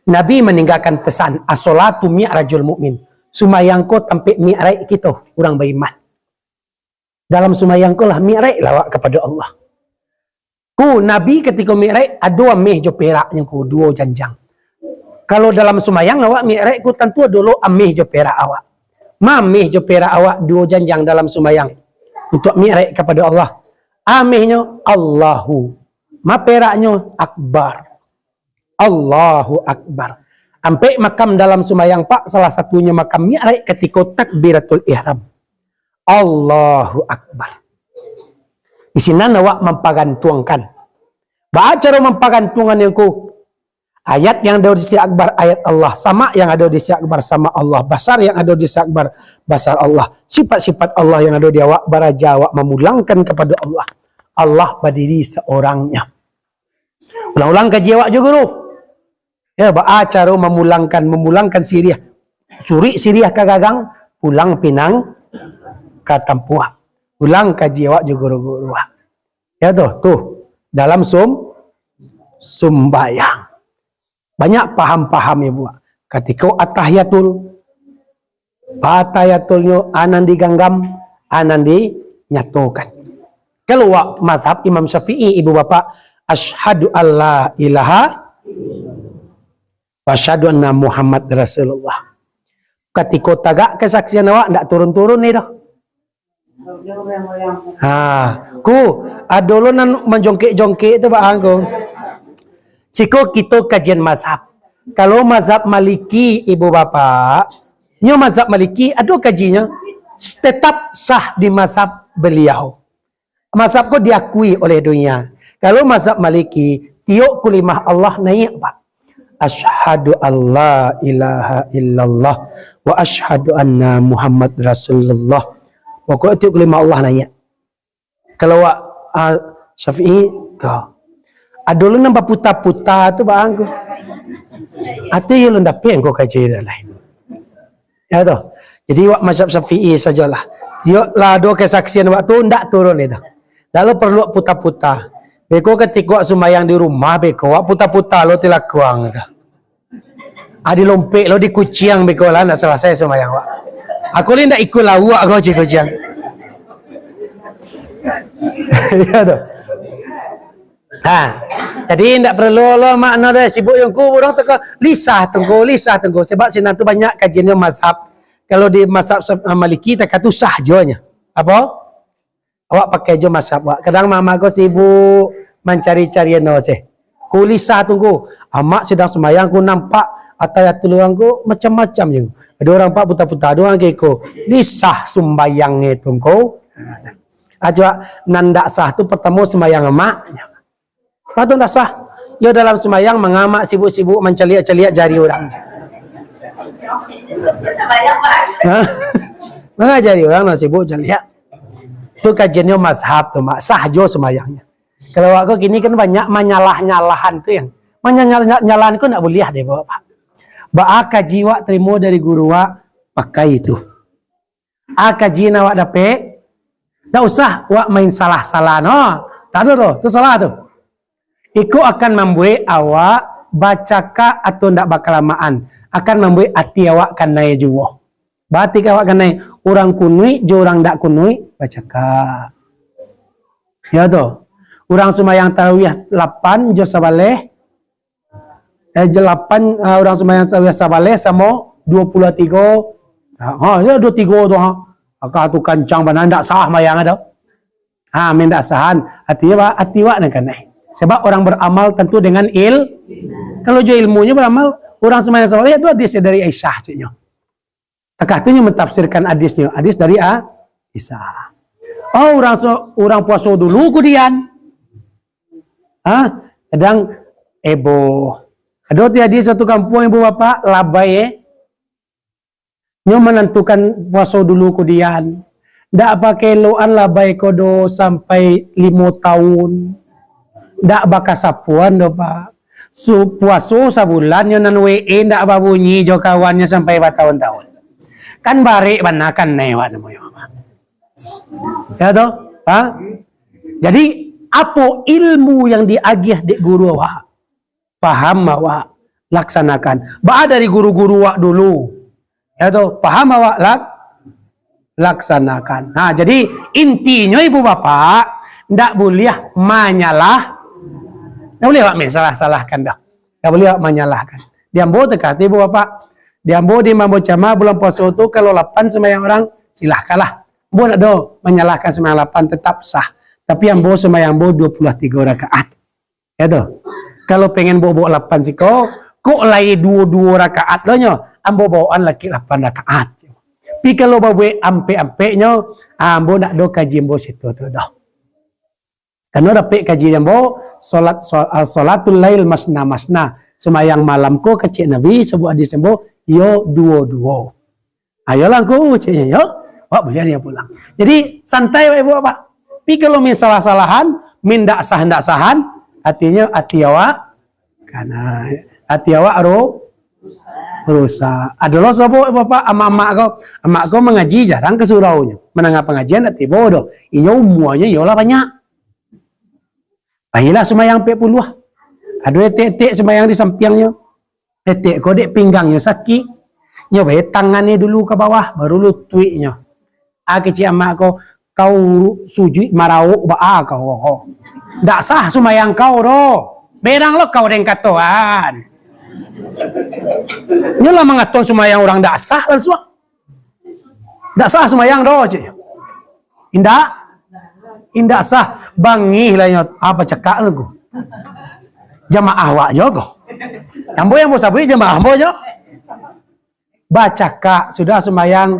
Nabi meninggalkan pesan, as-salatu mi'rajul mu'min. Sumayang ko tampik mi'raj kita, orang beriman. Dalam sumayang ko lah mi'raj lawak kepada Allah. Ku Nabi ketika mi'raj, ada emeh jo peraknya ku, 2 janjang. Kalau dalam sumayang awak mi'raj ku tentu dulu emeh jo perak awak. Mameh jo perak awak 2 janjang dalam sumayang. Untuk mi'raj kepada Allah. Amihnya Allahu. Ma peraknya Akbar. Allahu Akbar. Sampai makam dalam sumayang Pak, salah satunya makam mi'raj ketika takbiratul ihram. Allahu Akbar. Di sini awak mempergantungan. Baca cara mempergantungan yang ku. Ayat yang ada di sisi akbar ayat Allah, sama yang ada di sisi akbar sama Allah, basar yang ada di sisi akbar basar Allah, sifat-sifat Allah yang ada di awak baraja awak memulangkan kepada Allah. Allah berdiri seorangnya. Ulang-ulang kaji awak juga guru. Ya, baca cara memulangkan Siriah. Suri Siriah ke gagang, pulang Pinang ke Tampuah. Ulang kaji awak juga guru. Ya tuh dalam sumbayang. Banyak paham-paham ya buat. Ketika at-tahiyatul Patayatulnya anan diganggam, anan dinyatokan. Kalau mazhab Imam Syafi'i, ibu bapak, asyhadu alla ilaha wa asyhadu anna Muhammad Rasulullah. Ketika tagak kesaksian awak ndak turun-turun nih dah. Ku adolonan menjongkek-jongkek itu bang ku. Siko kita kajian mazhab. Kalau mazhab Maliki ibu bapak, nyo mazhab Maliki ada kajinya tetap sah di mazhab beliau. Mazhab ko diakui oleh dunia. Kalau mazhab Maliki, tiuk kulimah Allah naik pak. Asyhadu alla ilaha illallah wa asyhadu anna Muhammad Rasulullah. Pokok tiuk kulimah Allah naik. Kalau Syafi'i kau. Adolo nambah puta-puta tu bang ko. Ati yo ndak pen ko kaji dah lain. Ya toh. Jadi wak mazhab Syafi'i sajalah. Dia lah do kesaksian waktu ndak turun dah. Lalu perlu puta-puta. Beko ketika sumayang di rumah beko wak puta-puta lo tilak kuang dah. Adi lompek lo di kuciang beko lah ndak selesai sumayang wak. Aku ni ndak ikut lawak aku kuciang. Ya toh. Jadi tidak perlu lo makna dah sibuk yang ku orang teka lisah tengku sebab sini tu banyak kajiannya mazhab. Kalau di mazhab Maliki tak tu sah jonya. Apa? Awak pakai jo mazhab awak. Kadang mama ko sibuk mencari-cari no sih. Ku lisah tunggu. Amak sedang semayang ku nampak atayatul orang ku macam-macam je. Ada orang pak putar-putar, ada orang keko. Lisah sembayang itu ko. Aja nanda sah tu pertama sembayang emaknya. Patut tak sah. Ya dalam semayang mengamak sibuk-sibuk menceliak-celiak jari orang. Mana jari orang nak sibuk celiak. Itu kajiannya mazhab tu mak sah jo semayangnya. Kalau aku gini kan banyak menyalah-nyalahan tu yang menyalah-nyalahan ku nak boleh deh bapak. Ba kaji wak terima dari guru wak pakai itu. Kaji nawak dapet. Tak usah wak main salah-salah no. Tak ada tu salah tu. Iku akan membuat awak bacaka atau ndak bakal lamaan. Akan membuat hati awak kan naik juga. Berarti awak kan naik. Orang kunui, jo orang ndak kunui, bacaka. Ya tu. Orang semayang tarawih 8, jo sabaleh. 8, orang semayang tarawih sabaleh sama 23. Ya 23 tu. Akak tu kancang benar, ndak sah mayang ada. Mendak sahan. Hati awak nak kan naik. Sebab orang beramal tentu dengan kalau jo ilmunya beramal, orang semayang salat itu hadis dari Aisyah caknya. Takatunya mentafsirkan hadisnya, hadis dari Aisyah. Oh, orang puasa dulu kemudian. Kadang ada di satu kampung ibu bapak labai nyo menentukan puasa dulu kemudian. Ndak pakai loan labai kodo sampai 5 tahun. Ndak bakal sapuan do pak. Puasa sebulan yo nan WE ndak babunyi jo kawannya sampai bertahun-tahun. Kan barik banakan newa namoyo pak. Ya toh? Jadi apa ilmu yang diagih di guru awak? Paham awak, laksanakan. Ba dari guru-guru awak dulu. Ya toh? Paham awak laksanakan. Jadi intinya ibu bapak ndak boleh menyalah. Tak boleh awak salah-salahkan dah. Tak boleh awak menyalahkan. Diambo dekat ibu bapak. Diambo di mambo jamaah bulan puasa itu kalau 8 sembahyang orang silahkanlah. Bo nak do menyalahkan sembahyang 8 tetap sah. Tapi ambo sembahyang bo 23 rakaat. Ya tu. Kalau pengen bawa 8 siko, kok lagi 22 rakaat doh nyo. Ambo bawaan lagi 8 rakaat. Tapi kalau bawa ampe-ampe nyo, ambo nak do kaji ambo situ tu dah. Karena dapat kaji jambo salatul lail masna semayang malam ko kecil Nabi sebuah hadis jambo yo duo. Ayolah ko ceknya yo. Wah boleh dia pulang. Jadi santai ibu bapak. Tapi kalau min salah-salahan, min ndak sahan, artinya hati awak karena hati awak rusak. Adalah sabo bapak emak ko mengaji jarang ke suraunya. Menengah pengajian hati bodoh. Inyo umuannya yolah banyak. Baiklah semayang 40. Ada tetek semayang di sampingnya. Tetek kodek pinggangnya sakit. Nyoba tangannya dulu ke bawah, baru lututnya. Kecil amak kau sujud marau ba kau. Ndak sah sumayang kau do. Berang lo kau dengan katoan. Nyolah mengaton sumayang orang ndak sah langsung. Ndak sah sumayang do. Indak sah. Bangih lah nyot. Apa cakap lagu? Jamaah wak jogo. Ambo yang mau sabui jamaah ambo jo. Baca kak sudah sumayang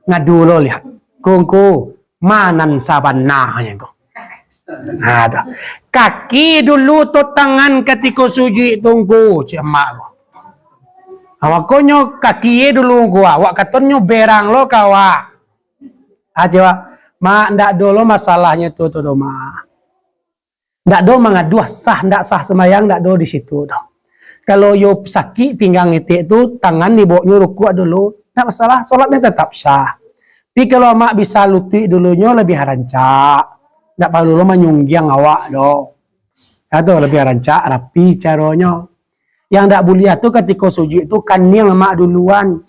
ngadu lo lihat. Kungku manan sabana nya ko. Ada. Kaki dulu to tangan ketika sujud tunggu emak ko. Awakonyo kaki dulu gua, awak katonyo berang lo kawa. Aja wa, ma ndak dulu masalahnya tu do ma. Ndak do mangadu sah ndak sah semayang ndak do di situ do. Kalau yo sakit pinggang itik tu tangan diboknya ruku dulu, ndak masalah, solatnya tetap sah. Tapi kalau mak bisa lutut dulunya lebih rancak. Ndak perlu lo menyunggiang awak do. Atau lebih rancak rapi caranya. Yang ndak boleh tu ketika sujud itu kan yang mak duluan.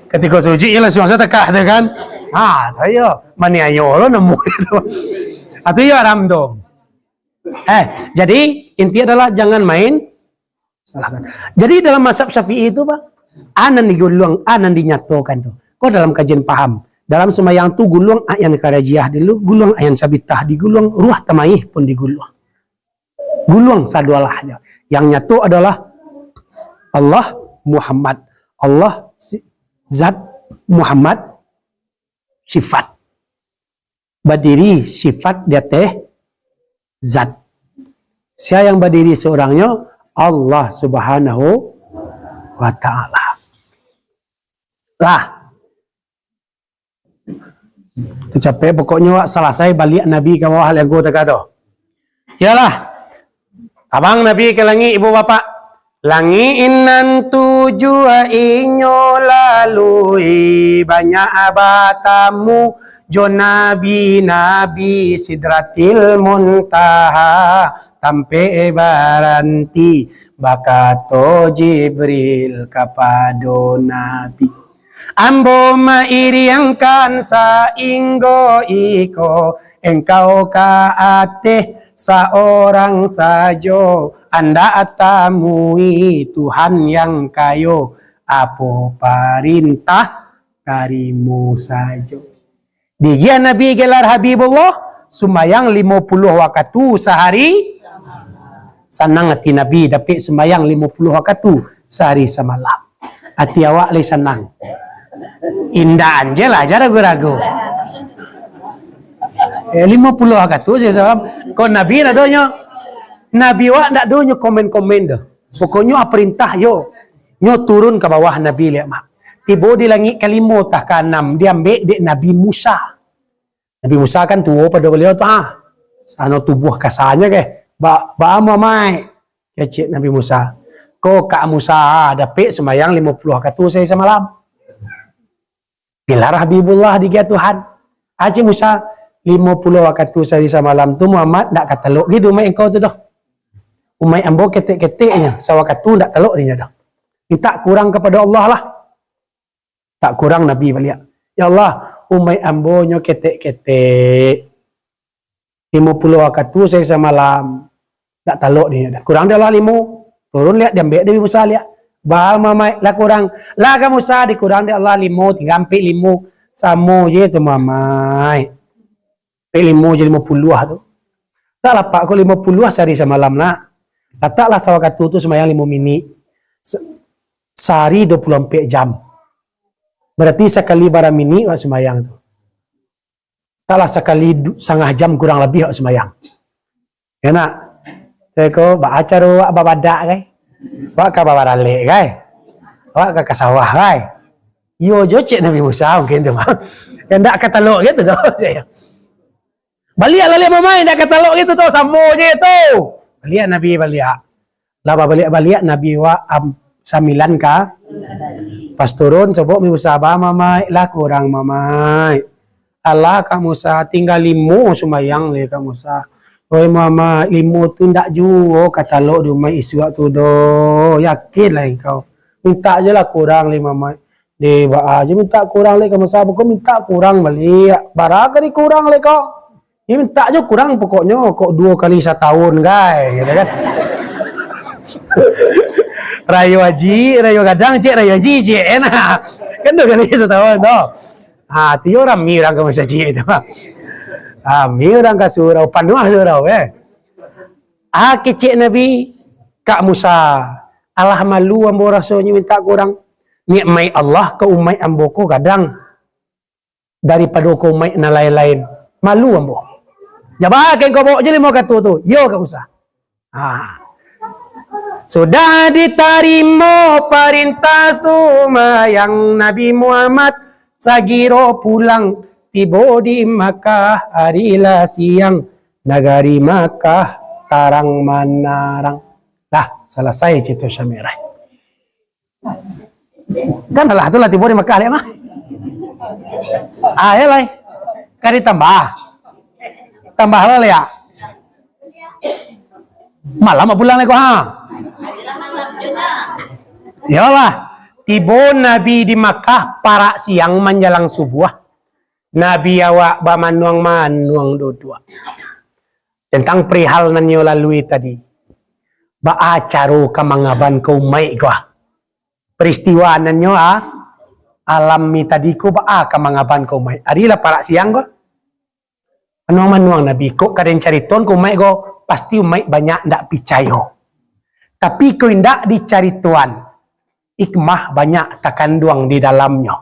Ketika sujud ya langsung saya tekak kan. Tayo mani ayo lo nemu itu. Atau ya aram dong. Jadi inti adalah jangan main salahkan. Jadi dalam mazhab Syafi'i itu Pak, anan digulung, anan dinyatokan tuh. Kau dalam kajian paham. Dalam semayang tu gulung ayan karajiah dulu, gulung ayan sabitah digulung, ruah tamaih pun digulung. Gulung sadualahnya. Yang nyatu adalah Allah Muhammad. Allah zat Muhammad sifat. Berdiri sifat dia teh zat. Siapa yang berdiri seorangnya? Allah Subhanahu wa ta'ala. Lah. Itu capek pokoknya selesai balik Nabi ke bawah yang gue kata. Yalah. Abang Nabi ke langit ibu bapak. Langit inan tujuh inyo lalui banyak abatamu jo nabi sidratil muntaha tampe baranti bakato Jibril kapado nabi ambo mairiangkan sa inggo iko engkau kaate seorang sajo anda atamui Tuhan yang kayo apo perintah darimu sajo. Dia Nabi gelar Habibullah sumayang 50 waktu sehari senang hati Nabi tapi sumayang 50 waktu sehari semalam hati awak le senang indah anje lah aja ragu-ragu 50 waktu saya salam kau Nabi nadonyo Nabi wak ndak donyo komen-komen dah pokoknya perintah yo turun ke bawah Nabi lihat mak. Tiba di langit kelima tah ke-6 dia ambil dek Nabi Musa. Nabi Musa kan tua pada beliau tu sana tubuh kasarnya ke. Ba mamai. Kecik Nabi Musa. Ko Kak Musa dapat semayang 50 waktu saya semalam. Bila Habibullah digia Tuhan. Haji Musa 50 waktu saya semalam tu Muhammad ndak katelok gitu mai engkau tu dah. Umai ambo ketik-ketiknya sawakatu ndak telok dia dah. Minta kurang kepada Allah lah. Tak kurang Nabi balik. Ya Allah, umai ambonyo ketek-ketek. 50 waktu saya semalam. Tak taluk dia. Kurang dia lah 5. Turun lihat dia ambil dia Musa lihat. Bah mamai lah kurang. Lah kamu Musa dikurang dia Allah 5 tinggal ambil 5 sama je tu mamai. Ambil 5 je 50 tu. Tak lah pak ko 50 sehari semalam nak. Letaklah waktu tu semayang 5 minit. Sehari 24 jam. Berarti sekali barang mini wak semayang tu. Taklah sekali setengah jam kurang lebih wak semayang. Ya nak? Saya ko baca ro wak babadak kai. Wak ka babarale kai. Wak ka sawah kai. Yo jo cek Nabi Musa mungkin tu mah. Yang ndak katalog gitu tu. Balik lale mamai ndak katalog gitu tu samo je tu. Balik Nabi balik. Lah balik Nabi wa samilan ka. Pas turun coba mi Musa ba mamai lah kurang mamai. Allah kamu sa tinggal 5 sumayang le kamu sa. Oi mama ilmu tu ndak juo kata lo di mai iswa tu do. Yakin lah kau. Minta je lah kurang 5 mai. Di ba aja minta kurang le kamu sabu kau minta kurang balik. Barang kali kurang le kau. Ya minta je kurang pokoknya kok 2 kali setahun guys, gitu kan. Rayo haji, rayo gadang cek rayo haji cek enak. Kan 2 kali setahun toh. Ti orang mi orang kamu saji itu. Mi orang ka surau panduah surau kecek Nabi Kak Musa. Allah malu ambo rasanya minta kurang. Nikmai Allah ke umai ambo ko kadang daripada ko umai na lain-lain. Malu ambo. Jabakan kau bawa je 5 kata tu. Yo Kak Musa. Sudah diterima perintah sumayang Nabi Muhammad sagiro pulang tiba di Makkah harilah siang nagari Makkah tarang manarang. Dah selesai cerita Syamirai. Kan lah tu lah tiba di Makkah le mah. Ya lah. Kari tambah lah ya. Malam pulang lagi Ya lah. Tiba Nabi di Makkah para siang menjelang subuh. Nabi awak manuang dua. Tentang perihal nanyo lalui tadi. Baacaru kamangaban kau mai gua. Peristiwa nanyo alami tadi ko kamangaban kau mai. Adilah para siang gua. Manuang Nabi kok kadang cariton kau mai go pasti umai banyak ndak picayo. Tapi kau ndak dicari tuan. Ikmah banyak takandung di dalamnya.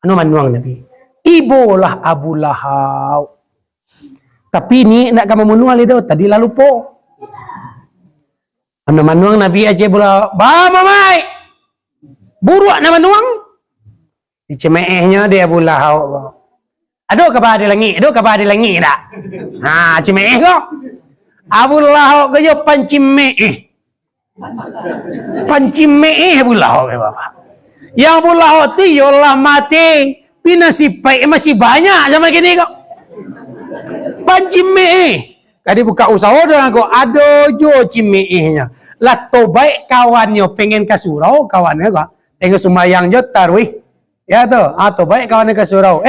Manuang Nabi. Ibulah Abu Lahab. Tapi ni nak kamu manual itu tadi lalu po. Manuang Nabi aja pula. Ba mamai. Buruak nama manuang. Dicemeehnya dia Abu Lahab. Aduh kabar di langit tak? Cimeeh kok. Abu Lahab ke yo pancimeeh. Pancimeeh Abu Lahab bapak. Yang Abu Lahab tu yolah mati. Pinasipay masih banyak sama gini kok. Pancimeeh. Kadi buka usaha dengan kok ada jo cimeehnya. Lah tobaik kawannya pengen ke surau kawannya kok. Tengok sumayang jo tarwih. Ya tu, tobaik kawannya ke surau.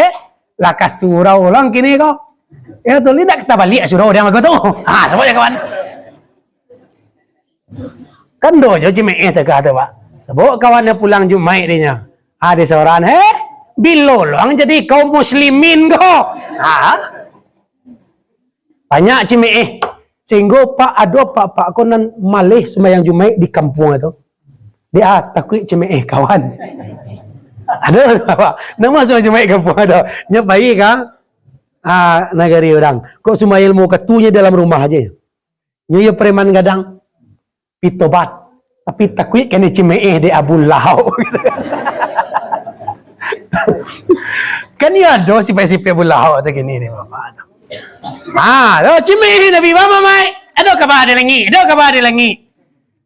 Lah ke surau lang kini kau. Ya tu lidak kita balik surau dia mago tu. Sebab ya kawan. Kan dojo cimeeh tak ada pak. Sebab kawannya pulang Jumaat dia. Ada seorang bilolong jadi kaum muslimin kau. Banyak cimeeh. Sehingga pak ada pak konan malih sembahyang Jumaat di kampung itu. Dia takut cimeeh kawan. Ada apa? Nama semua Jumaat kampung ada. Nya baik negari orang. Kok semua ilmu ketunya dalam rumah aja. Nya preman gadang pitobat. Tapi takut kena cimeeh di Abu Lahab. Kan ya ada sifat-sifat Abu Lahab tu gini ni bapak. Cimeeh Nabi mama mai. Ada kabar di langit.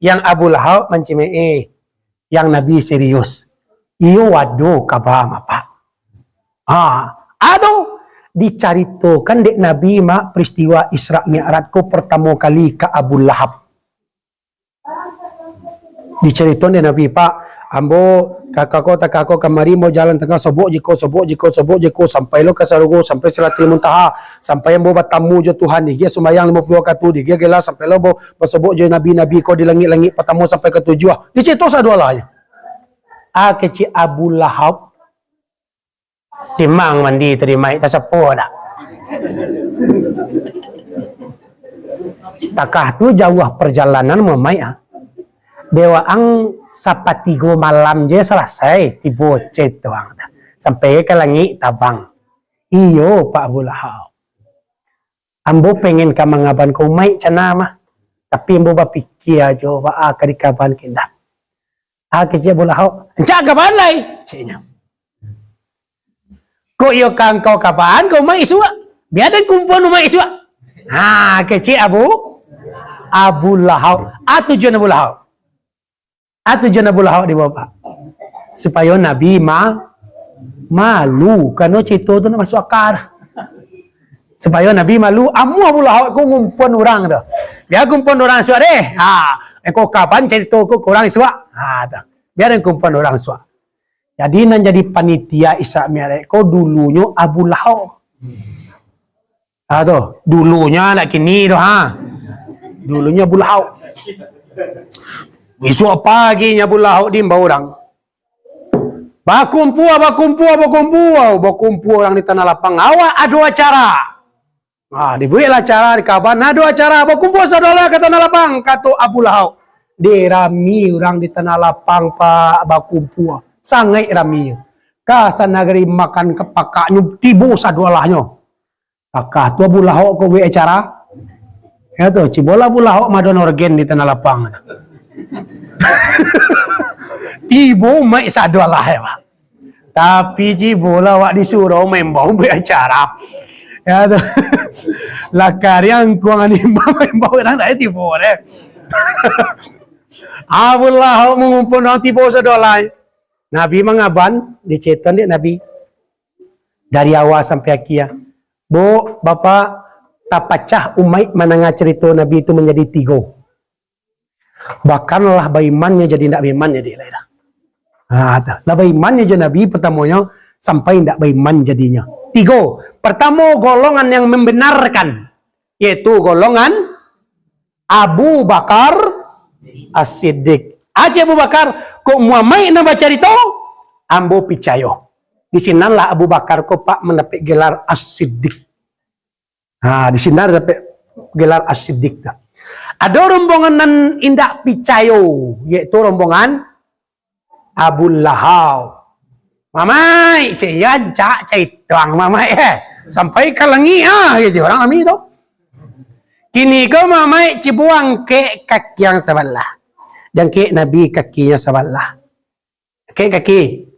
Yang Abu Lahab mencimeeh. Yang Nabi serius. Iyo wado kabar apa? Aduh dicaritokan dek Nabi mak peristiwa Isra Mi'raj ko pertama kali ke Abu Lahab. Diceriton dek Nabi pak, ambo kakak ko kamari mau jalan tengah sobok jiko sampai lo ke sarugo sampai Sidratil Muntaha sampai ambo bertamu je Tuhan dia sumayang 50 katu dia gela sampai lo bo sobok je nabi ko di langit-langit pertama sampai ke 7. Dicerita sadua lah. Kecil Abu Lahab timang mandi terima tak sepo dak. Takah tu jauh perjalanan memai dewa ang sapatigo malam je selesai tibo cet doang sampai ke langit tabang. Iyo Pak Abu Lahab. Ambo pengen ka mangaban ko mai cana mah. Tapi ambo bapikir aja wa kadikaban kindak. Kecil Abu Lahab. Encak kapan lai? Ciknya. Kok yo kang kau kapan kau mai isua? Biar dan kumpul mai isua. Kecil Abu Lahab. Tujuan Abu Lahab. Tujuan Abu Lahab di bawah. Supaya Nabi malu. Karena cerita tu nak masuk akal. Supaya Nabi malu, amu Abu Lahab aku ngumpul orang tu. Biar kumpul orang suat deh. Aku kapan cerita aku kurang suat. Biar kumpul orang suat. Jadi nan jadi panitia Isra Mi'raj ko dulunya Abu Lahab. Tu, dulunya nak kini tu Dulunya Abu Lahab. Besok paginya Abu Lahab di bawa orang. Bakumpul orang di tanah lapang. Awak ada acara. Dibuatlah acara di kaban. Ada acara. Bakumpul saudara ke tanah lapang. Kata Abu Lahab. Dirami orang di tanah lapang pak bakumpul. Sangat rami. Kasa negeri makan kepakaknya. Tibu sadolahnya. Kakak tu Abu Lahab kau buat acara. Ya tu. Cibola Abu Lahab madon organ di tanah lapang. Tibu mai sadolah ya pak. Tapi cibola awak disuruh membau buat acara. Ya tu. Lakar yang kuangan imam membau orang tak tipu deh. Abu Lahab mengumpul orang tipu sadolah. Nabi mengaban dicetan dia Nabi dari awal sampai akhir. Bu, bapa tak pecah umat menengah cerita Nabi itu menjadi 3. Bahkanlah baimannya jadi tidak baiman jadi lah. Lah baimannya jadi Nabi pertamanya sampai tidak baiman jadinya. 3. Pertama golongan yang membenarkan yaitu golongan Abu Bakar As-Siddiq. Aja Abu Bakar kok muamai nak baca itu ambo picayo. Di sinalah Abu Bakar kok pak mendapat gelar As-Siddiq. Di sini dapat gelar As-Siddiq. Ada rombongan nan indak picayo yaitu rombongan Abu Lahab. Mamai cian cak cai tuang mamai sampai kalangi gitu orang kami itu. Kini kau mamai cibuang ke kaki yang sebelah. Dan ke Nabi kakinya sebelah. Kaki.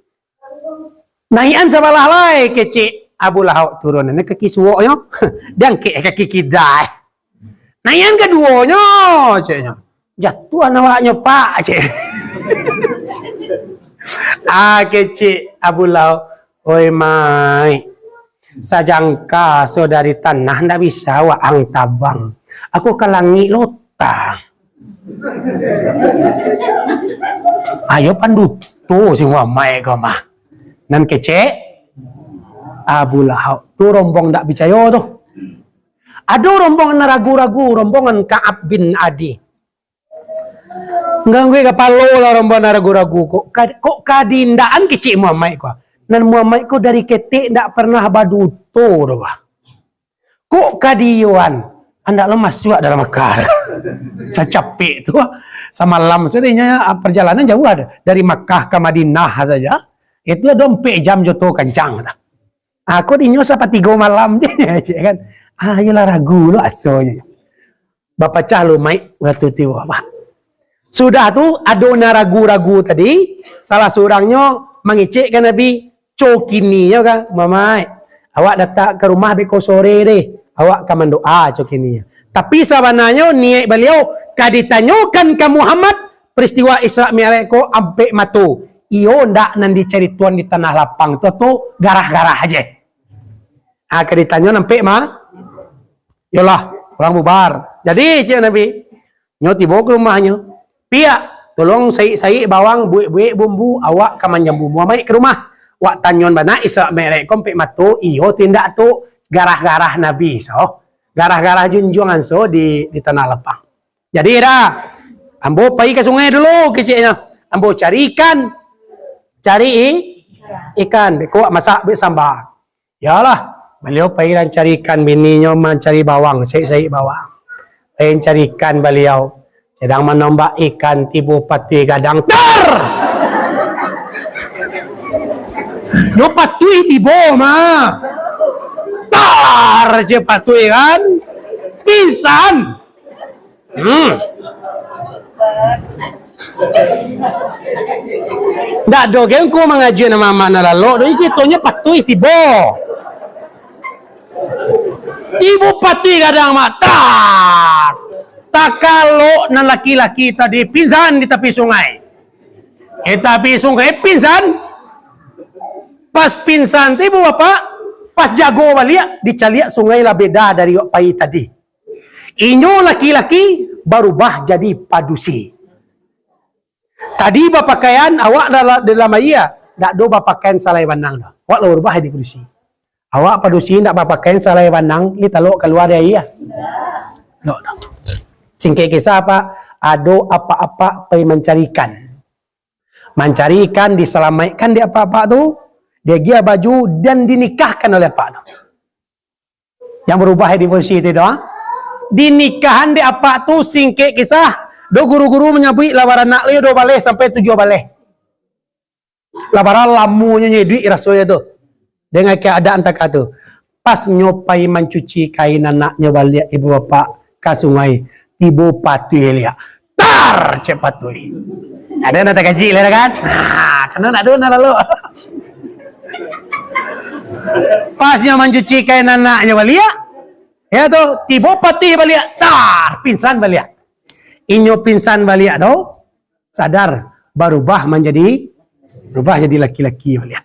Naian sebelah lai kecik Abu Lahab turun. Ini kaki suwoknya. Dan ke kaki kidai. Naian keduanya. Ciknya. Jatuh awaknya pak. Cik. Kecik Abu Lahab. Oi mai. Sajangka saudari tanah ndak bisa waang tabang. Aku kalangi lotang. Ayo pandu tu si mai kau mah. Nan kecek Abu Lahab tu rombong tak percaya tu. Ada rombongan ragu-ragu, rombongan Ka'ab bin Adi. Nganggu kepala lah rombongan ragu-ragu kok kadindaan kecek Muhammad kau. Nan Muhammad kau dari ketik tak pernah baduto doh. Kok kadiuan anda lemas juga dalam Makkah. Saya capek tu sama malam sebenarnya perjalanan jauh ada dari Makkah ke Madinah saja. Itu 24 jam joto kencang. Aku dinyo sampai 3 malam je kan. Ayolah ragu lo asonya. Bapak cah lo mai waktu tu apa. Sudah tu ada ragu-ragu tadi, salah seorangnya mengicikkan Nabi, "Cokini ya kan, Mamai. Awak datang ke rumah beko sore deh. Awak akan mendoa cokininya." Tapi sebenarnya niat beliau kaditanyakan ke Muhammad peristiwa Isra Mi'raj ko ampe matu. Iyo ndak nan dicerituan di tanah lapang tu garah-garah aja. Kaditanya nampe mah. Yalah, orang bubar. Jadi cik Nabi, nyo tiba ke rumahnya. Pia, tolong saya bawang buik-buik bumbu awak kamanyam bumbu amai ke rumah. Wak tanyon bana Isra Mi'raj ko ampe matu. Iyo tindak tu garah-garah Nabi so. Garah-garah junjungan so di tanah lapang. Jadi dah, ambo pergi ke sungai dulu keciknya. Ambo cari ikan. Beko masak bersambal. Yalah, beliau pergi dan cari ikan, bininya mencari bawang, saya bawang. Pergi cari ikan beliau. Sedang menambak ikan tibu pati gadang ter. Yo patui tibo mah. Tar je patui kan. Pisan. Ndak dogeng ko mengaji nama mana lalu. Doi citonya patui tibo. Ibu pati kadang mata. Tak kalau nan laki-laki tadi pingsan di tepi sungai. Tepi sungai pingsan. Pas pingsan tibu bapak Pas jago balik, dicaliak sungai lah beda dari wak pai tadi. Inyo laki-laki berubah jadi padusi. Tadi berpakaian awak dalam ayah, tak do berpakaian salai banang dah. Awak lah berubah jadi padusi. Awak padusi tak berpakaian salai banang, li talok keluar dari ayah. No. Singkat kisah apa? Ado apa-apa pai mencarikan. Mencarikan, diselamatkan di apa-apa tu. Dia gia baju dan dinikahkan oleh apa tu. Yang berubah di posisi itu doa. Dinikahan di apa tu singkat kisah. Do guru-guru menyabui lawaran nak le do balai sampai 7 balai. Lawaran lamunya duit rasanya tu. Dengan keadaan tak tu. Pas nyopai mencuci kain anaknya balik ibu bapa ke sungai. Tiba patuh lihat. Tar cek patuh. Ada nak tak gaji lah kan? Kena nak do nak lalu. Pasnya mencuci kain anaknya balik. Ya tu, tiba pati balik. Tar, pingsan balik. Inyo pingsan balik tu, sadar, berubah jadi laki-laki balik.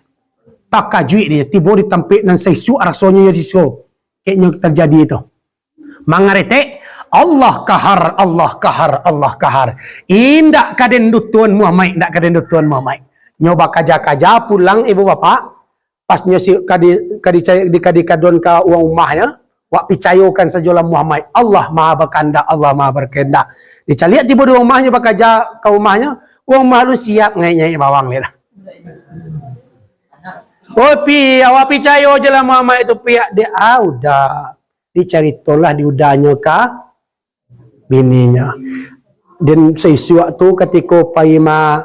Tak kajuit dia, tiba ditampik dan sesu rasanya jadi so. Kayaknya terjadi itu. Mengerti, Allah kahar, Allah kahar, Allah kahar. Indak kaden dutuan Muhammad, indak kaden dutuan Muhammad. Nyoba kaja-kaja pulang ibu bapa. Pasnya si kadi kadon ka uang rumahnya, wak picayokan sajolah Muhammad. Allah maha berkehendak, Allah maha berkehendak. Dicaliat tiba di rumahnya bakaja ke rumahnya, uang rumah lu siap nyai bawang ni dah. Oh pi, awak picayo je lah Muhammad itu pihak dia. Udah. Dicari tolah diudahnya ka bininya. Dan sesuatu tu ketika paima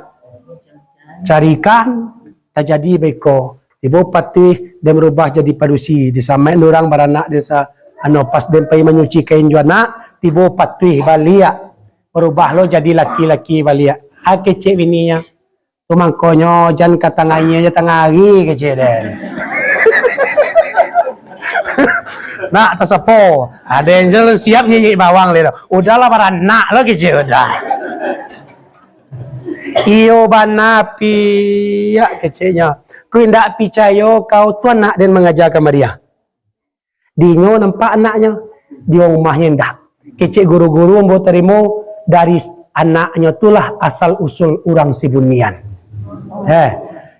carikan, tak jadi beko. Ibu patih dia berubah jadi padusi. Dia samai orang beranak dia sa pas dia pergi menyuci kain juana, tiba patih balik. Berubah lo jadi laki-laki balik. Kecik bininya. Tu mangkonyo jan katanganya je tengah hari kecik dia. Nak tersepo. Ada yang siap nyanyi bawang le. Udahlah beranak lo kecik udah. Iyo banapi ya keciknya. Ku indak percaya kau tuan nak dan mengajar ke Maria. Dinyo nampak anaknya. Dia rumahnya indak. Kecik guru-guru ambo terima dari anaknya itulah asal usul orang Sibunian.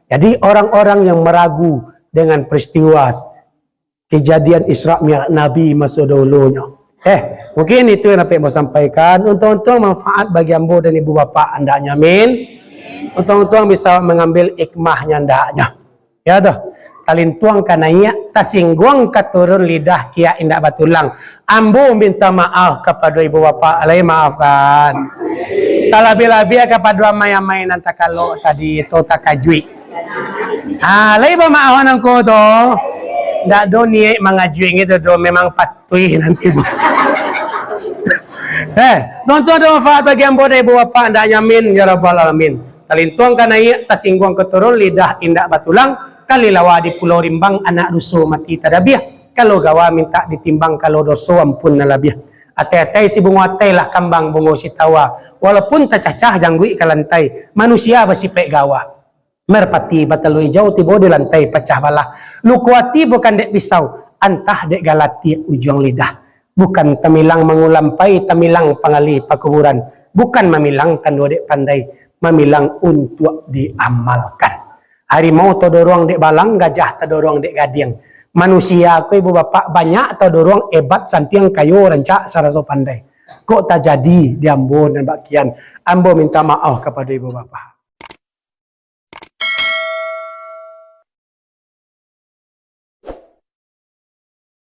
Jadi orang-orang yang meragu dengan peristiwa kejadian Isra Mi'raj Nabi masa dahulunya. Mungkin itu yang dapat saya sampaikan. Untung-untung manfaat bagi ambo dan ibu bapa andaknya, amin. Untung-untung bisa mengambil hikmahnya andaknya. Ya dah. Talin tuang kanaya tasingguang katurun lidah kia indak batulang. Ambo minta maaf kepada ibu bapa, alai maafkan. Talabi-labi kepada amai-amai nanti kalau tadi itu tak kajui. Alai maafan angko to. Ndak do niat mengajui gitu do memang patuhi nanti bu. Tuan-tuan ada manfaat bagi ambo dan ibu bapa andaknya, amin ya rabbal alamin. Talin tuang kanaya tasingguang katurun lidah indak batulang. Kali lawa di Pulau Rimbang anak rusuh mati tadabiah. Kalau gawa minta ditimbang, kalau doso ampun nalabiah. Atai-atai si bunga atai lah kambang bungo si tawa. Walaupun tercacah janggui ke lantai, manusia bersipek gawa. Merpati batalui jauh tiba di lantai pecah balah. Lukuati bukan dek pisau, antah dek galati ujung lidah. Bukan temilang mengulampai, temilang pangali pakuburan. Bukan memilang tandu dek pandai, memilang untuk diamalkan. Harimau todorong dek balang, gajah todorong dek gadiang. Manusia aku ibu bapak banyak todorong ebat santiang kayu rancak saraso pandai. Kok tak jadi di ambo dan bakian. Ambo minta maaf kepada ibu bapak.